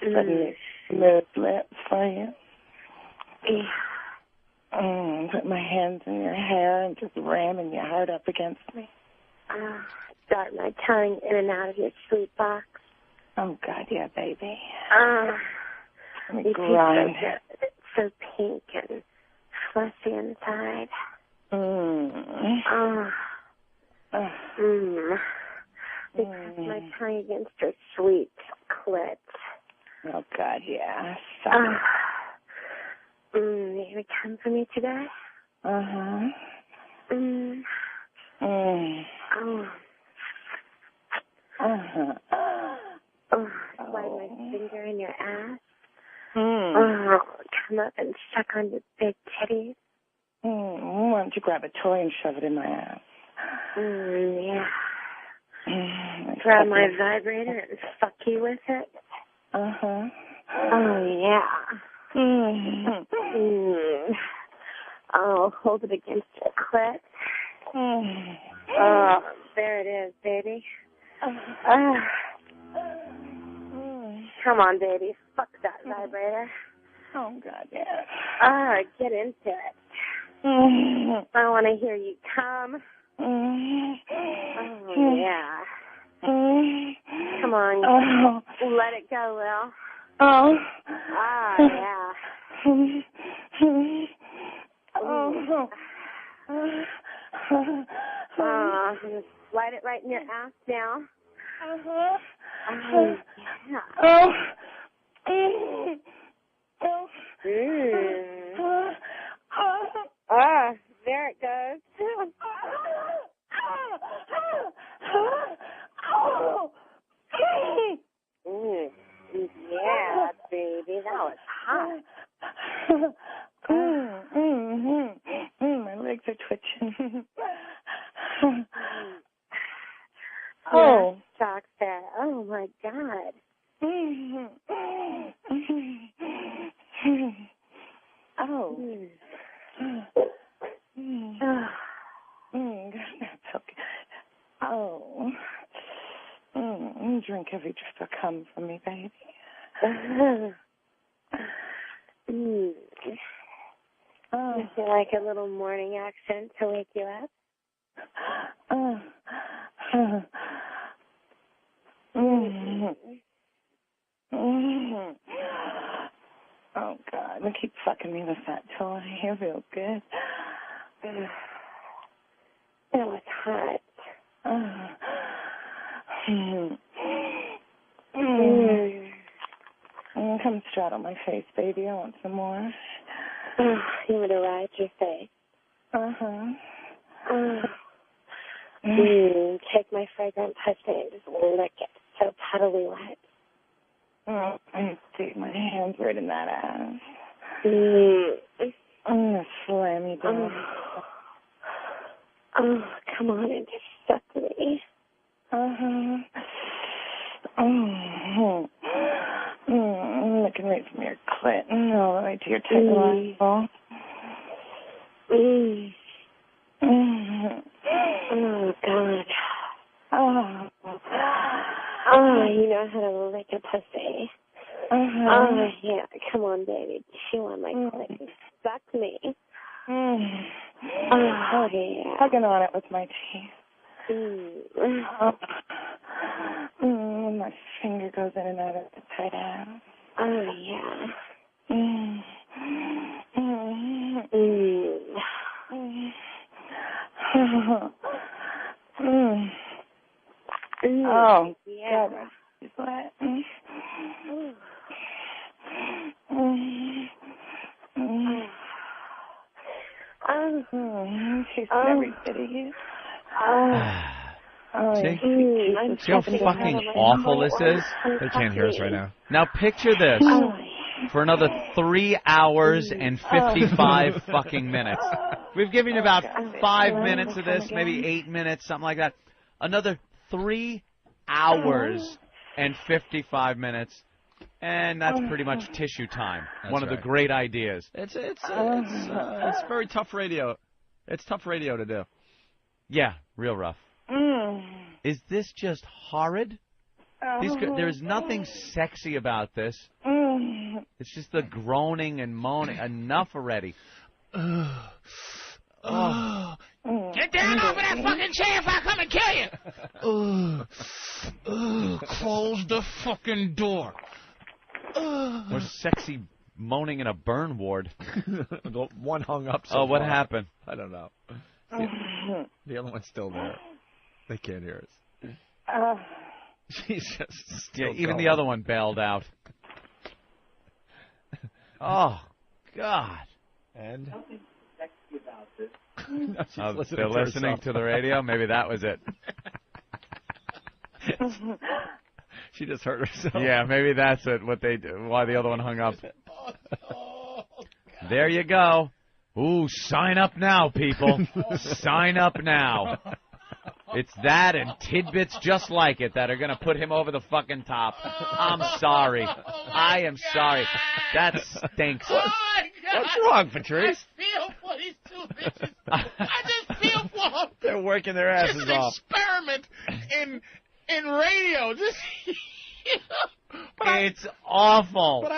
Smooth lips for you. Put my hands in your hair and just ramming your heart up against me. Dart my tongue in and out of your sweet box. Oh, God, yeah, baby. Let me You grind. taste so pink and fleshy inside. You press my tongue against your sweet clit. Oh, God, yeah. You gonna come for me today? Slide my finger in your ass. Come up and suck on your big titties. Why don't you grab a toy and shove it in my ass? Yeah. Grab my vibrator and fuck you with it. Oh, yeah. Oh, hold it against your clit. Oh, there it is, baby. Come on, baby. Fuck that vibrator. Oh, God, yeah. Get into it. I want to hear you come. Oh, yeah. Come on. Let it go, Lil. Yeah. Slide it right in your ass now. There it goes. Yeah, baby, that was hot. My legs are twitching. Shock that. Oh, my God. That's okay. Drink every drip of cum from me, baby. I feel like a little morning accent to wake you up. Oh, God. Now keep fucking me with that toy. You feel good. That was hot. Come straddle my face, baby. I want some more. You want to ride your face? Take my fragrant pussy and just lick it so puddly wet. I stick my hands right in that ass. I'm going to slam you down. Come on and just suck me. Looking right from your clit all the way to your tight ball. Oh, God. You know how to lick a pussy. Yeah. Come on, baby. Chew on my clit. Suck me. Yeah. Hugging on it with my teeth. My finger goes in and out of the tight ass. Yeah. Oh, yeah. God. What? She's very pretty. See how fucking awful this is? They can't hear us right now. Now picture this for another 3 hours and 55 fucking minutes. We've given you about 5 minutes of this, maybe 8 minutes, something like that. Another 3 hours and 55 minutes, and that's pretty much tissue time. That's One of the great ideas. It's very tough radio. It's tough radio to do. Yeah, real rough. Is this just horrid? There's nothing sexy about this. It's just the groaning and moaning. Enough already. Get down over that fucking chair if I come and kill you! Close the fucking door. More sexy moaning in a burn ward. The one hung up. So what happened? I don't know. The other one's still there. They can't hear us. She's just still even going. the other one bailed out. Oh, God. And? Nothing sexy about this. No, they're listening to the radio? Maybe that was it. She just hurt herself. Yeah, maybe that's it. What they do? Why the other one hung up? There you go. Ooh, sign up now, people. Sign up now. It's that and tidbits just like it that are going to put him over the fucking top. I'm sorry. I am sorry. That stinks. What's wrong, Patrice? I feel for these two bitches. I just feel for them. They're working their asses Just an off. experiment in radio. Just it's awful. But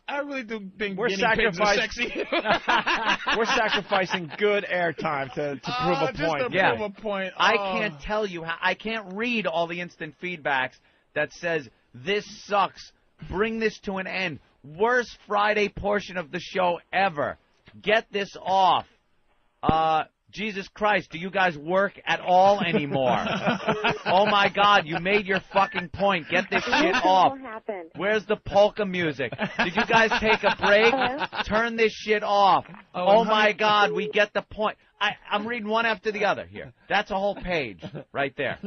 I really do think We're guinea pigs are sacrificing. sexy. We're sacrificing good airtime to prove a just point. to prove a point. I can't tell you how. I can't read all the instant feedbacks that says this sucks. Bring this to an end. Worst Friday portion of the show ever. Get this off. Jesus Christ, do you guys work at all anymore? Oh, my God, you made your fucking point. Get this shit off. Where's the polka music? Did you guys take a break? Turn this shit off. Oh, my God, we get the point. I'm reading one after the other here. That's a whole page right there.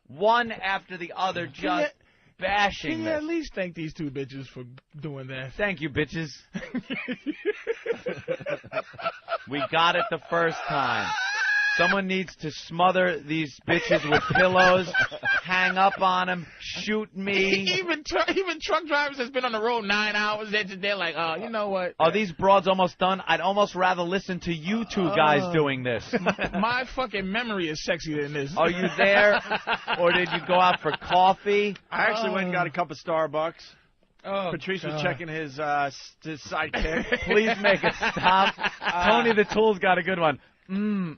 One after the other, just bashing Can you this. at least thank these two bitches for doing that? Thank you, bitches. We got it the first time. Someone needs to smother these bitches with pillows, hang up on them, shoot me. Even truck drivers that's been on the road 9 hours, they're like, oh, you know what? Are these broads almost done? I'd almost rather listen to you two guys doing this. My fucking memory is sexier than this. Are you there? Or did you go out for coffee? I actually went and got a cup of Starbucks. Oh, Patrice was God. checking his sidekick. Please make it stop. Tony the Tool's got a good one. I'm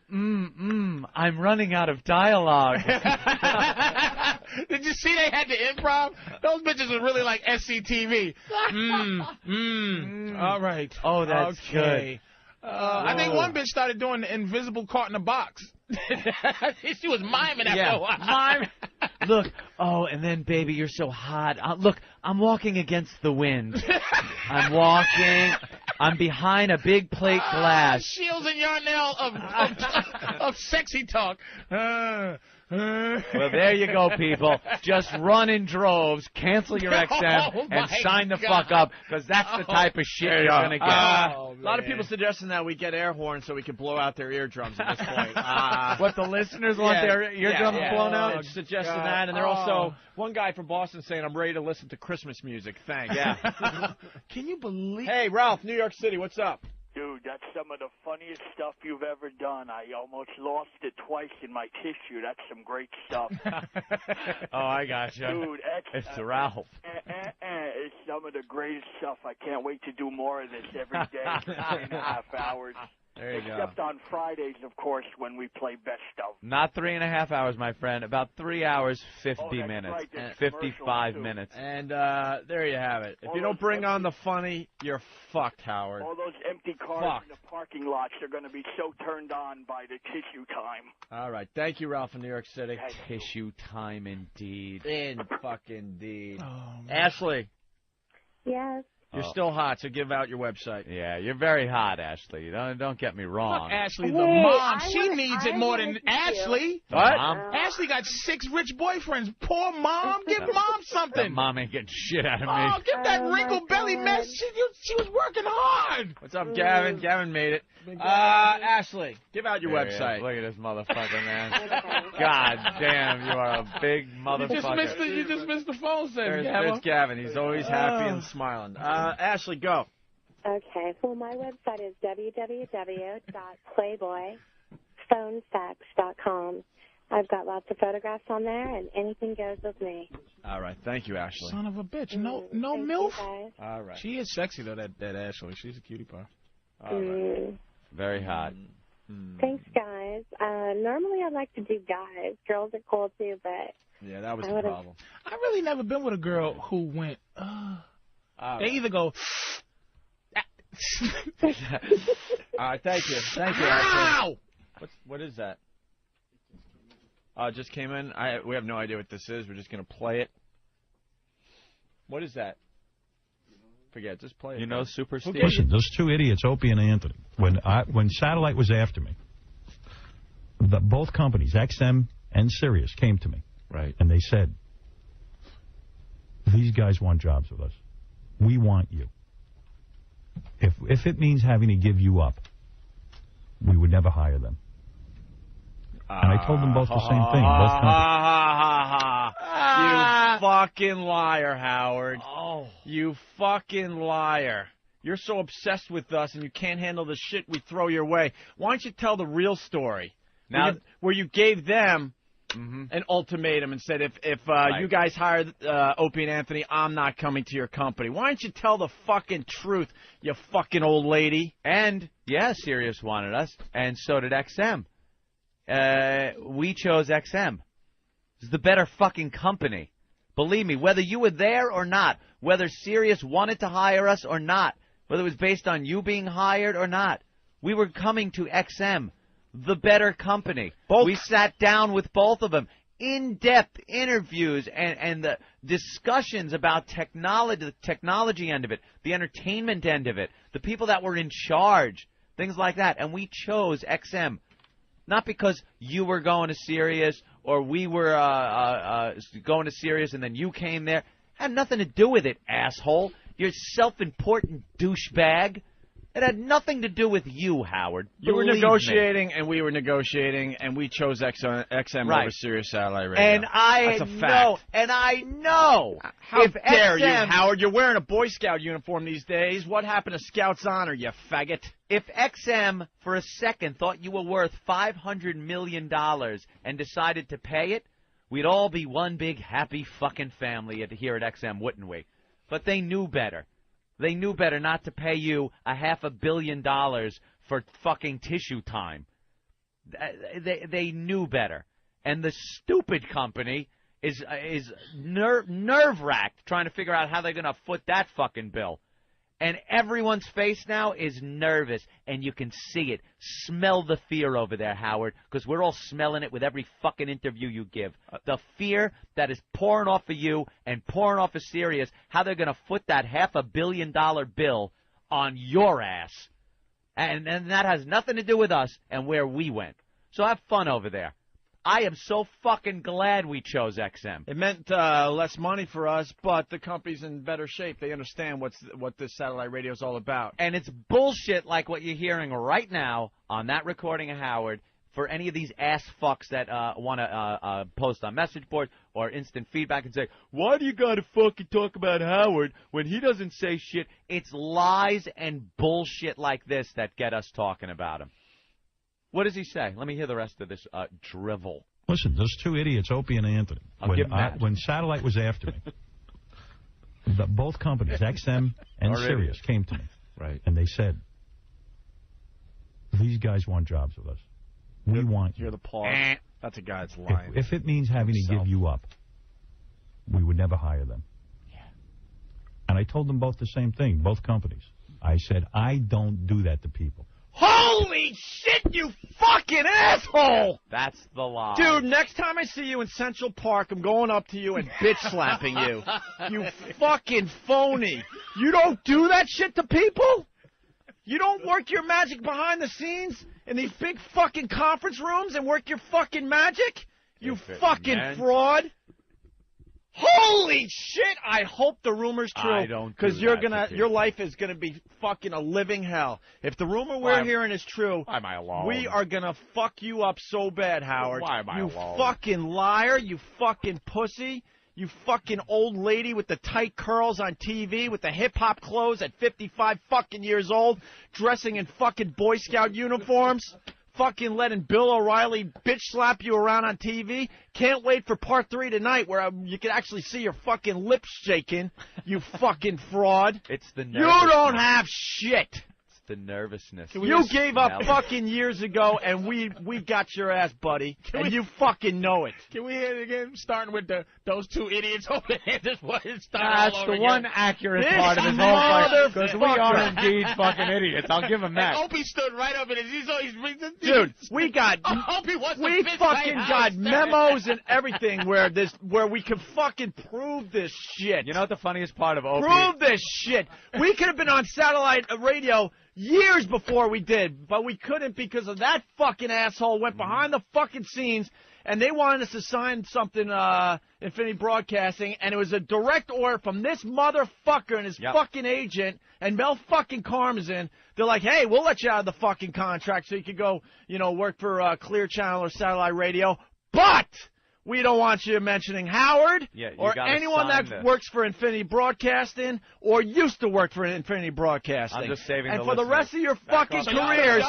running out of dialogue. Did you see they had the improv? Those bitches are really like SCTV. All right. Oh, that's okay. I think one bitch started doing the invisible caught in a box. She was miming after a while. Mime. Look, and then, baby, you're so hot. Look, I'm walking against the wind. I'm walking. I'm behind a big plate glass. Shields and Yarnell of sexy talk. Well, there you go, people. Just run in droves, cancel your XM, and sign the fuck up, because that's the type of shit you're going to get. A lot of people suggesting that we get air horns so we can blow out their eardrums at this point. What, the listeners want their eardrums blown out? Suggesting that, and they're also, one guy from Boston saying, I'm ready to listen to Christmas music. Thanks. Yeah. Can you believe? Hey, Ralph, New York City, what's up? Dude, that's some of the funniest stuff you've ever done. I almost lost it twice in my tissue. That's some great stuff. Oh, I gotcha. Dude, it's Ralph. It's some of the greatest stuff. I can't wait to do more of this every day for 3.5 hours. There you go. Except on Fridays, of course, when we play Best of. Not 3.5 hours, my friend. About 3 hours, 50 minutes. Right, there's 55 commercials, too. minutes. And there you have it. If you don't bring on the funny, you're fucked, Howard. All those empty cars in the parking lots are going to be so turned on by the tissue time. All right. Thank you, Ralph in New York City. Tissue time, indeed. In fucking deed. Oh, Ashley, Yes. you're still hot, so give out your website. Yeah, you're very hot, Ashley. Don't get me wrong. Fuck Ashley, the Hey, mom. I She wanna- needs it I more wanna than see Ashley. What? Ashley got 6 rich boyfriends. Poor mom. Give mom That something. mom ain't getting shit out of me. Oh, give that Oh, my wrinkle belly God. mess. She was working hard. What's up, Gavin? Gavin made it. Ashley, give out your There he website. is. Look at this motherfucker, man. God damn, you are a big motherfucker. You just missed the phone set, There's Gavin. He's always happy and smiling. Ashley, go. Okay. Well, my website is www.playboyphonesex.com. I've got lots of photographs on there, and anything goes with me. All right. Thank you, Ashley. Son of a bitch. No Thank you, MILF. guys. All right. She is sexy, though, that Ashley. She's a cutie pie. All right. Very hot. Thanks, guys. Normally I like to do guys. Girls are cool, too, but... Yeah, that was I the would've- problem. I really never been with a girl who went, They either go... All right, thank you. Thank you, Ashley. What is that? It just came in. We have no idea what this is. We're just going to play it. What is that? Forget it. Just play it. You know Super Steve? Listen, those two idiots, Opie and Anthony, when Satellite was after me, both companies, XM and Sirius, came to me. Right. And they said, these guys want jobs with us. We want you. If it means having to give you up, we would never hire them. And I told them both the same thing. Both companies. You fucking liar, Howard. Oh. You fucking liar. You're so obsessed with us and you can't handle the shit we throw your way. Why don't you tell the real story? Now, where you gave them an ultimatum and said, if you guys hire Opie and Anthony, I'm not coming to your company. Why don't you tell the fucking truth, you fucking old lady? And, yeah, Sirius wanted us, and so did XM. We chose XM. It's the better fucking company. Believe me, whether you were there or not, whether Sirius wanted to hire us or not, whether it was based on you being hired or not, we were coming to XM, the better company. We sat down with both of them, in-depth interviews and the discussions about technology, the technology end of it, the entertainment end of it, the people that were in charge, things like that. And we chose XM. Not because you were going to Sirius or we were going to Sirius and then you came there. Had nothing to do with it, asshole. You're a self-important douchebag. It had nothing to do with you, Howard. You were Believe negotiating, me. and we were negotiating, and we chose XM Right. over Sirius Satellite Radio. And I That's a know, fact. and I know. How if dare you, XM Howard? You're wearing a Boy Scout uniform these days. What happened to Scout's honor, you faggot? If XM, for a second, thought you were worth $500 million and decided to pay it, we'd all be one big happy fucking family here at XM, wouldn't we? But they knew better. They knew better not to pay you $500 million for fucking tissue time. They knew better. And the stupid company is nerve-wracked trying to figure out how they're going to foot that fucking bill. And everyone's face now is nervous, and you can see it. Smell the fear over there, Howard, because we're all smelling it with every fucking interview you give. The fear that is pouring off of you and pouring off of Sirius, how they're going to foot that $500 million bill on your ass. And that has nothing to do with us and where we went. So have fun over there. I am so fucking glad we chose XM. It meant less money for us, but the company's in better shape. They understand what this satellite radio is all about. And it's bullshit like what you're hearing right now on that recording of Howard for any of these ass fucks that want to post on message boards or instant feedback and say, why do you got to fucking talk about Howard when he doesn't say shit? It's lies and bullshit like this that get us talking about him. What does he say? Let me hear the rest of this drivel. Listen, those two idiots, Opie and Anthony, when Satellite was after me, both companies, XM and Sirius, came to me. Right. And they said, These guys want jobs with us. We want you. Hear the pause. That's a guy that's lying. If it means having to give you up, we would never hire them. Yeah. And I told them both the same thing, both companies. I said, I don't do that to people. Holy shit, you fucking asshole! That's the lie. Dude, next time I see you in Central Park, I'm going up to you and bitch slapping you. You fucking phony. You don't do that shit to people? You don't work your magic behind the scenes in these big fucking conference rooms and work your fucking magic? You fucking fraud. Holy shit! I hope the rumor's true. I don't, because your life is gonna be fucking a living hell. If the rumor we're hearing is true, why am I alone? We are gonna fuck you up so bad, Howard. Why am I you alone? Fucking liar! You fucking pussy! You fucking old lady with the tight curls on TV with the hip hop clothes at 55 fucking years old, dressing in fucking Boy Scout uniforms. Fucking letting Bill O'Reilly bitch slap you around on TV. Can't wait for part 3 tonight where you can actually see your fucking lips shaking, you fucking fraud. It's the You don't have shit. It's the nervousness. You gave up fucking years ago, and we got your ass, buddy, and you fucking know it. Can we hear it again? Starting with those two idiots over there. That's That's the one accurate part of his whole fight. Because we are indeed fucking idiots. I'll give him that. And Opie stood right up in it. Dude, we fucking got memos and everything where we can fucking prove this shit. You know what the funniest part of Opie? Prove this shit. We could have been on satellite radio years before we did, but we couldn't because of that fucking asshole went behind the fucking scenes, and they wanted us to sign something, Infinity Broadcasting, and it was a direct order from this motherfucker and his fucking agent and Mel fucking Karmazin. They're like, hey, we'll let you out of the fucking contract so you can go, work for Clear Channel or satellite radio, but we don't want you mentioning Howard or anyone that works for Infinity Broadcasting or used to work for Infinity Broadcasting. I'm just saving and for the rest of your fucking careers,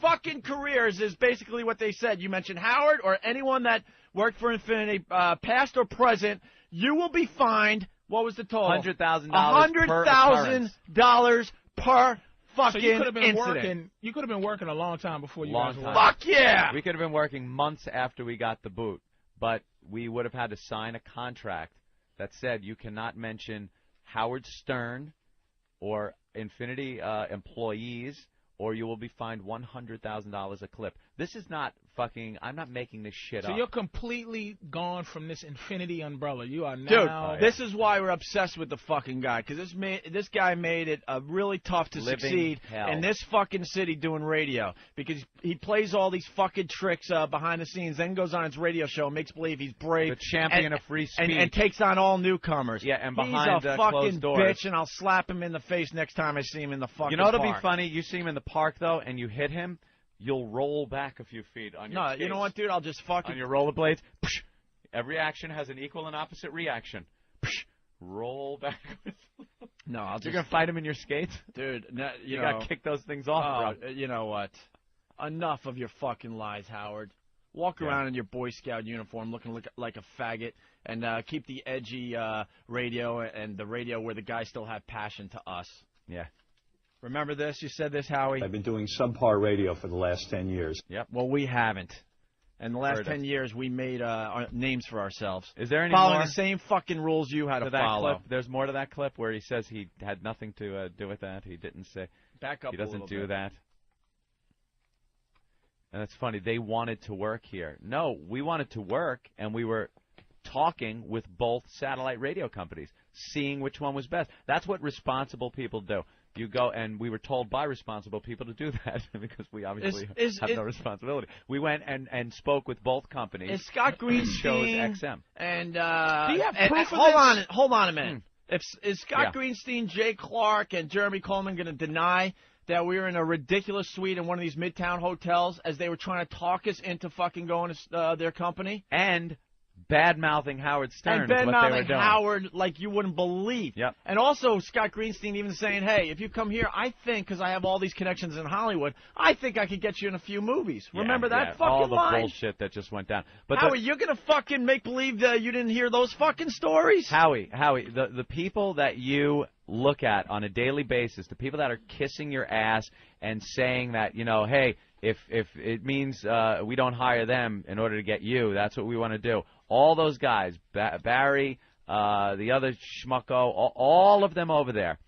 fucking careers is basically what they said. You mentioned Howard or anyone that worked for Infinity, past or present, you will be fined. What was the total? $100,000. $100,000 per fucking so you could have been incident. Working. You could have been working a long time before you guys were. Fuck yeah! We could have been working months after we got the boot, but we would have had to sign a contract that said you cannot mention Howard Stern or Infinity employees, or you will be fined $100,000 a clip. This is not fucking. I'm not making this shit up. So you're completely gone from this Infinity umbrella. You are now. Dude, this is why we're obsessed with the fucking guy, because this guy made it really tough to succeed in this fucking city doing radio, because he plays all these fucking tricks behind the scenes, then goes on his radio show and makes believe he's brave, the champion of free speech, and takes on all newcomers. Yeah, and behind he's a fucking closed doors. bitch, and I'll slap him in the face next time I see him in the fucking. You know what'll park. be funny? You see him in the park though, and you hit him. You'll roll back a few feet on your skates. You know what, dude? I'll just fucking... On your rollerblades. Every action has an equal and opposite reaction. Roll back. No, I'll just... You're going to fight him in your skates? Dude, you got to kick those things off, bro. You know what? Enough of your fucking lies, Howard. Walk around in your Boy Scout uniform looking like a faggot, and keep the edgy radio and the radio where the guys still have passion to us. Yeah. Remember this? You said this, Howie? I've been doing subpar radio for the last 10 years. Yep. Well, we haven't. In the last 10 years, we made our names for ourselves. Is there any following more the same fucking rules you had to follow? Clip? There's more to that clip where he says he had nothing to do with that. He didn't say. Back up. He doesn't a little do bit. that. And that's funny. They wanted to work here. No, we wanted to work, and we were talking with both satellite radio companies, seeing which one was best. That's what responsible people do. You go, and we were told by responsible people to do that because we obviously have no responsibility. We went and spoke with both companies. Is Scott Greenstein chose XM. And do you have proof of hold on a minute. Is Scott Greenstein, Jay Clark, and Jeremy Coleman going to deny that we were in a ridiculous suite in one of these Midtown hotels as they were trying to talk us into fucking going to their company? And bad-mouthing Howard Stern. And bad-mouthing Howard like you wouldn't believe. Yep. And also Scott Greenstein even saying, hey, if you come here, I think, because I have all these connections in Hollywood, I think I could get you in a few movies. Remember that fucking all the line? bullshit that just went down. But Howie, you're going to fucking make believe that you didn't hear those fucking stories? Howie, the people that you look at on a daily basis, the people that are kissing your ass and saying that, hey, if it means we don't hire them in order to get you, that's what we want to do. All those guys, Barry, the other schmucko, all of them over there,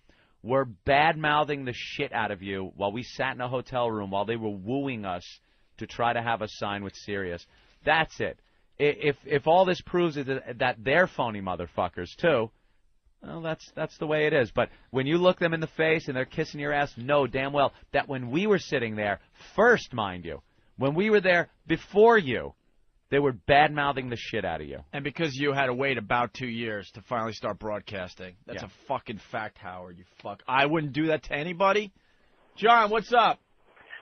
were bad-mouthing the shit out of you while we sat in a hotel room while they were wooing us to try to have us sign with Sirius. That's it. If all this proves is that they're phony motherfuckers too, well, that's the way it is. But when you look them in the face and they're kissing your ass, know damn well that when we were sitting there, first, mind you, when we were there before you, they were bad-mouthing the shit out of you. And because you had to wait about 2 years to finally start broadcasting. That's Yeah. a fucking fact, Howard, you fuck. I wouldn't do that to anybody. John, what's up?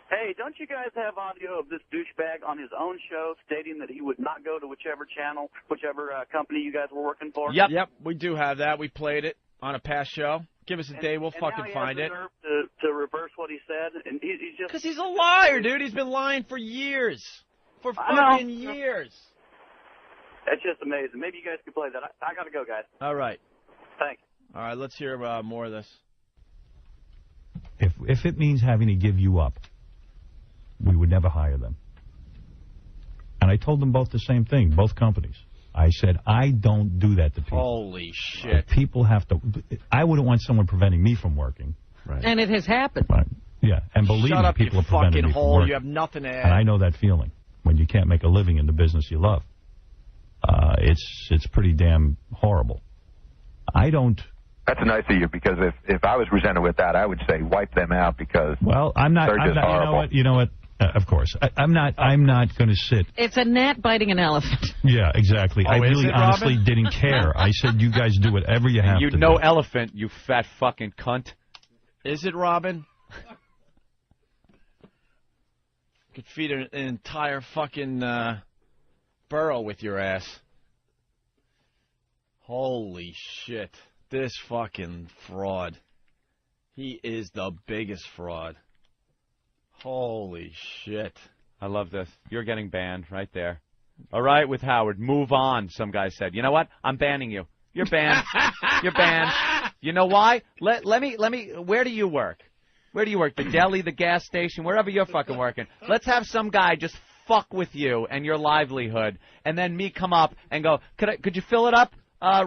Hey, don't you guys have audio of this douchebag on his own show stating that he would not go to whichever channel, whichever company you guys were working for? Yep, we do have that. We played it on a past show. Give us a day, we'll fucking find it. To reverse what he said, and he's just... Because he's a liar, dude. He's been lying for years. For I know. fucking years. It's just amazing. Maybe you guys could play that. I got to go, guys. All right. Thanks. All right, let's hear more of this. If it means having to give you up, we would never hire them. And I told them both the same thing, both companies. I said, I don't do that to people. Holy shit. People have to... I wouldn't want someone preventing me from working. Right. And it has happened. Right. Yeah, and believe Shut me, up, people you are preventing fucking me from hole. working. You have nothing to add. And I know that feeling when you can't make a living in the business you love. It's pretty damn horrible. I don't... That's nice of you, because if I was presented with that, I would say wipe them out, because Well, I'm not... they're just horrible. You know what? Of course. I'm not going to sit... It's a gnat biting an elephant. Yeah, exactly. Oh, I is really it, honestly Robin? didn't care. I said, you guys do whatever you have You to know do. elephant, you fat fucking cunt. Is it, Robin? Could feed an entire fucking burrow with your ass. Holy shit. This fucking fraud. He is the biggest fraud. Holy shit. I love this. You're getting banned right there. All right, with Howard, move on, some guy said. You know what? I'm banning you. You're banned. You're banned. You know why? Let me, where do you work? Where do you work? The deli, the gas station, wherever you're fucking working. Let's have some guy just fuck with you and your livelihood, and then me come up and go, could you fill it up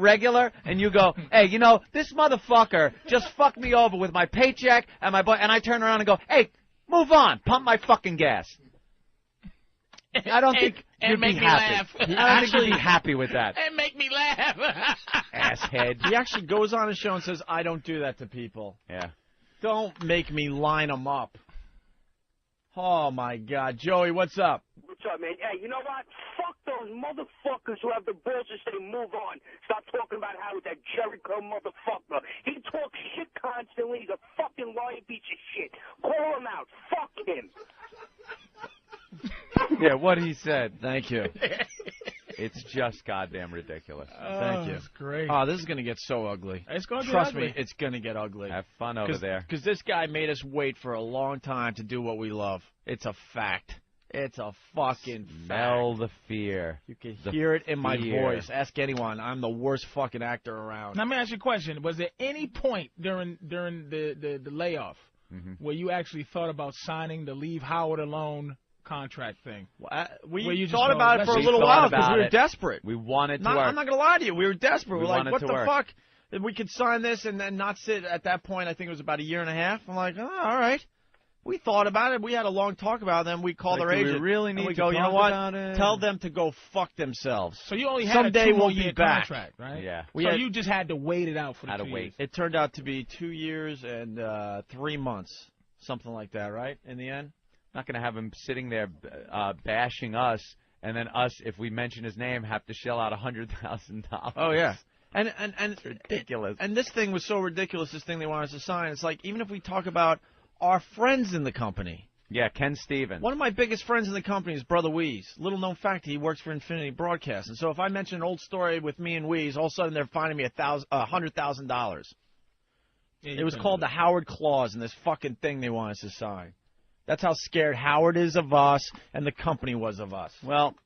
regular? And you go, hey, this motherfucker just fucked me over with my paycheck and my and I turn around and go, hey, move on, pump my fucking gas. I don't think you'd be happy. I don't think you'd be happy with that. And make me laugh. Asshead. He actually goes on his show and says, I don't do that to people. Yeah. Don't make me line them up. Oh, my God. Joey, what's up? What's up, man? Hey, you know what? Fuck those motherfuckers who have the balls to say move on. Stop talking about Howard, that Jericho motherfucker. He talks shit constantly. He's a fucking lying piece of shit. Call him out. Fuck him. Yeah, what he said. Thank you. It's just goddamn ridiculous. Thank you. That's great. Oh, this is going to get so ugly. It's going to be Trust ugly. me, it's going to get ugly. Have fun over there. Because this guy made us wait for a long time to do what we love. It's a fact. It's a fucking Smell fact. the fear. You can The hear it in my fear. voice. Ask anyone. I'm the worst fucking actor around. Now, let me ask you a question. Was there any point during the layoff where you actually thought about signing the Leave Howard Alone contract thing? We Where you just thought go, about it for a let's little just while thought because we about were it. desperate. We wanted to I'm work. not going to lie to you. We were desperate. We We're like, wanted what to the work. fuck? If we could sign this and then not sit at that point, I think it was about a year and a half. I'm like, oh, all right. We thought about it. We had a long talk about it. Then we called Like, our do we agent. really and need we to go, you know talk what? about it? Tell them to go fuck themselves. So you only had Someday a 2 we'll year be back. contract, right? Yeah. So you just had to wait it out for the Had to 2 wait. years. It turned out to be 2 years and 3 months, something like that, right? In the end. Not going to have him sitting there bashing us, and then us, if we mention his name, have to shell out $100,000. Oh yeah. And it's ridiculous. And this thing was so ridiculous. This thing they wanted us to sign. It's like even if we talk about our friends in the company. Yeah, Ken Stevens. One of my biggest friends in the company is Brother Weeze. Little known fact, he works for Infinity Broadcast. And so if I mention an old story with me and Weeze, all of a sudden they're finding me $100,000. It was called the Howard Clause in this fucking thing they want us to sign. That's how scared Howard is of us and the company was of us. Well,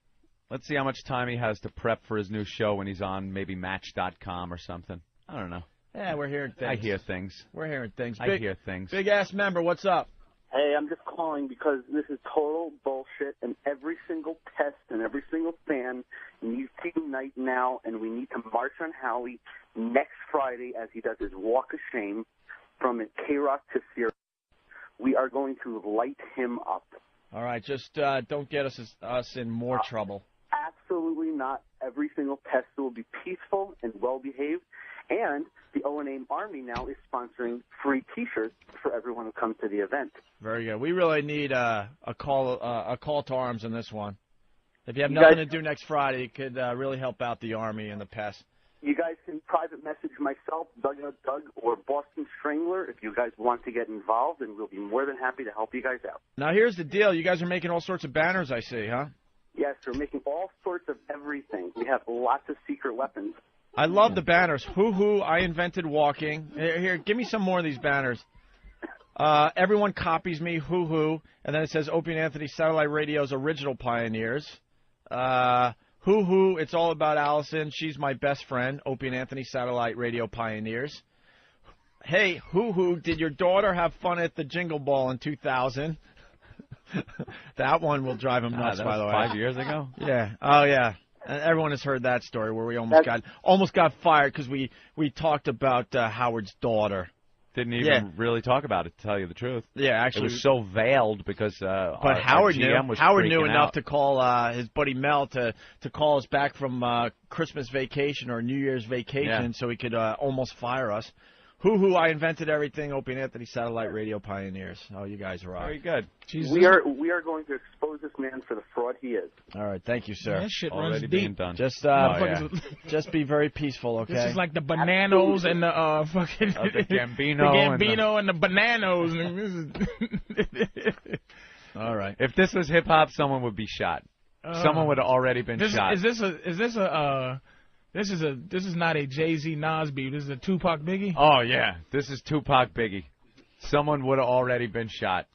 let's see how much time he has to prep for his new show when he's on maybe Match.com or something. I don't know. Yeah, we're hearing things. I hear things. We're hearing things. I hear things. Big ass member, what's up? Hey, I'm just calling because this is total bullshit, and every single pest and every single fan needs to unite now, and we need to march on Howie next Friday as he does his walk of shame from K-Rock to Sirius. We are going to light him up. All right, just don't get us in more trouble. Absolutely not. Every single pest will be peaceful and well-behaved, and the O&A Army now is sponsoring free T-shirts for everyone who comes to the event. Very good. We really need a call to arms in this one. If you have nothing to do next Friday, it could really help out the Army and the pests. You guys can private message myself, Doug, or Boston Strangler if you guys want to get involved, and we'll be more than happy to help you guys out. Now, here's the deal. You guys are making all sorts of banners, I see, huh? Yes, we're making all sorts of everything. We have lots of secret weapons. I love the banners. Hoo-hoo, I invented walking. Here, give me some more of these banners. Everyone copies me, hoo-hoo. And then it says Opie and Anthony Satellite Radio's original pioneers. Hoo-hoo, it's all about Allison. She's my best friend. Opie and Anthony Satellite Radio pioneers. Hey, hoo-hoo, did your daughter have fun at the Jingle Ball in 2000? That one will drive him nuts, by the way. 5 years ago? Yeah. Oh, yeah. And everyone has heard that story where we almost got fired because we talked about Howard's daughter. Didn't even really talk about it, to tell you the truth. Yeah, actually. It was so veiled because but Howard GM knew. was Howard knew freaking enough out. to call his buddy Mel to call us back from Christmas vacation or New Year's vacation so he could almost fire us. Hoo-hoo, I invented everything. Opie and Anthony Satellite Radio pioneers. Oh, you guys are all Very good. Jesus. We are going to expose this man for the fraud he is. All right, thank you, sir. That shit Already runs being deep. done. Just just be very peaceful, okay? This is like the Bananos and the fucking the Gambino, the Gambino and the Bananos. All right. If this was hip hop, someone would be shot. Someone would have already been shot. This is not a Jay-Z Nas beat. This is a Tupac Biggie. Oh yeah, this is Tupac Biggie. Someone would have already been shot.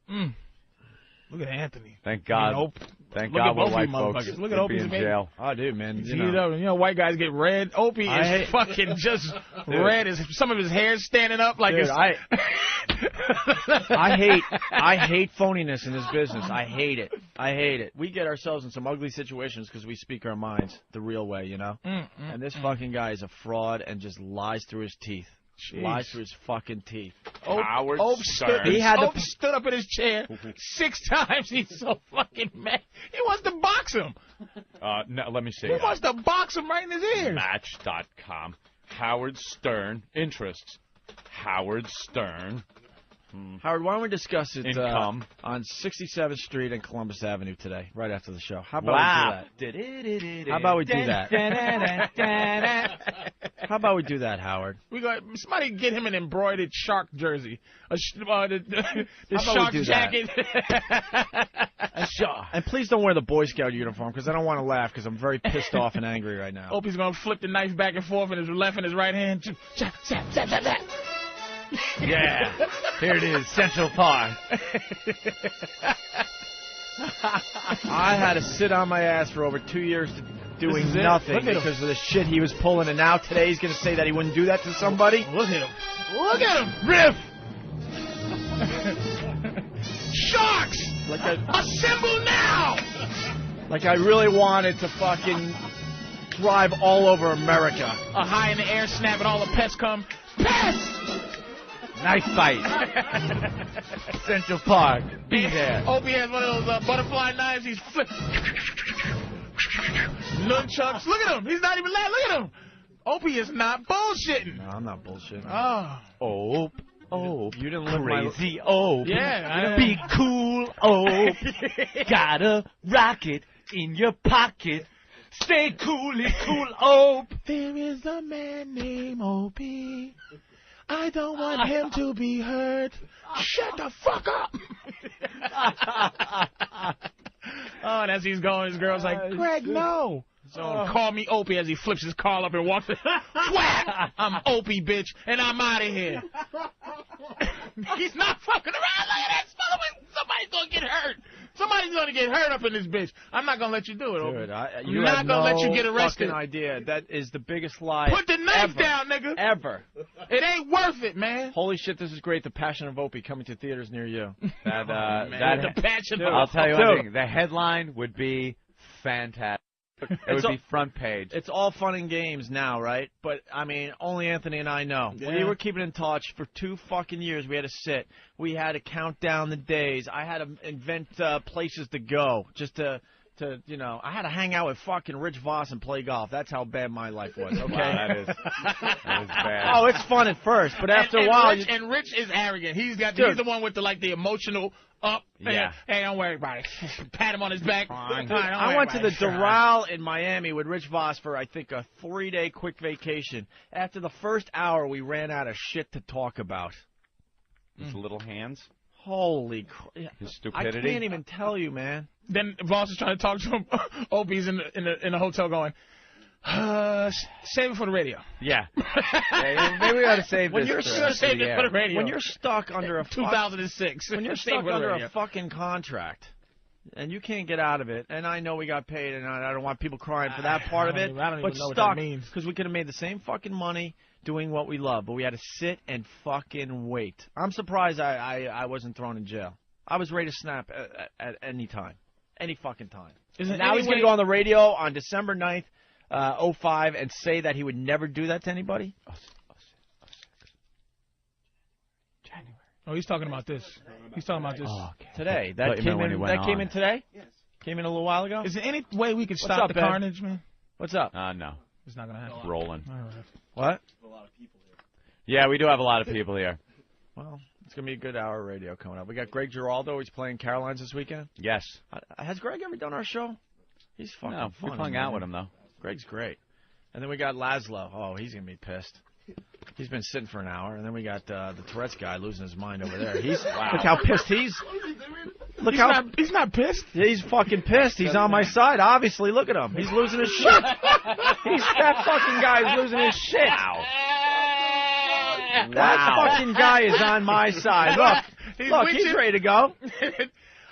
Look at Anthony. Thank God. Nope. Thank Look God at we're both white you folks. motherfuckers. Look at They'd be Opie's in baby. jail. Oh, dude, man. You know, white guys get red. Opie is fucking just red. Some of his hair's standing up like Dude, it's... I hate phoniness in this business. I hate it. I hate it. We get ourselves in some ugly situations because we speak our minds the real way, you know? And this fucking guy is a fraud and just lies through his teeth. Jeez. Lies through his fucking teeth. Howard stood up in his chair 6 times. He's so fucking mad. He wants to box him. No, let me see. He wants to box him right in his ears. Match.com. Howard Stern. Interests. Howard Stern. Howard, why don't we discuss it Income. On 67th Street and Columbus Avenue today, right after the show? How about we do that? How about we do that? How about we do that, Howard? We got somebody get him an embroidered shark jersey, the How shark about we do jacket. And please don't wear the Boy Scout uniform because I don't want to laugh because I'm very pissed off and angry right now. Opie's gonna flip the knife back and forth in his left and his right hand. Zap, zap, zap, zap, zap. Yeah, here it is, Central Park. I had to sit on my ass for over 2 years doing nothing because of the shit he was pulling, and now today he's going to say that he wouldn't do that to somebody? Look at him. Look at him. Riff! Sharks! Assemble now! Like I really wanted to fucking drive all over America. A high in the air snap and all the pets come. Pets! Knife fight. Central Park. Be there. Opie has one of those butterfly knives. He's flip. Nunchucks. Look at him. He's not even laughing. Look at him. Opie is not bullshitting. No, I'm not bullshitting. Oh. You didn't live Crazy Ope. Yeah. Be cool, Ope. Got a rocket in your pocket. Stay cool, Ope. There is a man named Opie. I don't want him to be hurt. Shut the fuck up. Oh, and as he's going, his girl's like, Greg, no. So call me Opie as he flips his car up and walks. Whack! I'm Opie, bitch, and I'm out of here. He's not fucking around like that. Somebody's gonna get hurt. Somebody's gonna get hurt up in this bitch. I'm not gonna let you do it, Opie. Dude, I'm not gonna let you get arrested. Fucking idea. That is the biggest lie. Put the knife ever, down, nigga. Ever. It ain't worth it, man. Holy shit, this is great. The Passion of Opie coming to theaters near you. The Passion of I'll tell you Dude. one thing. The headline would be fantastic. It would be front page. It's all fun and games now, right? But, I mean, only Anthony and I know. Yeah. We were keeping in touch for 2 fucking years. We had to sit. We had to count down the days. I had to invent places to go just to, you know, I had to hang out with fucking Rich Voss and play golf. That's how bad my life was, okay? Wow, that is bad. Oh, it's fun at first, but after a while... And Rich is arrogant. He's the one with the emotional up. Yeah. Hey, don't worry about it. Pat him on his back. I went to the Doral in Miami with Rich Voss for, I think, a 3-day quick vacation. After the first hour, we ran out of shit to talk about. His little hands. Holy crap. His stupidity. I can't even tell you, man. Then Voss is trying to talk to him. Opie's in the hotel going, save it for the radio. Yeah. Maybe we ought to save When this. you're save it for the radio. When you're stuck under a 2006. When you're stuck under a fucking contract and you can't get out of it, and I know we got paid, and I don't want people crying for that part of it, I don't but even know what stuck that means. because we could have made the same fucking money doing what we love, but we had to sit and fucking wait. I'm surprised I wasn't thrown in jail. I was ready to snap at any time. Any fucking time. Now he's going to go on the radio on December 9th, 05, and say that he would never do that to anybody? Oh, he's talking about this. He's talking about this. Oh, okay. Today. That came in today? Yes. Came in a little while ago? Is there any way we could stop the carnage, man? What's up? No. It's not going to happen. Rolling. All right. What? Yeah, we do have a lot of people here. Well, it's going to be a good hour of radio coming up. We got Greg Giraldo. He's playing Caroline's this weekend. Yes. Has Greg ever done our show? He's fucking No, funny. we've hung out with him, though. Greg's great. And then we got Laszlo. Oh, he's going to be pissed. He's been sitting for an hour. And then we got the Tourette's guy losing his mind over there. He's Look how pissed he's. He's not pissed. He's fucking pissed. He's on my side, obviously. Look at him. He's losing his shit. That fucking guy's losing his shit. Wow. That fucking guy is on my side. Look, he's ready to go.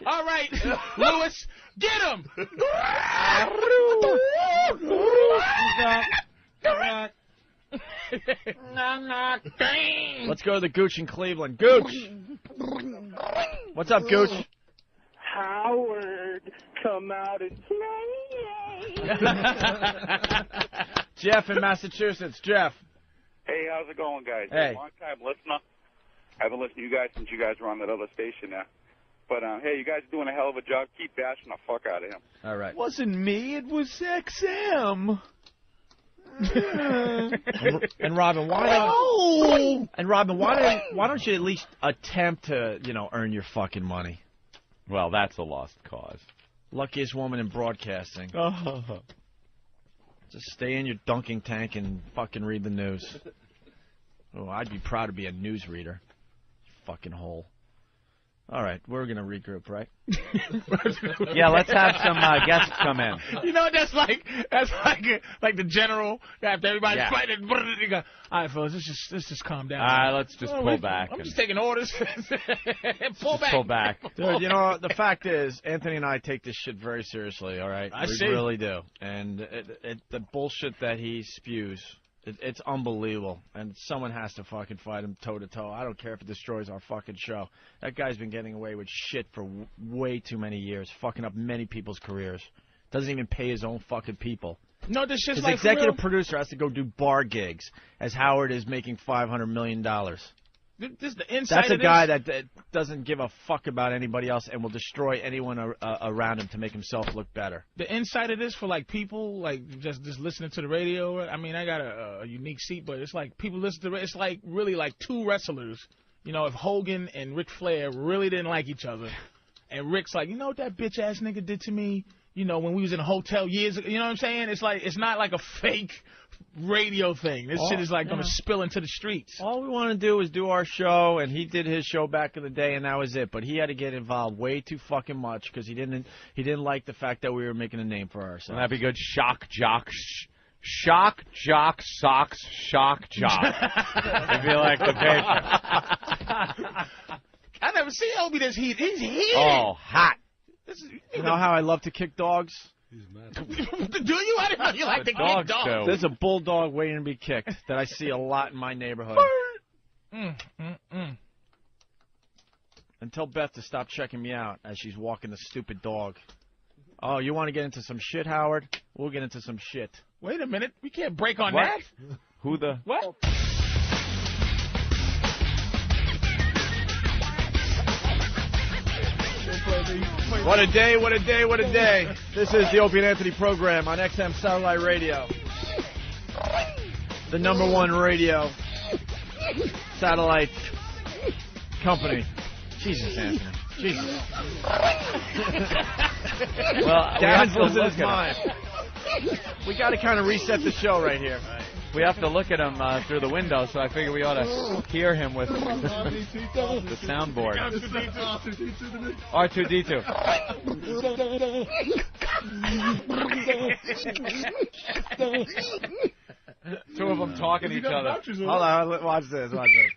All right, Lewis, get him. Let's go to the Gooch in Cleveland. Gooch. What's up, Gooch? Howard, come out and play. Jeff in Massachusetts. Jeff. Hey, how's it going, guys? Hey. Long time listener. I haven't listened to you guys since you guys were on that other station there. But, hey, you guys are doing a hell of a job. Keep bashing the fuck out of him. All right. Wasn't me. It was XM. and Robin, why don't you at least attempt to, earn your fucking money? Well, that's a lost cause. Luckiest woman in broadcasting. Just stay in your dunking tank and fucking read the news. Oh, I'd be proud to be a news reader. Fucking hole. All right, we're going to regroup, right? Yeah, let's have some guests come in. That's like the general after everybody's fighting. You go, all right, fellas, let's just calm down. All right, let's just pull back. I'm just taking orders. Pull back. Dude, the fact is, Anthony and I take this shit very seriously, all right? We really do. And the bullshit that he spews, it's unbelievable. And someone has to fucking fight him toe-to-toe. I don't care if it destroys our fucking show. That guy's been getting away with shit for way too many years, fucking up many people's careers. Doesn't even pay his own fucking people. No, this shit's his like executive producer has to go do bar gigs as Howard is making $500 million. This is the inside That's a of guy that doesn't give a fuck about anybody else and will destroy anyone around him to make himself look better. The inside of this for people just listening to the radio. I mean, I got a unique seat, but it's like people listen to it's like really like two wrestlers. If Hogan and Ric Flair really didn't like each other, and Rick's like, what that bitch ass nigga did to me, when we was in a hotel years ago. You know what I'm saying? It's like it's not like a fake radio thing. This shit is going to spill into the streets. All we want to do is do our show, and he did his show back in the day, and that was it. But he had to get involved way too fucking much because he didn't like the fact that we were making a name for ourselves. Wouldn't that be good? Shock jock, socks, shock jock. It'd be like the paper. I never seen Opie this heat. He's heated. Oh, hot. You know how I love to kick dogs? Do you? I didn't know you like to kick dogs. There's a bulldog waiting to be kicked that I see a lot in my neighborhood. And tell Beth to stop checking me out as she's walking the stupid dog. Oh, you want to get into some shit, Howard? We'll get into some shit. Wait a minute. We can't break on What? that. Who the? What? What a day, what a day, what a day. This is the Opie and Anthony program on XM Satellite Radio. The #1 radio satellite company. Jesus, Anthony. Jesus. Well, Gavin's losing his mind. We got to kind of reset the show right here. We have to look at him through the window, so I figure we ought to hear him with the soundboard. R2-D2. Two of them talking to each other. Hold on, watch this, watch this.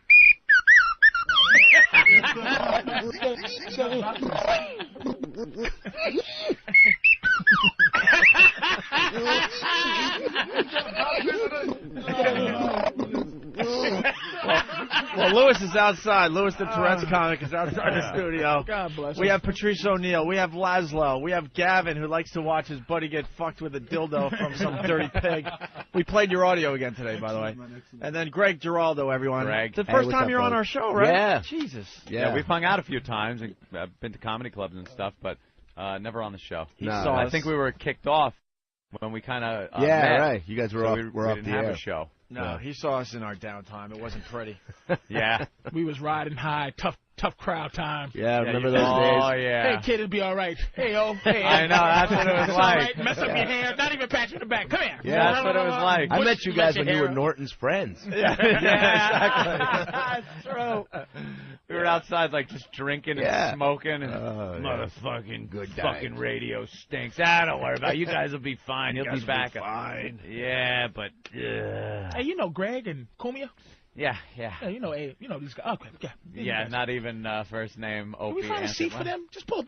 Well, Lewis is outside. Lewis the Tourette's comic is outside the studio. God bless We him. have Patrice O'Neill. We have Laszlo. We have Gavin, who likes to watch his buddy get fucked with a dildo from some dirty pig. We played your audio again today, by the way. And then Greg Giraldo, everyone. Greg. It's the first time you're on our show, right? Yeah. Jesus. Yeah, we've hung out a few times. I've been to comedy clubs and stuff, but never on the show. I think we were kicked off when we kind of met. Right. You guys were off. We off didn't the have air. a show. No, he saw us in our downtime. It wasn't pretty. Yeah. We was riding high, tough crowd time. Yeah, remember those days? Oh, yeah. Hey, kid, it'll be all right. Hey, oh, hey. I know, that's what it was It's like. all right. Mess up your hair. Not even pat you in the back. Come here. Yeah, that's what it was like. I met you guys when you were hair. Norton's friends. Yeah, exactly. That's true. We were outside, like, just drinking and smoking. And Motherfucking good fucking radio stinks. Don't worry about it. You guys will be fine. You'll be back. Fine. Yeah, but... Hey, you know Greg and Cumia? Yeah. Yeah, you know these guys. Okay, yeah. Yeah, not even first name Opie. Can we find a seat for them? Just pull up.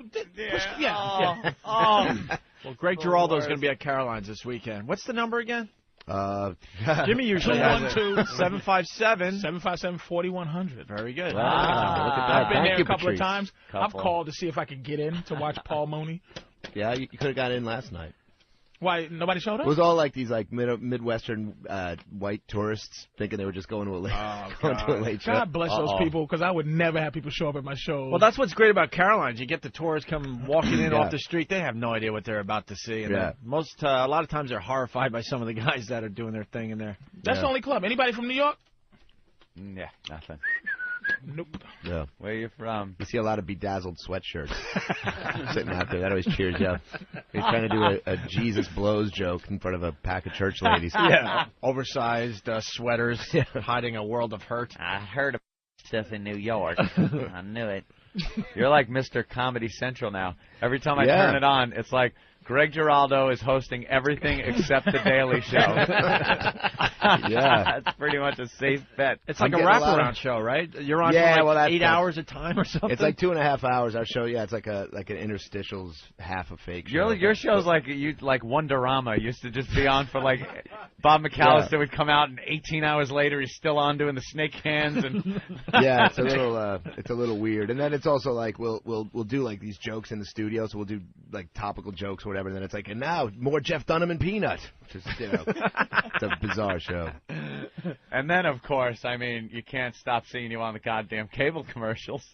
Yeah. Well, Greg Giraldo is going to be at Caroline's this weekend. What's the number again? Jimmy usually has it. 757-4100. Very good. Wow, look at that. I've been Thank there you, a couple of Patrice. times. I've called to see if I could get in to watch Paul Mooney. Yeah, you could have got in last night. Why, nobody showed up? It was all like these Midwestern white tourists thinking they were just going to a late, show. God bless those people, because I would never have people show up at my shows. Well, that's what's great about Caroline's. You get the tourists come walking in off the street. They have no idea what they're about to see. And a lot of times they're horrified by some of the guys that are doing their thing in there. That's the only club. Anybody from New York? Yeah, nothing. Nope. Yeah. Where are you from? You see a lot of bedazzled sweatshirts sitting out there. That always cheers you up. He's trying to do a Jesus blows joke in front of a pack of church ladies. Yeah. Oversized sweaters hiding a world of hurt. I heard of stuff in New York. I knew it. You're like Mr. Comedy Central now. Every time I turn it on, it's like Greg Giraldo is hosting everything except The Daily Show. Yeah. That's pretty much a safe bet. It's like a wraparound show, right? You're on for like 8 hours a time or something? It's like 2.5 hours. Our show, it's like an interstitials, half a fake show. Your show's like Wonderama. Used to just be on for like Bob McAllister would come out, and 18 hours later he's still on doing the snake hands. And yeah, it's a little weird. And then it's also like we'll do like these jokes in the studio, so we'll do like topical jokes or whatever. And then it's like, and now more Jeff Dunham and Peanut. Just it's a bizarre show. And then of course, I mean, you can't stop seeing you on the goddamn cable commercials.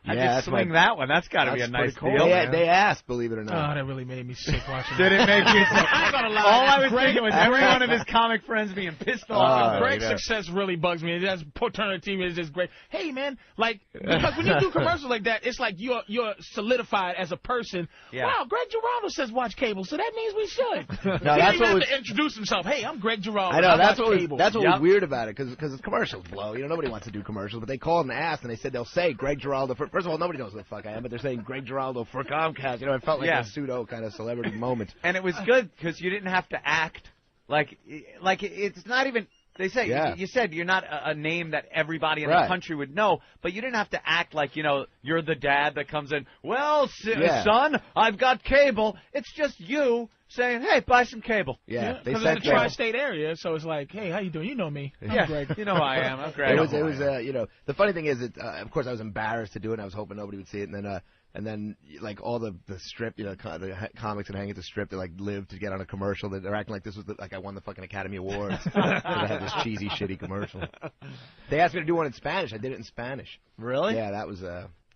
How'd you swing that one? That's got to be a nice deal. They asked, believe it or not. Oh, that really made me sick watching Did it make you sick? I'm gonna lie. All I was thinking was every one of his comic friends being pissed off. Greg's success really bugs me. That's turning the TV is just great. Hey man, like because when you do commercials like that, it's like you're solidified as a person. Yeah. Wow, Greg Giraldo says watch cable, so that means we should. No, he that's didn't what have to introduce himself. Hey, I'm Greg Giraldo. I know that's what cable. was weird about it because commercials blow. You know, nobody wants to do commercials, but they called and asked, and they said they'll say Greg Giraldo. First of all, nobody knows who the fuck I am, but they're saying Greg Giraldo for Comcast. You know, it felt like a pseudo kind of celebrity moment. And it was good because you didn't have to act like it's not even They say, you said you're not a name that everybody in the country would know, but you didn't have to act like, you're the dad that comes in, well, son, I've got cable. It's just you saying, hey, buy some cable. Yeah, because it's a tri-state area, so it's like, hey, how you doing? You know me. I'm Greg. You know who I am. I'm Greg. It was the funny thing is that, of course, I was embarrassed to do it, and I was hoping nobody would see it, and then like all the strip, the comics that hang at the strip, they like live to get on a commercial. They're acting like this was like I won the fucking Academy Awards. I had this cheesy, shitty commercial. They asked me to do one in Spanish. I did it in Spanish. Really? Yeah,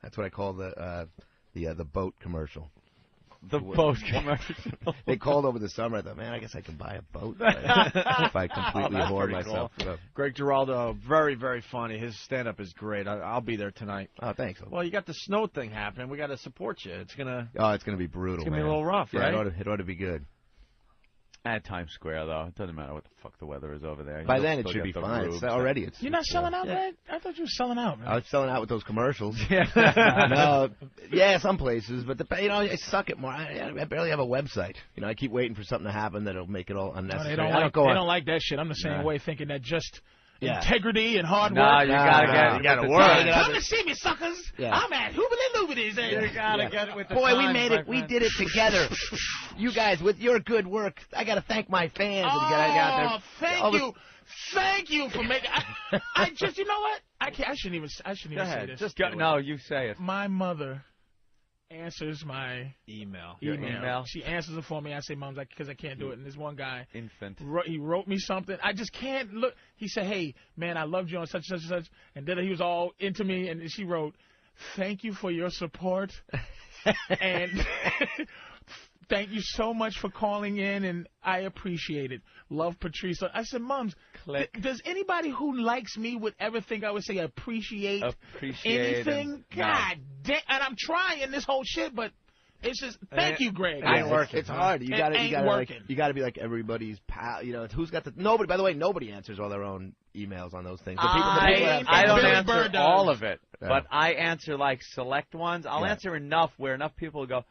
that's what I call the boat commercial. The boat commercial. They called over the summer. I thought, man, I guess I can buy a boat if I completely whore myself. Cool. Greg Giraldo, very, very funny. His stand-up is great. I'll be there tonight. Oh, thanks. Well, you got the snow thing happening. We got to support you. It's gonna be brutal. It's gonna be a little rough, right? It ought to be good. At Times Square, though, it doesn't matter what the fuck the weather is over there. By then, it should be fine. You're not selling out, Greg? I thought you were selling out, man. I was selling out with those commercials. Yeah. Some places, but I suck at more. I barely have a website. I keep waiting for something to happen that'll make it all unnecessary. No, they don't like that shit. I'm the same way, thinking that just integrity and hard work. No, you gotta work. Come and see me, suckers. Yeah. I'm at Hoobity-Loobities. You gotta get it with the Boy, times, we made it. We did it together. You guys, with your good work, I gotta thank my fans. Thank you for making. I just, you know what? I shouldn't even say this. Just no, you say it. My mother answers my email. She answers it for me. I say, Mom, because I can't do it. And this one guy, infant, he wrote me something. I just can't look. He said, hey, man, I loved you on such and such and such. And then he was all into me. And she wrote, thank you for your support. And thank you so much for calling in, and I appreciate it. Love, Patrice. I said, Mums, does anybody who likes me would ever think I would say appreciate anything? God damn. And I'm trying this whole shit, but it's just, thank you, Greg. It's hard. You gotta be like everybody's pal. Who's got nobody, by the way, nobody answers all their own emails on those things. I don't answer all of it, but I answer like select ones. I'll answer enough where enough people will go,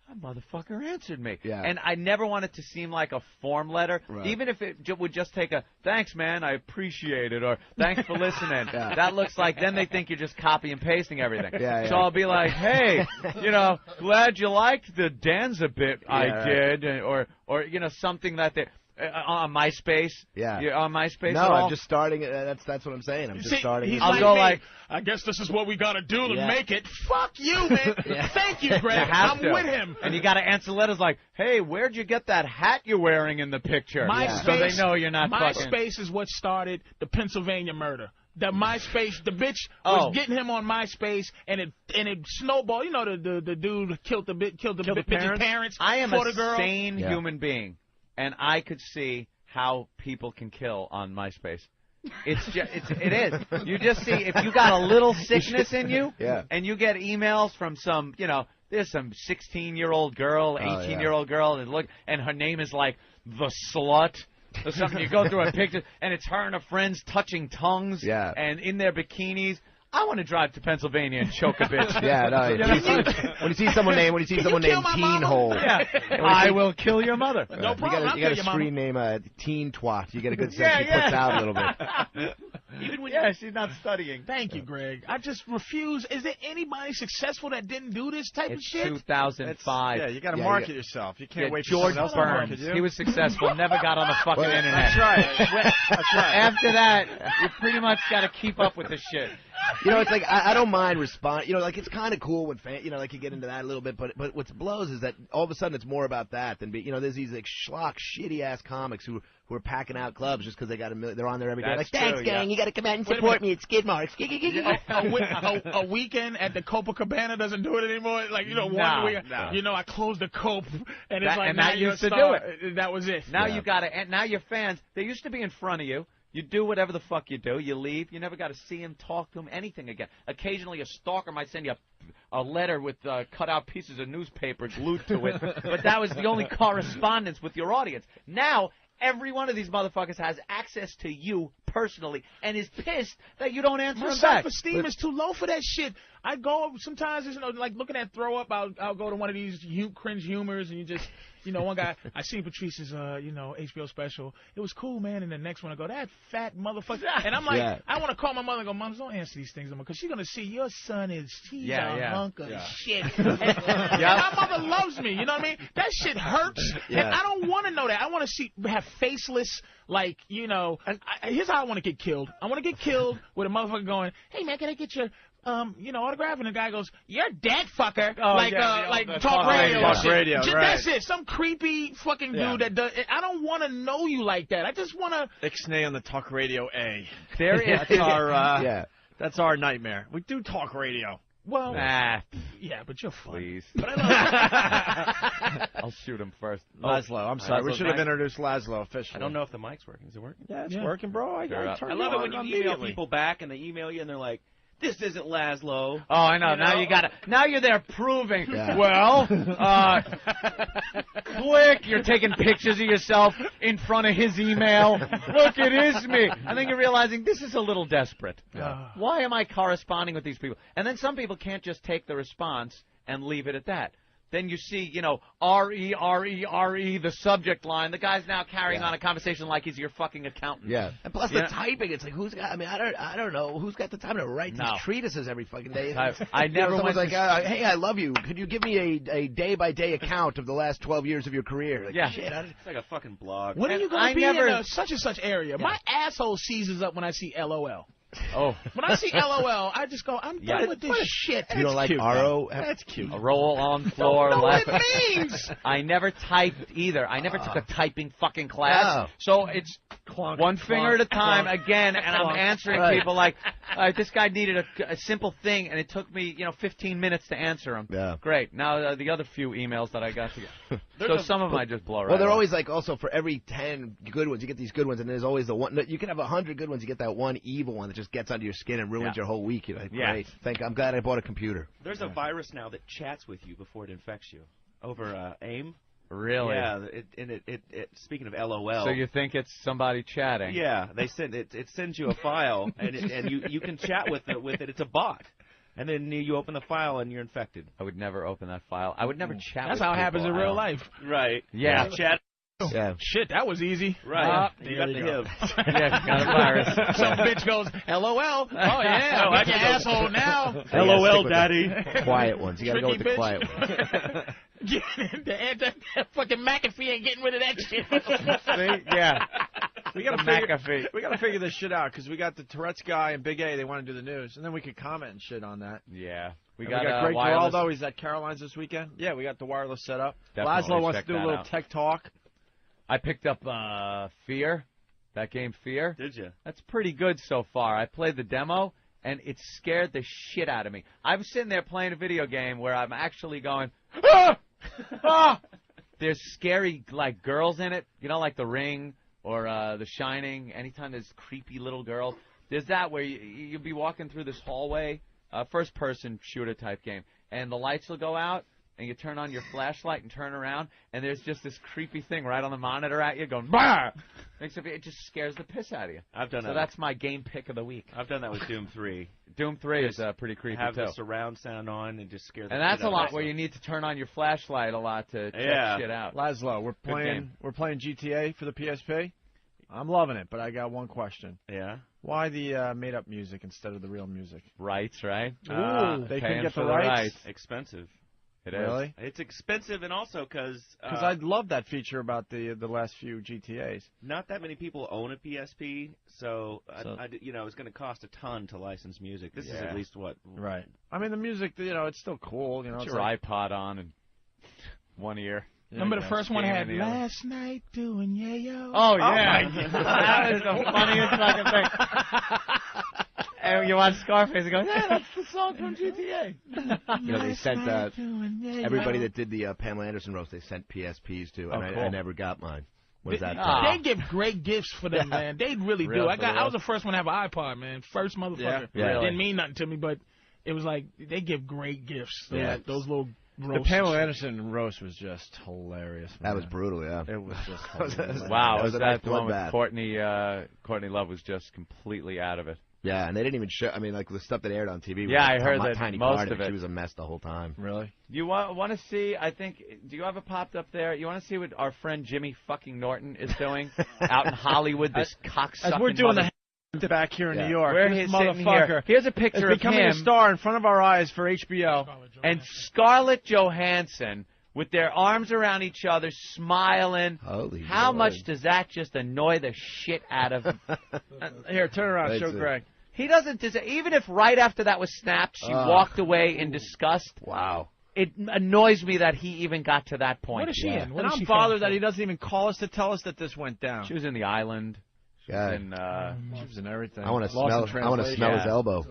that motherfucker answered me. Yeah. And I never want it to seem like a form letter, even if it would just take a, thanks, man, I appreciate it, or thanks for listening. That looks like, then they think you're just copy and pasting everything. So I'll be like, hey, glad you liked the Danza bit I did, or something that they... on MySpace? Yeah. You're on MySpace No, at all? I'm just starting it. That's what I'm saying. I'm just starting. I'll go like, I guess this is what we got to do to make it. Fuck you, man. Thank you, Greg. I'm with him. And you got to answer letters like, hey, where'd you get that hat you're wearing in the picture? MySpace, so they know you're not MySpace fucking... is what started the Pennsylvania murder. The MySpace, the bitch was getting him on MySpace, and it snowballed. The dude killed the bitch's parents. I am a sane human being. And I could see how people can kill on MySpace. It is. You just see if you got a little sickness in you, and you get emails from some, there's some 16-year-old girl, 18-year-old girl, and her name is like the slut or something. You go through a picture, and it's her and her friends touching tongues, and in their bikinis. I want to drive to Pennsylvania and choke a bitch. When you see someone named Teen Hole, I will kill your mother. No problem. You got a screen name Teen Twat. You get a good sense she puts out a little bit. Even when she's not studying. Thank you, Greg. I just refuse. Is there anybody successful that didn't do this type of shit? 2005. You got to market yourself. You can't wait for George someone else Burns. to market you. He was successful. Never got on the fucking internet. That's right. That's right. After that, you pretty much got to keep up with this shit. It's like I don't mind responding. Like it's kind of cool when fans, like you get into that a little bit. But what blows is that all of a sudden it's more about that than there's these like schlock, shitty ass comics who are packing out clubs just because they got they're on there every day. That's like, thanks, gang. You got to come out and support me at Skidmark. A weekend at the Copacabana doesn't do it anymore. Like one weekend. I closed the Cope, and it's like now you're a star. That was it. Now you got to. And now your fans, they used to be in front of you. You do whatever the fuck you do. You leave. You never got to see him, talk to him, anything again. Occasionally a stalker might send you a letter with cut out pieces of newspaper glued to it. But that was the only correspondence with your audience. Now, every one of these motherfuckers has access to you personally and is pissed that you don't answer My him back. self-esteem is too low for that shit. I go sometimes, like looking at throw up. I'll go to one of these cringe humors, and you just. One guy, I seen Patrice's, HBO special. It was cool, man. And the next one, I go, that fat motherfucker. And I'm like, I want to call my mother and go, Mom, don't answer these things, because she's going to see your son he's a hunk of shit. And my mother loves me, you know what I mean? That shit hurts. And I don't want to know that. I want to have faceless, here's how I want to get killed. I want to get killed with a motherfucker going, hey, man, can I get your... autograph, and the guy goes, "You're dead, fucker." Talk radio. Talk radio, right? That's it. Some creepy fucking dude that does. I don't want to know you like that. I just want to. Ixnay on the talk radio A. There is that's our nightmare. We do talk radio. Well, yeah, but you're funny. Please. But I I'll shoot him first. Laszlo, I'm sorry. We should have introduced Laszlo officially. I don't know if the mic's working. Is it working? Yeah, it's working, bro. I love it when you email people back and they email you and they're like, this isn't Laszlo. Oh, I know. Now you're there proving. Yeah. Well, click. You're taking pictures of yourself in front of his email. Look, it is me. And then you're realizing this is a little desperate. Yeah. Why am I corresponding with these people? And then some people can't just take the response and leave it at that. Then you see, R-E-R-E-R-E, the subject line. The guy's now carrying on a conversation like he's your fucking accountant. Yeah. And plus the typing, it's like, I don't know, who's got the time to write these treatises every fucking day? I never someone's like, hey, I love you. Could you give me a day-by-day account of the last 12 years of your career? Like, shit, it's like a fucking blog. When are you going to be in a such and such area? My asshole seizes up when I see LOL. Oh. When I see LOL, I just go, I'm done with this shit. You don't like RO? That's cute. A roll on floor. Don't know what it means. I never typed either. I never took a typing fucking class. So it's one finger at a time again, and I'm answering people like, this guy needed a simple thing, and it took me, 15 minutes to answer him. Yeah. Great. Now the other few emails that I got to get. So some of them I just blow right Well, they're off. always like, also, for every 10 good ones, you get these good ones, and there's always the one. You can have 100 good ones, you get that one evil one that just gets under your skin and ruins your whole week. You're like, great. I'm glad I bought a computer. There's a virus now that chats with you before it infects you over AIM. Really? Yeah. Speaking of LOL. So you think it's somebody chatting? Yeah. They send it sends you a file, and you can chat with it. It's a bot. And then you open the file and you're infected. I would never open that file. I would never chat. That's with how it people. happens in real life. Right. Yeah. Chat. Yeah. Shit, that was easy. Right. You got the go. HIV. Yeah, got a virus. Some bitch goes, LOL. Oh, yeah. No, I'm your asshole now. LOL, daddy. Quiet ones. You got to go with the Tricky quiet ones. The fucking McAfee ain't getting rid of that shit. See? Yeah. We gotta figure this shit out, because we got the Tourette's guy and Big A. They want to do the news, and then we could comment and shit on that. Yeah. We got Greg wireless. Giraldo. He's at Caroline's this weekend. Yeah, we got the wireless set up. Definitely Laszlo wants to check do a that little out. tech talk. I picked up Fear, that game Fear. Did you? That's pretty good so far. I played the demo, and it scared the shit out of me. I'm sitting there playing a video game where I'm actually going, ah! Ah! There's scary, girls in it, like The Ring or The Shining. Anytime there's creepy little girls, there's that where you'll be walking through this hallway, first-person shooter type game, and the lights will go out, and you turn on your flashlight and turn around, and there's just this creepy thing right on the monitor at you going, bah! It just scares the piss out of you. I've done that. So that's my game pick of the week. I've done that with Doom 3. Doom 3 is pretty creepy, have too. the surround sound on and just scare the And shit that's a out lot of where you need to turn on your flashlight a lot to check shit out. Laszlo, we're playing GTA for the PSP. I'm loving it, but I got one question. Yeah? Why the made-up music instead of the real music? Rights, right? They couldn't get the rights? Expensive. It is. Really? It's expensive, and also because I love that feature about the last few GTAs. Not that many people own a PSP, so it's going to cost a ton to license music. This is at least what. Right. I mean, the music, it's still cool. Put your iPod on and one ear. Remember the first one had last night doing yayo? Oh, yeah. That is the funniest fucking thing. And you watch Scarface and go, yeah, that's the song from GTA. They sent everybody that did the Pamela Anderson roast, they sent PSPs to, and I never got mine. What is that? They give great gifts for them, man. They really do. I was the first one to have an iPod, man. First motherfucker. Yeah. Really? Didn't mean nothing to me, but it was like they give great gifts. Those little roasts. The Pamela Anderson roast was just hilarious, man. That was brutal, yeah. It was just hilarious. Wow, was that a nice the one with bloodbath. Courtney Love was just completely out of it. Yeah, and they didn't even show. I mean, like the stuff that aired on TV. Yeah, was I heard like, that Tiny most Carter, of it. She was a mess the whole time. Really? You want to see? I think. Do you have it popped up there? You want to see what our friend Jimmy fucking Norton is doing out in Hollywood? This cocksucking. As we're doing mother- the back here in New York, Where this he's sitting motherfucker here. Here's a picture is of becoming him a star in front of our eyes for HBO. and Scarlett Johansson with their arms around each other, smiling. Holy How Lord. much does that just annoy the shit out of him? Here, turn around, That's show it. Greg. He doesn't deserve. Even if right after that was snapped, she walked away in disgust. Wow. It annoys me that he even got to that point. What is she in? What And is I'm she bothered from? that he doesn't even call us to tell us that this went down. She was in The Island. Yeah. And, She was in everything. I want to Lost in smell. I want to translation. smell his elbow.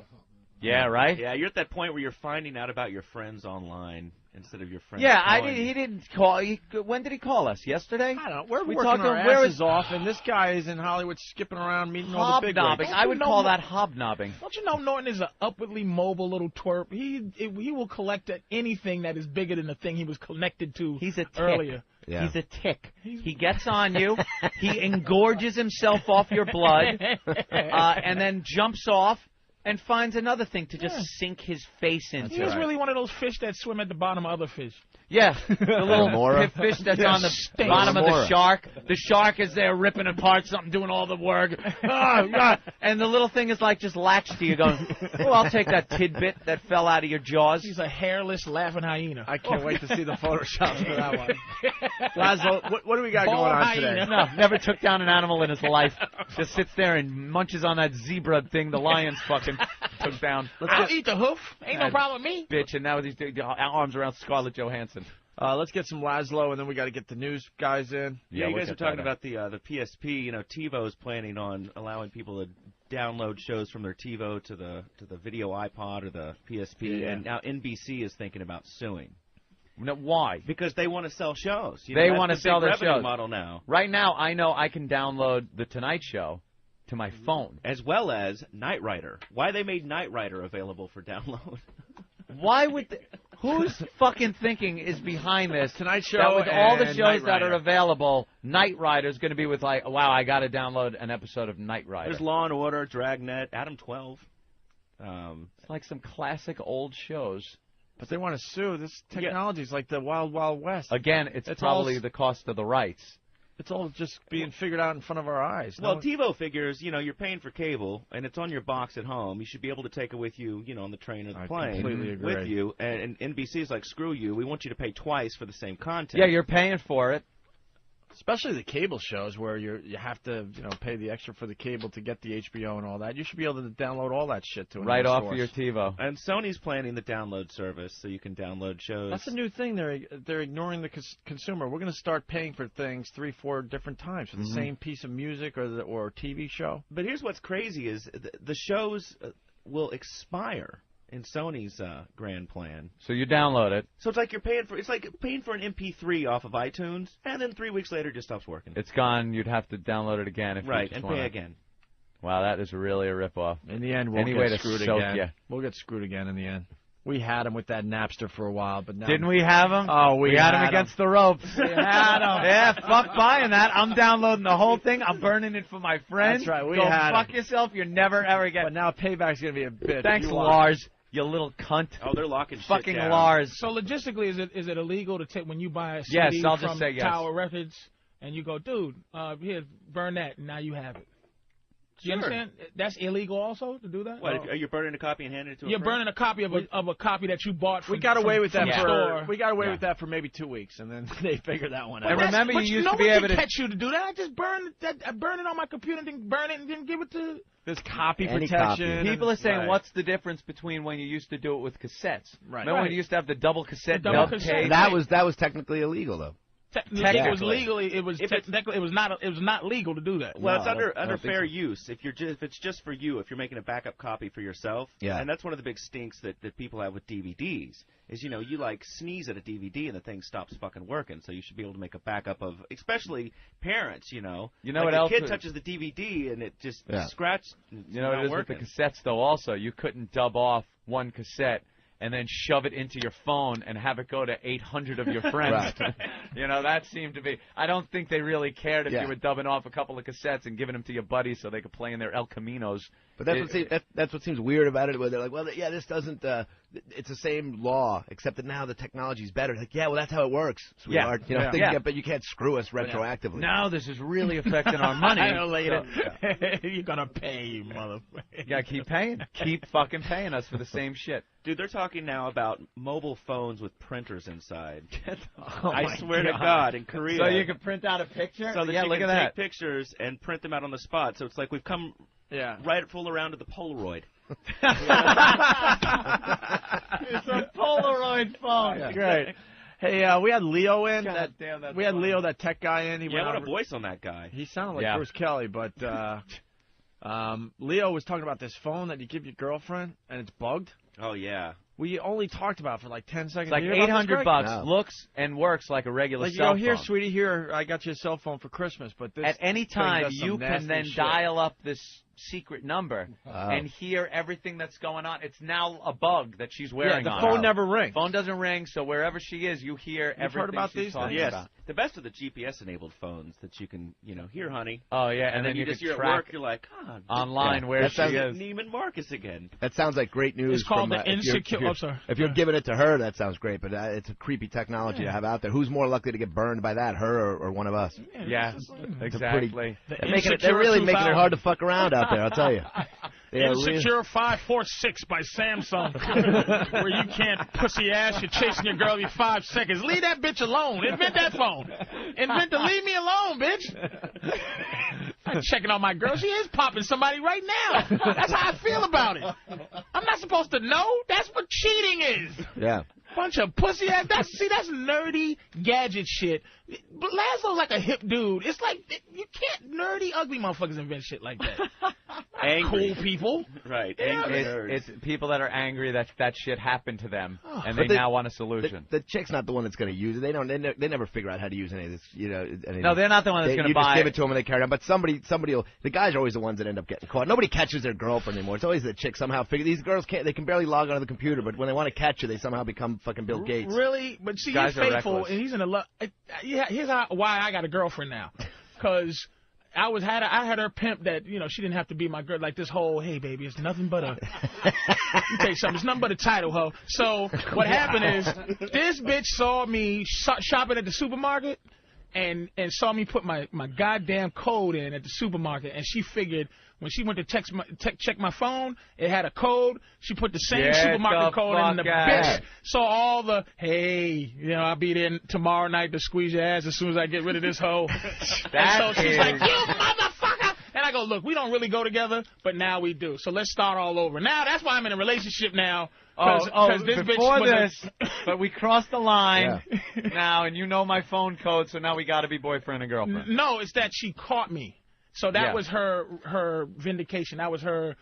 yeah, right? Yeah, you're at that point where you're finding out about your friends online instead of your friends. Yeah, calling. he didn't call. When did he call us? Yesterday? I don't know. We're We working talked our to- where asses is- off, and this guy is in Hollywood skipping around meeting all the big Hobnobbing. wigs. I would No, call no. that hobnobbing. Don't you know Norton is an upwardly mobile little twerp? He will collect at anything that is bigger than the thing he was connected to He's a tick. earlier. Yeah. He's a tick. He gets on you. He engorges himself off your blood, and then jumps off and finds another thing to just sink his face into. He is really one of those fish that swim at the bottom of other fish. Yeah, the little Remora? fish that's Yeah, on the stink. bottom of the Remora. shark. The shark is there ripping apart something, doing all the work. Oh, God. And the little thing is like just latched to you going, oh, I'll take that tidbit that fell out of your jaws. He's a hairless laughing hyena. I can't wait to see the Photoshop for that one. Laszlo, what do we got Bald going on hyena. today? No, never took down an animal in his life. Just sits there and munches on that zebra thing the lions fucking took down. I'll eat the hoof. Ain't no That problem with me. Bitch, and now he's doing arms around Scarlett Johansson. Let's get some Laszlo, and then we got to get the news guys in. Yeah, you we'll guys were get talking that. about the PSP. You know, TiVo's planning on allowing people to download shows from their TiVo to the video iPod or the PSP, Yeah. and now NBC is thinking about suing No, why? because they want to sell shows. You They know, wanna that's the sell big their revenue shows. model now, Right now, I know I can download The Tonight Show to my phone. as well as Knight Rider. Why they made Knight Rider available for download? Why would... Whose fucking thinking is behind this? Tonight Show That with all the and shows Knight that are Rider. available, Knight Rider's going to be with like, wow, I got to download an episode of Knight Rider. There's Law and Order, Dragnet, Adam 12. It's like some classic old shows. But they want to sue. This technology is like the Wild Wild West. Again, it's probably the cost of the rights. It's all just being figured out in front of our eyes. Well, TiVo figures, you know, you're paying for cable, and it's on your box at home. You should be able to take it with you, you know, on the train or the I plane completely agree. with you. And NBC is like, screw you. We want you to pay twice for the same content. Yeah, you're paying for it. Especially the cable shows where you have to pay the extra for the cable to get the HBO and all that. You should be able to download all that shit to Right another off source. of your TiVo. And Sony's planning the download service, so you can download shows. That's a new thing. They're ignoring the consumer. We're going to start paying for things 3-4 different times for the Mhm. same piece of music or TV show. But here's what's crazy is the shows will expire in Sony's grand plan. So you download it. So it's like it's like paying for an MP3 off of iTunes, and then 3 weeks later it just stops working. It's gone. You'd have to download it again if you Right, just and wanna... pay again. Wow, that is really a ripoff. In the end, we'll Any get way to screwed soak again. ya. We'll get screwed again in the end. We had him with that Napster for a while, but now Didn't we have him? Oh, we had him against the ropes. We had him. Yeah, fuck buying that. I'm downloading the whole thing. I'm burning it for my friends. That's right. We Go had fuck him. yourself. You're never ever getting. But now payback's gonna be a bitch. Thanks, You watch. Lars. You little cunt. Oh, they're locking shit Fucking down. Lars. So logistically, is it illegal to take when you buy a CD Yes, I'll just from say yes. Tower Records and you go, dude, here, burn that, and now you have it. Do you Sure. understand? That's illegal also to do that. What, are you burning a copy and handing it to a You're friend? burning a copy of a copy that you bought. From, We got away with that from the for store. we got away with that for maybe 2 weeks, and then they figured that one out. And remember, But you used no to be one able can to. catch you to do that. I just burn it on my computer, and then burn it, and then give it to. There's copy Any protection. copy. People are saying, Right. what's the difference between when you used to do it with cassettes? Right. Remember when Right. you used to have the double cassette The double dub cassette. tape? That was technically illegal though. Technically, it was Technically. legally. It was technically. It was not legal to do that. Well, it's No, under I don't think fair so. use if it's just for you, if you're making a backup copy for yourself. Yeah. And that's one of the big stinks that people have with DVDs is you like sneeze at a DVD and the thing stops fucking working. So you should be able to make a backup of, especially parents. You know what like else a kid was- touches the DVD and it just Yeah. scratches. You know what it is with the cassettes, though, also? You couldn't dub off one cassette and then shove it into your phone and have it go to 800 of your friends. Right. You know, that seemed to be. I don't think they really cared if you were dubbing off a couple of cassettes and giving them to your buddies so they could play in their El Caminos. But that's what seems weird about it, where they're like, well, yeah, this doesn't, it's the same law, except that now the technology's better. Like, yeah, well, that's how it works, sweetheart. You know, but you can't screw us retroactively. Now this is really affecting our money. Later. You're going to pay, you motherfucker. You got to keep paying. Keep fucking paying us for the same shit. Dude, they're talking now about mobile phones with printers inside. Oh I swear to God, in Korea. So you can print out a picture? So that yeah, you look can at take pictures and print them out on the spot. So it's like we've come right full around to the Polaroid. It's a Polaroid phone. Yeah. Great. Hey, we had Leo in. Damn, we had Leo, that tech guy, in. He what a voice on that guy. He sounded like Bruce Kelly, but Leo was talking about this phone that you give your girlfriend, and it's bugged. Oh, yeah. We only talked about it for like 10 seconds. It's like $800 No. looks and works like a regular like, cell phone. Here, sweetie, here, I got you a cell phone for Christmas, but this at any thing time does some you can nasty then shit. dial up this secret number and hear everything that's going on. It's now a bug that she's wearing. the on phone her. never rings. Phone doesn't ring, so wherever she is, you hear everything heard about she's these talking Yes. about. The best of the GPS-enabled phones that you can, here, honey. Oh yeah, and then you just can you're at track work. You're like, online where she is. Neiman Marcus again. That sounds like great news. It's called from, the insecure. If you're giving it to her, that sounds great, but it's a creepy technology to have out there. Who's more likely to get burned by that, her or one of us? Yeah, exactly. They're really making it hard to fuck around out there, I'll tell you. Insecure 546 by Samsung, where you can't pussy ass. You're chasing your girl every 5 seconds. Leave that bitch alone. Invent that phone. Invent the leave me alone, bitch. I'm checking on my girl. She is popping somebody right now. That's how I feel about it. I'm not supposed to know. That's what cheating is. Yeah. Bunch of pussy ass. That's nerdy gadget shit. But Laszlo's like a hip dude. It's like you can't nerdy ugly motherfuckers invent shit like that. Angry. Cool people. Right. Yeah. Angry nerds. It's people that are angry that shit happened to them, and they now want a solution. The chick's not the one that's going to use it. They never figure out how to use any of this. No, they're not the one that's going to buy it. You just give it to them and they carry it on. But somebody will. The guys are always the ones that end up getting caught. Nobody catches their girlfriend anymore. It's always the chick somehow figure. These girls can't. They can barely log onto the computer, but when they want to catch you, they somehow become fucking Bill Gates. Really? But see, Guys you're are faithful, reckless. and he's in a love. Here's why I got a girlfriend now, because I had her pimp that she didn't have to be my girl. Like this whole hey baby, it's nothing but a. Let me tell you something. It's nothing but a title, ho. So what happened is this bitch saw me shopping at the supermarket. And saw me put my goddamn code in at the supermarket, and she figured when she went to check my phone, it had a code. She put the same supermarket code in, and the bitch saw all the hey, I'll be there tomorrow night to squeeze your ass as soon as I get rid of this hoe. And so she's like, you motherfucker. And I go, look, we don't really go together, but now we do. So let's start all over. Now that's why I'm in a relationship now. Cause this before bitch this, but we crossed the line now, and you know my phone code, so now we got to be boyfriend and girlfriend. No, it's that she caught me. So that was her vindication. That was her.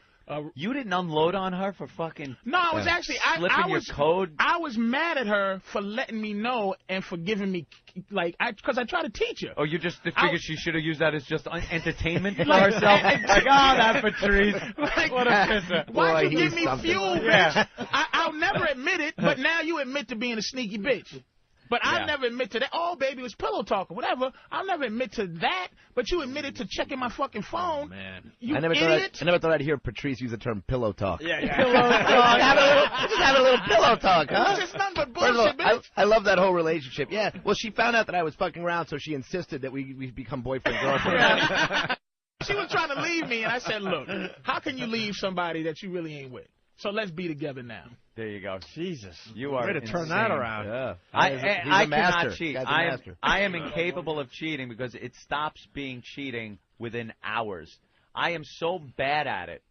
You didn't unload on her for fucking. No, I was actually slipping your code. I was mad at her for letting me know and for giving me because I tried to teach her. Oh, you just figured she should have used that as just entertainment for herself. That Patrice. What a pisser. Why'd you give me fuel, bitch? I'll never admit it, but now you admit to being a sneaky bitch. But I'll never admit to that. Oh, baby, it was pillow talk or whatever. I'll never admit to that. But you admitted to checking my fucking phone. Oh, man. You idiot. I never thought I'd hear Patrice use the term pillow talk. Yeah. Pillow talk. Just have a little pillow talk, huh? It's just nothing but bullshit, bitch. I love that whole relationship. Yeah. Well, she found out that I was fucking around, so she insisted that we become boyfriend girlfriend. She was trying to leave me, and I said, look, how can you leave somebody that you really ain't with? So let's be together now. There you go. Jesus. You are way to turn that around. Yeah. I master. cannot cheat. Guy's a master. I am incapable of cheating because it stops being cheating within hours. I am so bad at it.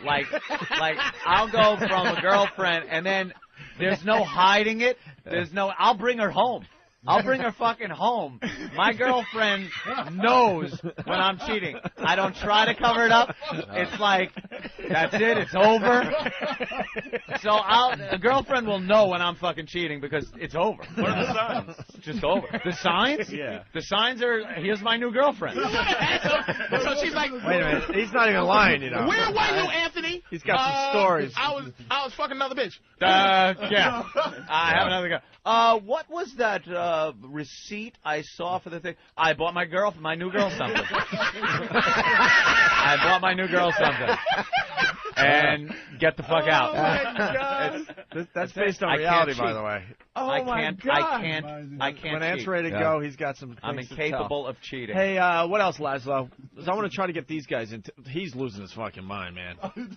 Like I'll go from a girlfriend and then there's no hiding it. I'll bring her home. I'll bring her fucking home. My girlfriend knows when I'm cheating. I don't try to cover it up. It's like, that's it. It's over. So a girlfriend will know when I'm fucking cheating because it's over. What are the signs? It's just over. The signs? Yeah. The signs are, here's my new girlfriend. So she's like, wait a minute. He's not even lying, Where were you, Anthony? He's got some stories. I was fucking another bitch. Yeah. I have another guy. What was that receipt I saw for the thing? I bought my new girl something. I bought my new girl something. And get the fuck out. Oh my God. That's based on reality, by the way. I can't When cheat. Ant's ready to go, he's got some things I'm incapable of cheating. Hey, what else, Laszlo? I want to try to get these guys into. He's losing his fucking mind, man.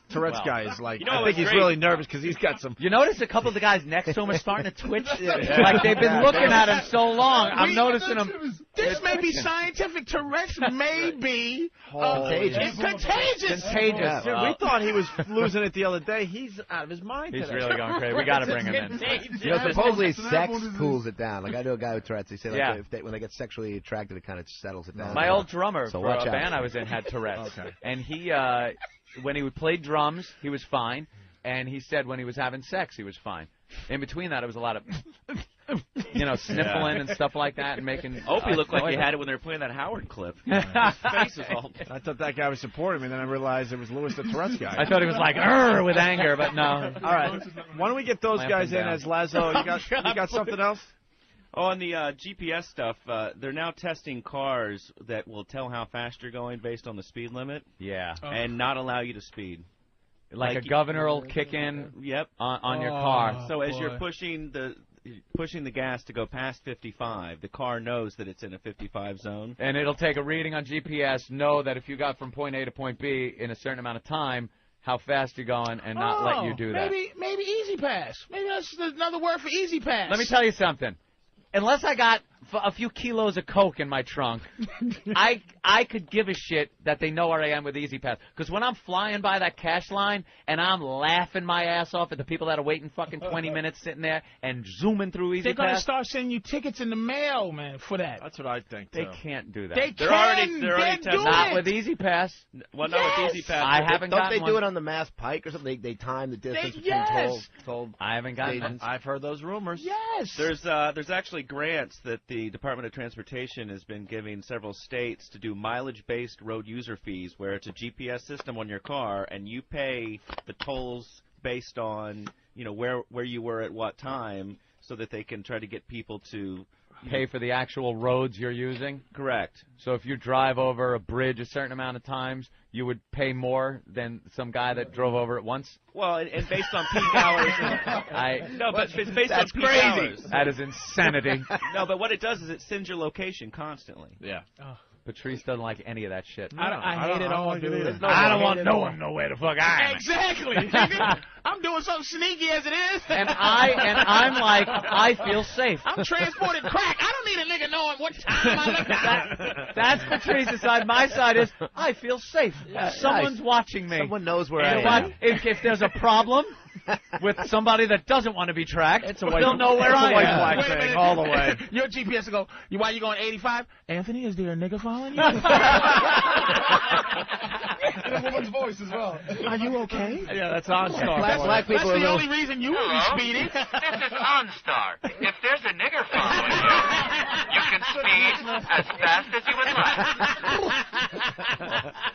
Tourette's guy is like, I think he's really nervous because he's got some. You notice a couple of the guys next to him are starting to twitch? Like they've been looking at him so long. I'm noticing them. This may be scientific. Tourette's may be contagious. Contagious. Contagious. Dude, we thought he was losing it the other day. He's out of his mind He's today. really going crazy. We got to bring him in. You know, supposedly sex cools it down. Like I know a guy with Tourette's. They say like when they get sexually attracted, it kind of settles it down. My old drummer so for watch a out. band I was in had Tourette's. And he, when he would play drums, he was fine. And he said when he was having sex, he was fine. In between that, it was a lot of, sniffling and stuff like that and making. Opie looked like he had it when they were playing that Howard clip. His face is all. I thought that guy was supporting me, and then I realized it was Louis the Tourette's guy. I thought he was like, with anger, but no. All right. Why don't we get those guys in as Laszlo? You got something else? Oh, on the GPS stuff, they're now testing cars that will tell how fast you're going based on the speed limit. Yeah. And not allow you to speed. Like a governor will kick in on your car. So as you're pushing the gas to go past 55, the car knows that it's in a 55 zone. And it'll take a reading on GPS, know that if you got from point A to point B in a certain amount of time, how fast you're going, and not let you do that. Maybe Easy Pass. Maybe that's another word for Easy Pass. Let me tell you something. Unless I got a few kilos of coke in my trunk, I could give a shit that they know where I am with Easy Pass. Because when I'm flying by that cash line and I'm laughing my ass off at the people that are waiting fucking 20 minutes sitting there and zooming through Easy They're Pass. going to start sending you tickets in the mail, man, for that. That's what I think, They can't do that. They're already testing. Not with Easy Pass. Well, not with Easy Pass. I haven't Don't gotten they one. do it on the Mass Pike or something? They time the distance between toll. I haven't gotten one. I've heard those rumors. Yes. There's actually grants that the Department of Transportation has been giving several states to do mileage-based road user fees, where it's a GPS system on your car, and you pay the tolls based on where you were at what time, so that they can try to get people to pay for the actual roads you're using? Correct. So if you drive over a bridge a certain amount of times, you would pay more than some guy that drove over it once? Well, and based on peak hours. But it's based on peak hours. That is insanity. No, but what it does is it sends your location constantly. Yeah. Patrice doesn't like any of that shit. I hate it all, dude. I don't want no one know where the fuck I am. Exactly. I'm doing something sneaky as it is. And I'm like, I feel safe. I'm transporting crack. I don't need a nigga knowing what time I look at. That's Patrice's side. My side is, I feel safe. Someone's watching me. Someone knows where I am. If there's a problem with somebody that doesn't want to be tracked, they'll know where I am. White flag thing all the way. Your GPS will go, why you going 85? Anthony, is there a nigga following you? In a woman's voice as well. Are you okay? Yeah, that's OnStar. Black people That's are the only reason you would be speeding. This is OnStar. If there's a nigger following you, you can speed as fast as you would like.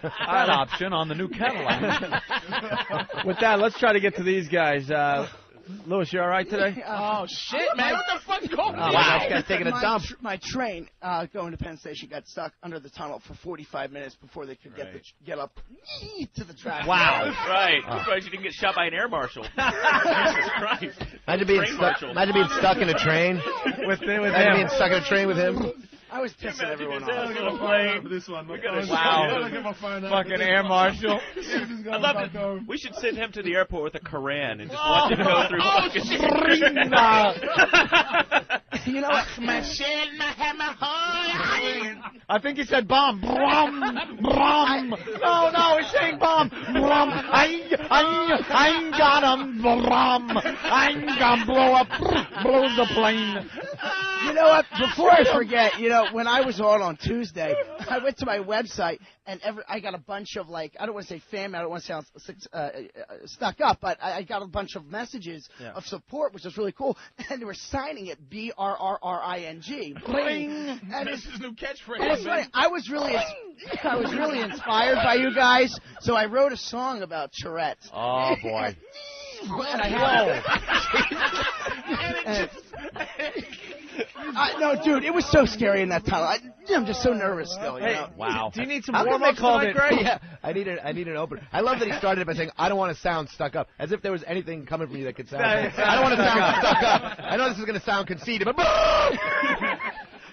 That option on the new Cadillac. With that, let's try to get to these guys. Louis, you all right today? Oh, shit, man. What the fuck's going on? Wow. This guy's taking a dump. My train going to Penn Station got stuck under the tunnel for 45 minutes before they could get up to the track. Wow. Right. Surprised you didn't get shot by an air marshal. Jesus Christ. Imagine being stuck in a train with him. Being stuck in a train with him. I was pissing everyone off. This one. Wow. Fucking air marshal. I love it. We should send him to the airport with a Koran and just watch him go through fucking You know what? I think he said bomb. Brum. Brum. No, he's saying bomb. Brum. I got him. Brum. I'm gonna blow the plane. You know what? Before I forget, when I was on Tuesday, I went to my website and I got a bunch of I don't want to say fan mail, I don't want to sound stuck up, but I got a bunch of messages of support, which was really cool, and they were signing it BRRRING. Bling. And this is new catchphrase. And it's funny. I was really I was really inspired by you guys, so I wrote a song about Tourette. Oh, boy. And I no, dude, it was so scary in that tunnel. I'm just so nervous still. You know? Wow. Do you need some How come warm-ups they called tonight, it? Greg? Yeah, I need an opener. I love that he started it by saying, "I don't want to sound stuck up," as if there was anything coming from you that could sound. I don't want to sound stuck up. I know this is going to sound conceited, but.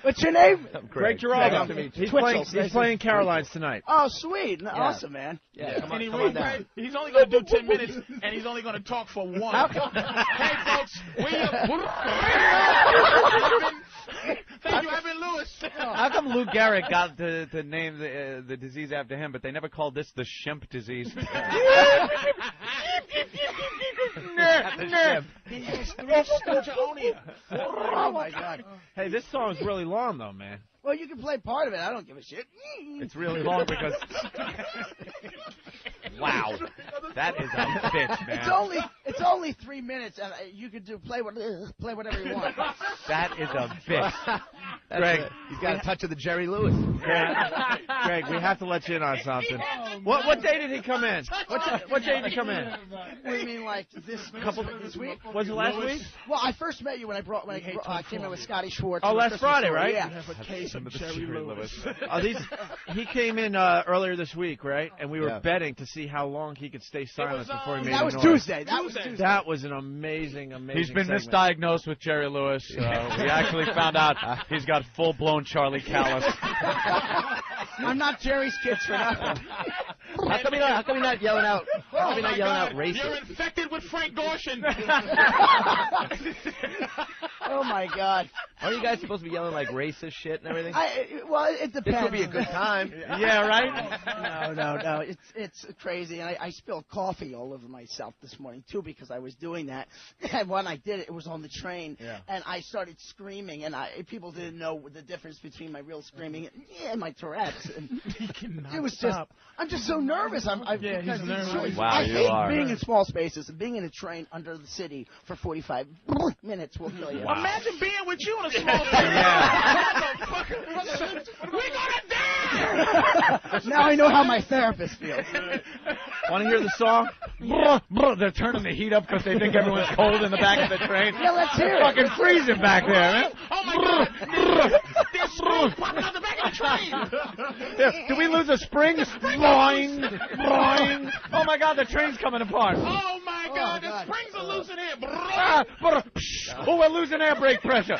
What's your name? Greg Giraldo. He's playing Caroline's tonight. Oh, sweet. Awesome, man. Yeah, come on, And come on down. he's only going to do 10 minutes, and he's only going to talk for 1. Hey, folks, thank you, Evan Lewis. How come Lou Gehrig got the name the disease after him, but they never called this the shimp disease? He has 3 Stoogeonia. Oh, my God. Hey, this song's really long, though, man. Well, you can play part of it. I don't give a shit. It's really long because... Wow. That is a bitch, man. It's only 3 minutes, and you can play whatever you want. That is a bitch. Greg, he's got a touch of the Jerry Lewis. Greg, we have to let you in on something. What day did he come in? What day did he come in? What do you mean, like this week? Was it last week? Well, I first met you when I came in with Scotty Schwartz. Oh, last Friday, right? Yeah. Have a case of Jerry Lewis. He came in earlier this week, right? And we were betting to see how long he could stay silent before he made That was noise. Tuesday. That was an amazing He's been segment. misdiagnosed with Jerry Lewis. We actually found out he's got full-blown Charlie Callis. I'm not Jerry's kids for nothing. How come you're not yelling out? How come you're not yelling out racist? You're infected with Frank Gorshin. Oh my God! Aren't you guys supposed to be yelling like racist shit and everything? Well, it depends. This would be a good time. Yeah, right? No. It's crazy, and I spilled coffee all over myself this morning too because I was doing that. And when I did it, it was on the train, and I started screaming, and people didn't know the difference between my real screaming and my Tourette's. And it was just. I'm just so nervous. he's nervous. Wow, I you hate are. being in small spaces and being in a train under the city for 45 minutes will kill you. Wow. Imagine being with you in a small place. We're gonna die. Now I know how my therapist feels. Want to hear the song? They're turning the heat up because they think everyone's cold in the back of the train. Yeah, let's hear it. Fucking freezing back there, man. Oh my God! There's smoke popping out the back of the train. Did we lose a spring? Boing, boing. Oh my God, the train's coming apart. Oh my God! The springs are loose in here. Oh, we're losing air brake pressure.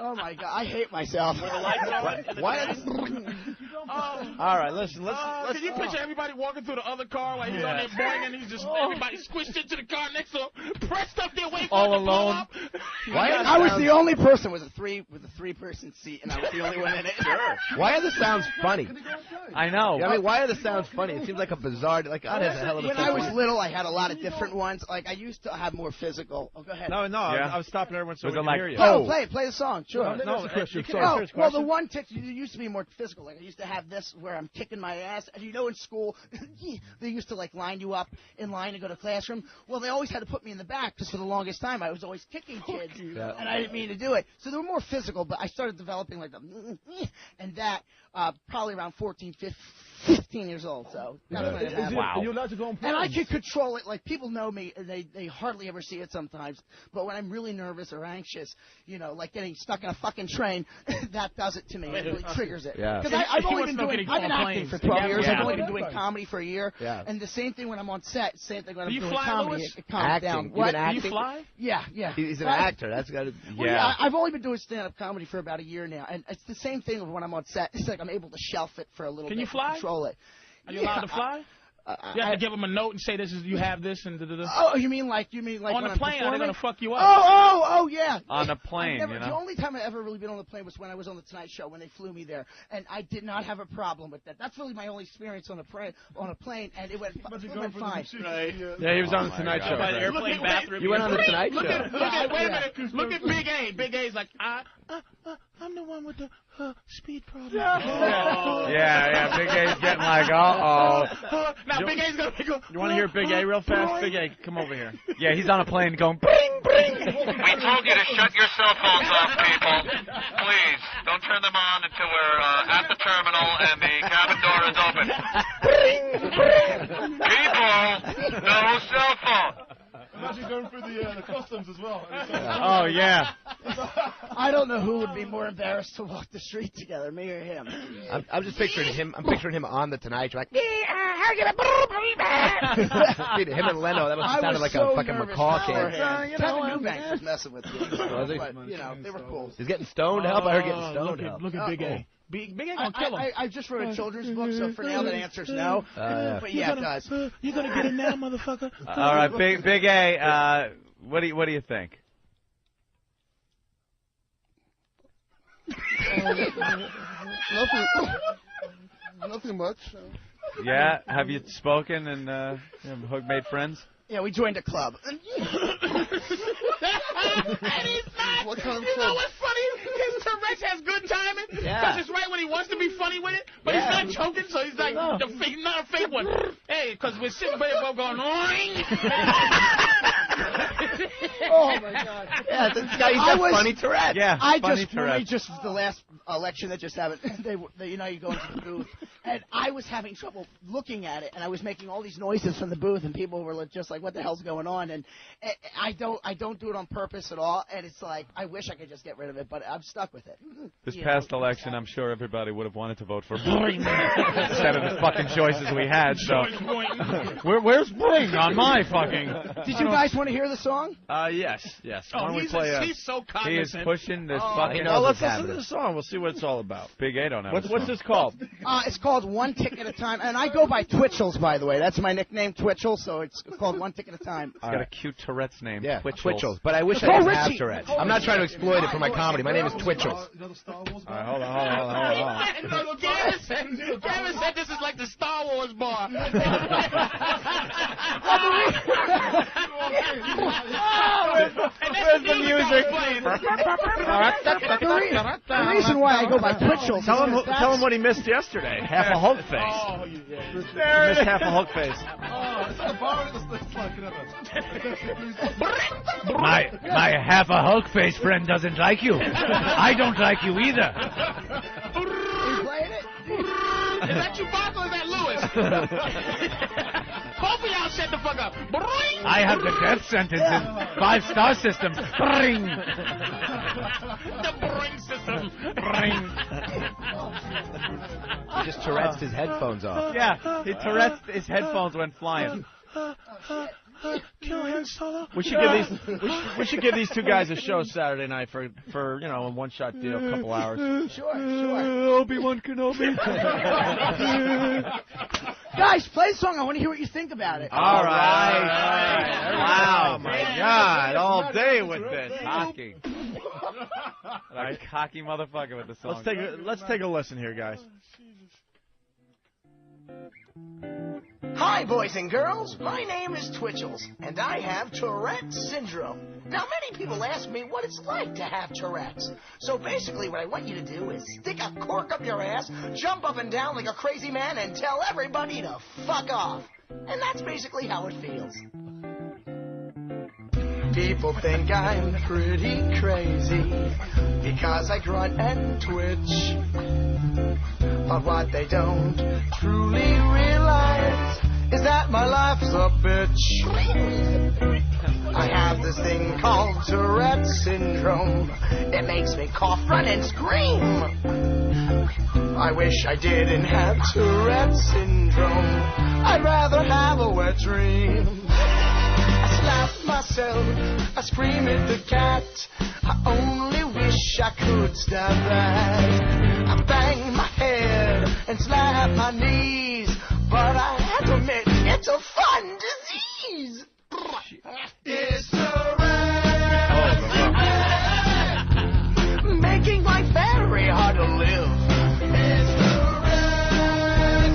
Oh my God, I hate myself. All right, listen. Can you picture everybody walking through the other car while he's on there boing, and he's just everybody squished into the car next to him, pressed up there, waiting for all it to blow alone. up. I was the only person with a three-person seat, and I was the only one in it. Sure. Why are the sounds funny? I know. Yeah, I mean, why are the sounds funny? It seems like a bizarre. Like God has a hell of a. When I was little, I had a lot of different ones. Like I used to have more physical. Oh, go ahead. No, I was stopping everyone so we can hear you. Oh, play the song. Sure. No, well, the one tick used to be more physical. Like I used to have this where I'm kicking my ass. And you know, in school, they used to like line you up in line to go to classroom. Well, they always had to put me in the back because for the longest time I was always kicking kids, and I didn't mean to do it. So they were more physical, but I started developing like the and that probably around 14, 15 years old. So that's when it happened. Wow. You're allowed to go And I can control it. Like people know me, and they hardly ever see it sometimes. But when I'm really nervous or anxious, like getting stuck in a fucking train, that does it to me. It really triggers it. Yeah. Because I've been acting for 12 years. Yeah. I've only been doing comedy for a year. Yeah. And the same thing when I'm on set. Same thing when I'm you doing fly, comedy. Louis? It calms down. Acting. What? Do Acting? you fly? Yeah. He's an actor. That's got to. Well, I've only been doing stand-up comedy for about a year now, and it's the same thing when I'm on set. It's like I'm able to shelf it for a little bit. Can you fly? Control it. Are you allowed to fly? You have to give them a note and say you have this and Oh, you mean like on when the I'm plane? Are they gonna fuck you up? Oh, yeah. On a plane, The only time I ever really been on the plane was when I was on the Tonight Show when they flew me there, and I did not have a problem with that. That's really my only experience on a plane, and it went fine. Right. Yeah, he was on the Tonight Show. By the airplane bathroom. You went on the Tonight Show. Wait a minute. Look at Big A. Big A's like, I'm the one with the speed problem. Yeah. Big A's getting like, uh-oh. Now Big A's gonna go. You want to hear Big A real fast? Big A, come over here. Yeah, he's on a plane going, bing, We told you to shut your cell phones off, people. Please, don't turn them on until we're at the terminal and the cabin door is open. People, no cell phone. Imagine going through the customs as well. Oh, yeah. I don't know who would be more embarrassed to walk the street together, me or him. I'm just picturing him. I'm picturing him on the Tonight Show, like, him and Leno. That must have sounded like a fucking macaw kid. Kevin Eubanks was messing with me. Was he? But, you know, they were cool. He's getting stoned. Help! I heard getting stoned. Look at Big A. Big A gonna kill him. I just wrote a children's book, so for now the answer's no. But yeah, it does. You gonna get it now, motherfucker? All right, Big A. What do you think? Nothing much. Yeah, have you spoken and made friends? Yeah, we joined a club. What kind of You know what's funny? His Tourette has good timing. Yeah. Because it's right when he wants to be funny with it, but he's not choking, so he's like, not a fake one. Hey, because we're sitting there going, oing. Oh, my God. Yeah, this guy, he's got funny Tourette. Yeah, funny Tourette. Just the last election that just happened, you know, you go into the booth, and I was having trouble looking at it, and I was making all these noises from the booth, and people were just like, what the hell's going on? And I don't do it on purpose at all, and it's like, I wish I could just get rid of it, but I'm stuck with it. This past election, I'm sure everybody would have wanted to vote for Boing instead of the fucking choices we had. So, where's Boing on my fucking? Did you guys want to hear the song? Yes. Why don't we he's play? he's so He cognizant. is pushing this Well, fucking. let's listen to the song. We'll see what it's all about. Big A don't have. What's this called? It's called One Tick at a Time, and I go by Twitchels, by the way. That's my nickname, Twitchell, so it's called One Tick at a Time. It's got a cute Tourette's name. Yeah, Twitchels. But I wish I didn't have Tourette. I'm not trying to exploit it for my comedy. My name is Twitchels. All right, hold on. Gavin said this is like the Star Wars bar. Where's the music? The reason why I go by Twitchell. Tell him what he missed yesterday. Half a Hulk face. Oh, He missed half a Hulk face. My half a Hulk face friend doesn't like you. I don't like you either. You playing it? Is that Chewbacca or is that Lewis? Both of y'all shut the fuck up. Boing! I have the death sentence in 5-star systems. Bring. The boring system. Bring. He just Tourette's his headphones off. Yeah, he Tourette's his headphones went flying. Kill Han Solo. We should give these two guys a show Saturday night for a one-shot deal, a couple hours. Sure. Obi-Wan Kenobi. Guys, play the song. I want to hear what you think about it. All right. Wow, my God, all day with this. Cocky. A cocky motherfucker with the song. Let's take a listen here, guys. Hi, boys and girls. My name is Twitchels, and I have Tourette syndrome. Now, many people ask me what it's like to have Tourette's. So basically, what I want you to do is stick a cork up your ass, jump up and down like a crazy man, and tell everybody to fuck off. And that's basically how it feels. People think I'm pretty crazy because I grunt and twitch. But what they don't truly realize is that my life's a bitch. I have this thing called Tourette syndrome. It makes me cough, run, and scream. I wish I didn't have Tourette syndrome. I'd rather have a wet dream. I slap myself, I scream at the cat. I only wish I could stop that. I bang my head and slap my knees, but I have to admit, it's a fun disease. It's Tourette, making life very hard to live. It's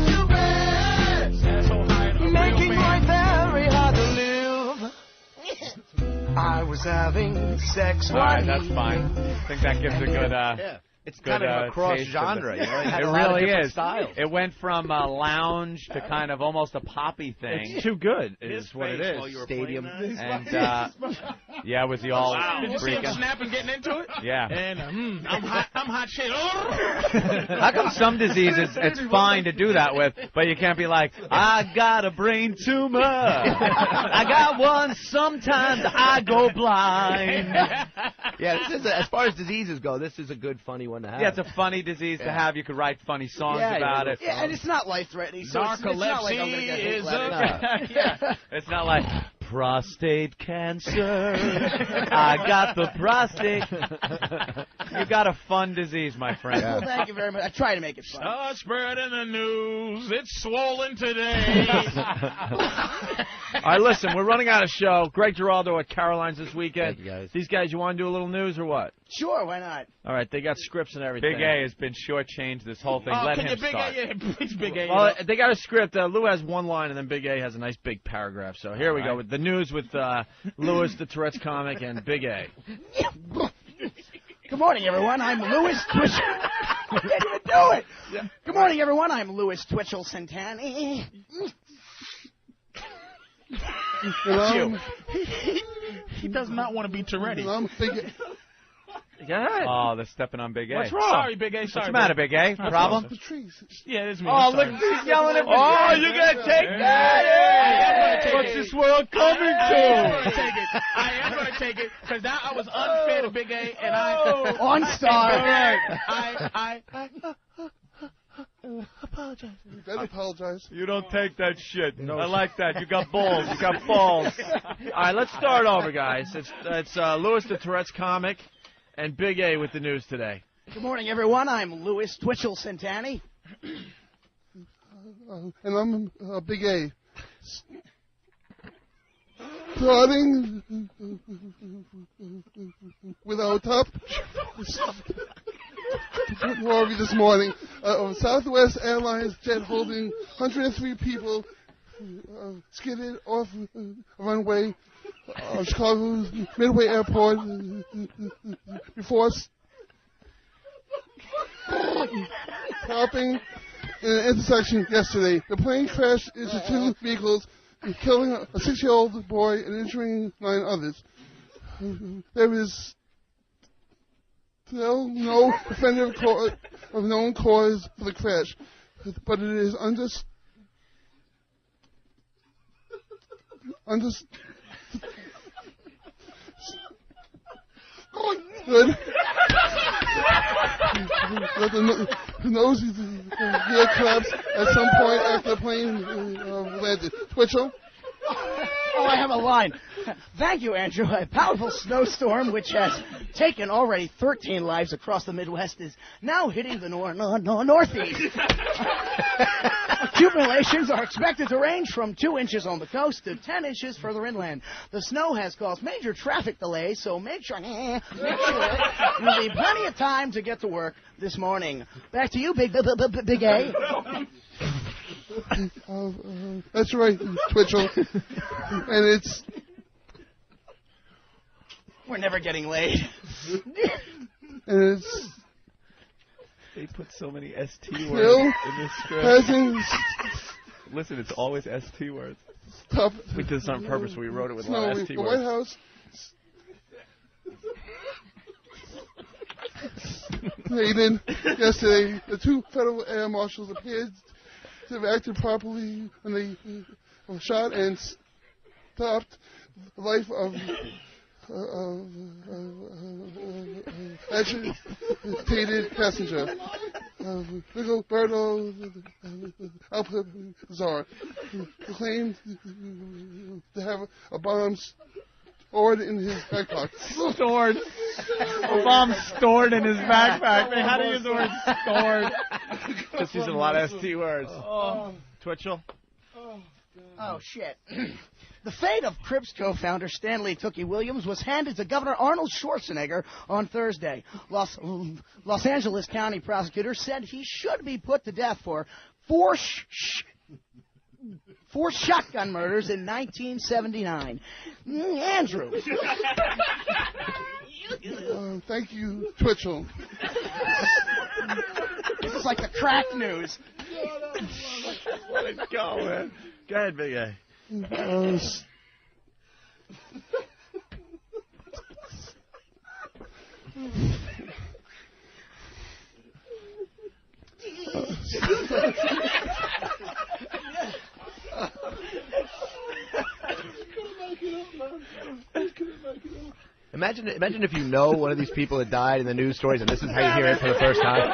Tourette, making life very hard to live. I was having sex All right, that's fine. I think that gives a good It's good, kind of a cross taste genre. of You know? It had It a lot of really different is. styles. It went from lounge to kind of almost a poppy thing. It's too good. His Is what it face while is. you were Stadium. playing that? And yeah, with the all Wow. Did you see him freaking. snapping, getting into it? Yeah. And I'm hot shit. How come some diseases it's fine to do that with, but you can't be like, I got a brain tumor. I got one. Sometimes I go blind. Yeah, this is as far as diseases go. This is a good, funny one to have. Yeah, it's a funny disease to have. You could write funny songs about it. Yeah, and it's not life-threatening. So it's not like I'm going to get hate Narcolepsy letters. Yeah. It's not like prostate cancer. I got the prostate. You got a fun disease, my friend. Well, thank you very much. I try to make it fun. Spreading the news. It's swollen today. All right, listen, we're running out of show. Greg Giraldo at Caroline's this weekend. Thank you, guys. These guys, you want to do a little news or what? Sure, why not? All right, they got scripts and everything. Big A has been shortchanged this whole thing. Let can him you Big start. A, yeah, please, Big A. Well, they got a script. Lou has one line, and then Big A has a nice big paragraph. So here we go with the news with Louis, the Tourette's comic, and Big A. Good morning, everyone. I'm Louis Twitchell. I can't even do it. Good morning, everyone. I'm Louis Twitchell Santani. He does not want to be Tourette. Go ahead. Oh, they're stepping on Big A. What's wrong? Sorry, Big A. What's Sorry. the matter, Big A? Problem? Patrice. Yeah, it's me. Oh, Sorry. look, he's yelling at me. Oh, you gotta take that. What's What's this world coming I am to? going to take it. I am going to take it because now I was unfair to Big A, and I On star. I apologize. You better apologize. You don't take that shit. I like that. You got balls. You got balls. All right, let's start over, guys. It's Louis, the Tourette's comic, and Big A with the news today. Good morning, everyone. I'm Louis Twitchell Santani. And I'm Big A. Starting without top. Worry this morning. Southwest Airlines jet holding 103 people skidded off a runway of Chicago's Midway Airport before stopping in an intersection yesterday. The plane crashed into two vehicles, killing a 6-year-old boy and injuring 9 others. There is still no definitive of known cause for the crash, but it is understood that the nose gear collapsed at some point after the plane landed. Twitchell? Oh, I have a line. Thank you, Andrew. A powerful snowstorm, which has taken already 13 lives across the Midwest, is now hitting the northeast. Accumulations are expected to range from 2 inches on the coast to 10 inches further inland. The snow has caused major traffic delays, so make sure you'll leave plenty of time to get to work this morning. Back to you, Big A. That's right, Twitchell. And it's... We're never getting laid. And it's... They put so many ST words Bill in this script. Present. Listen, it's always ST words. Stop. We did this on purpose. We wrote it with a No, lot of ST the words. White House stated yesterday the 2 federal air marshals appeared to have acted properly when they shot and stopped the life of agitated passenger, Rigoberto Alcazar, who claimed to have a bomb stored in his backpack. Stored. A bomb stored in his backpack. Man, how do you use the word stored? Just using a lot of ST words. Twitchell? Oh, shit. The fate of Crips co-founder Stanley Tookie Williams was handed to Governor Arnold Schwarzenegger on Thursday. Los Angeles County prosecutors said he should be put to death for four shotgun murders in 1979. Andrew. Thank you, Twitchell. This is like the crack news. Let it go, man. Go ahead, Big A. Imagine if you know one of these people that died in the news stories, and this is how you hear it for the first time.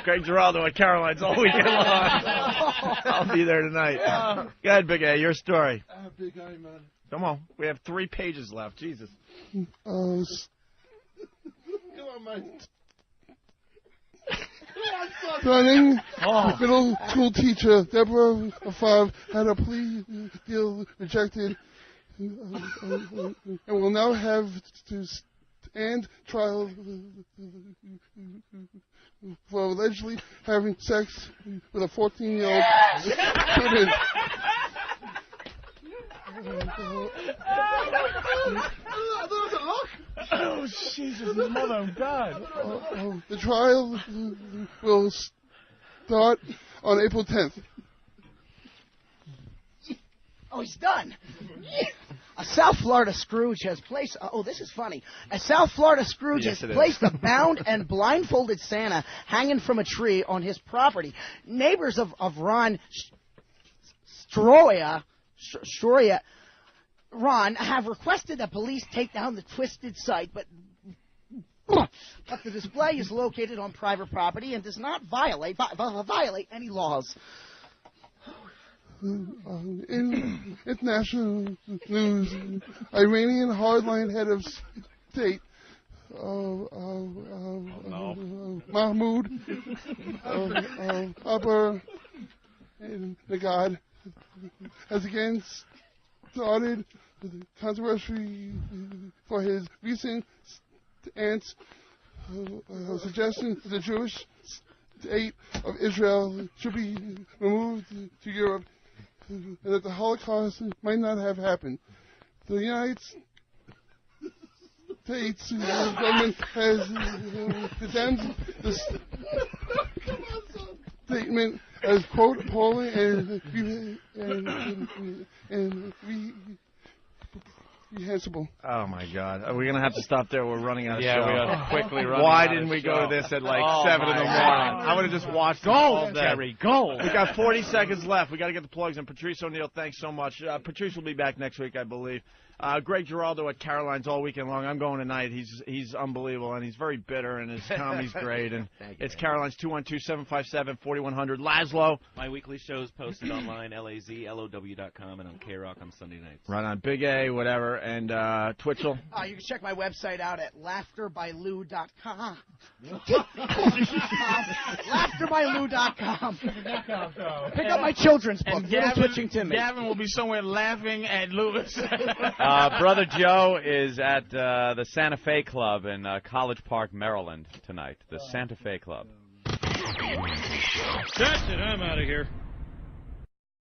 Greg Giraldo at Caroline's all weekend long. I'll be there tonight. Go ahead, Big A, your story. Big A, man. Come on. We have 3 pages left. Jesus. Come on, man. Stunning middle school teacher Deborah of 5 had a plea deal rejected and will now have to stand trial for allegedly having sex with a 14-year-old student. Oh, Jesus, mother of God. The trial will start on April 10th. Oh, he's done. A South Florida Scrooge has placed... Oh, this is funny. A South Florida Scrooge has placed a bound and blindfolded Santa hanging from a tree on his property. Neighbors of Ron Ron have requested that police take down the twisted site, but the display is located on private property and does not violate any laws. In international news, Iranian hardline head of state Mahmoud Upper Nagad has again started controversy for his recent aunt's suggestion that the Jewish state of Israel should be removed to Europe and that the Holocaust might not have happened. The United States government has condemned the statement as, quote, appalling and reprehensible. Oh, my God. Are we going to have to stop there? We're running out of show. Yeah, we got to quickly run Why out didn't of we show. go to this at like 7 in the morning? I would have just watched it all day. Terry, go. We got 40 seconds left. We got to get the plugs in. Patrice O'Neill, thanks so much. Patrice will be back next week, I believe. Greg Giraldo at Caroline's all weekend long. I'm going tonight. He's unbelievable, and he's very bitter, and his comedy's great. And it's Caroline's 212-757-4100. Laszlo. My weekly show's posted online, lazlow.com, and on K-Rock on Sunday nights. Right on Big A, whatever, and Twitchell. You can check my website out at laughterbyLou.com. laughterbyLou.com. Pick up my children's book, Little Twitching Timmy. Gavin will be somewhere laughing at Lewis. Brother Joe is at the Santa Fe Club in College Park, Maryland tonight. The Santa Fe Club. That's it. I'm out of here.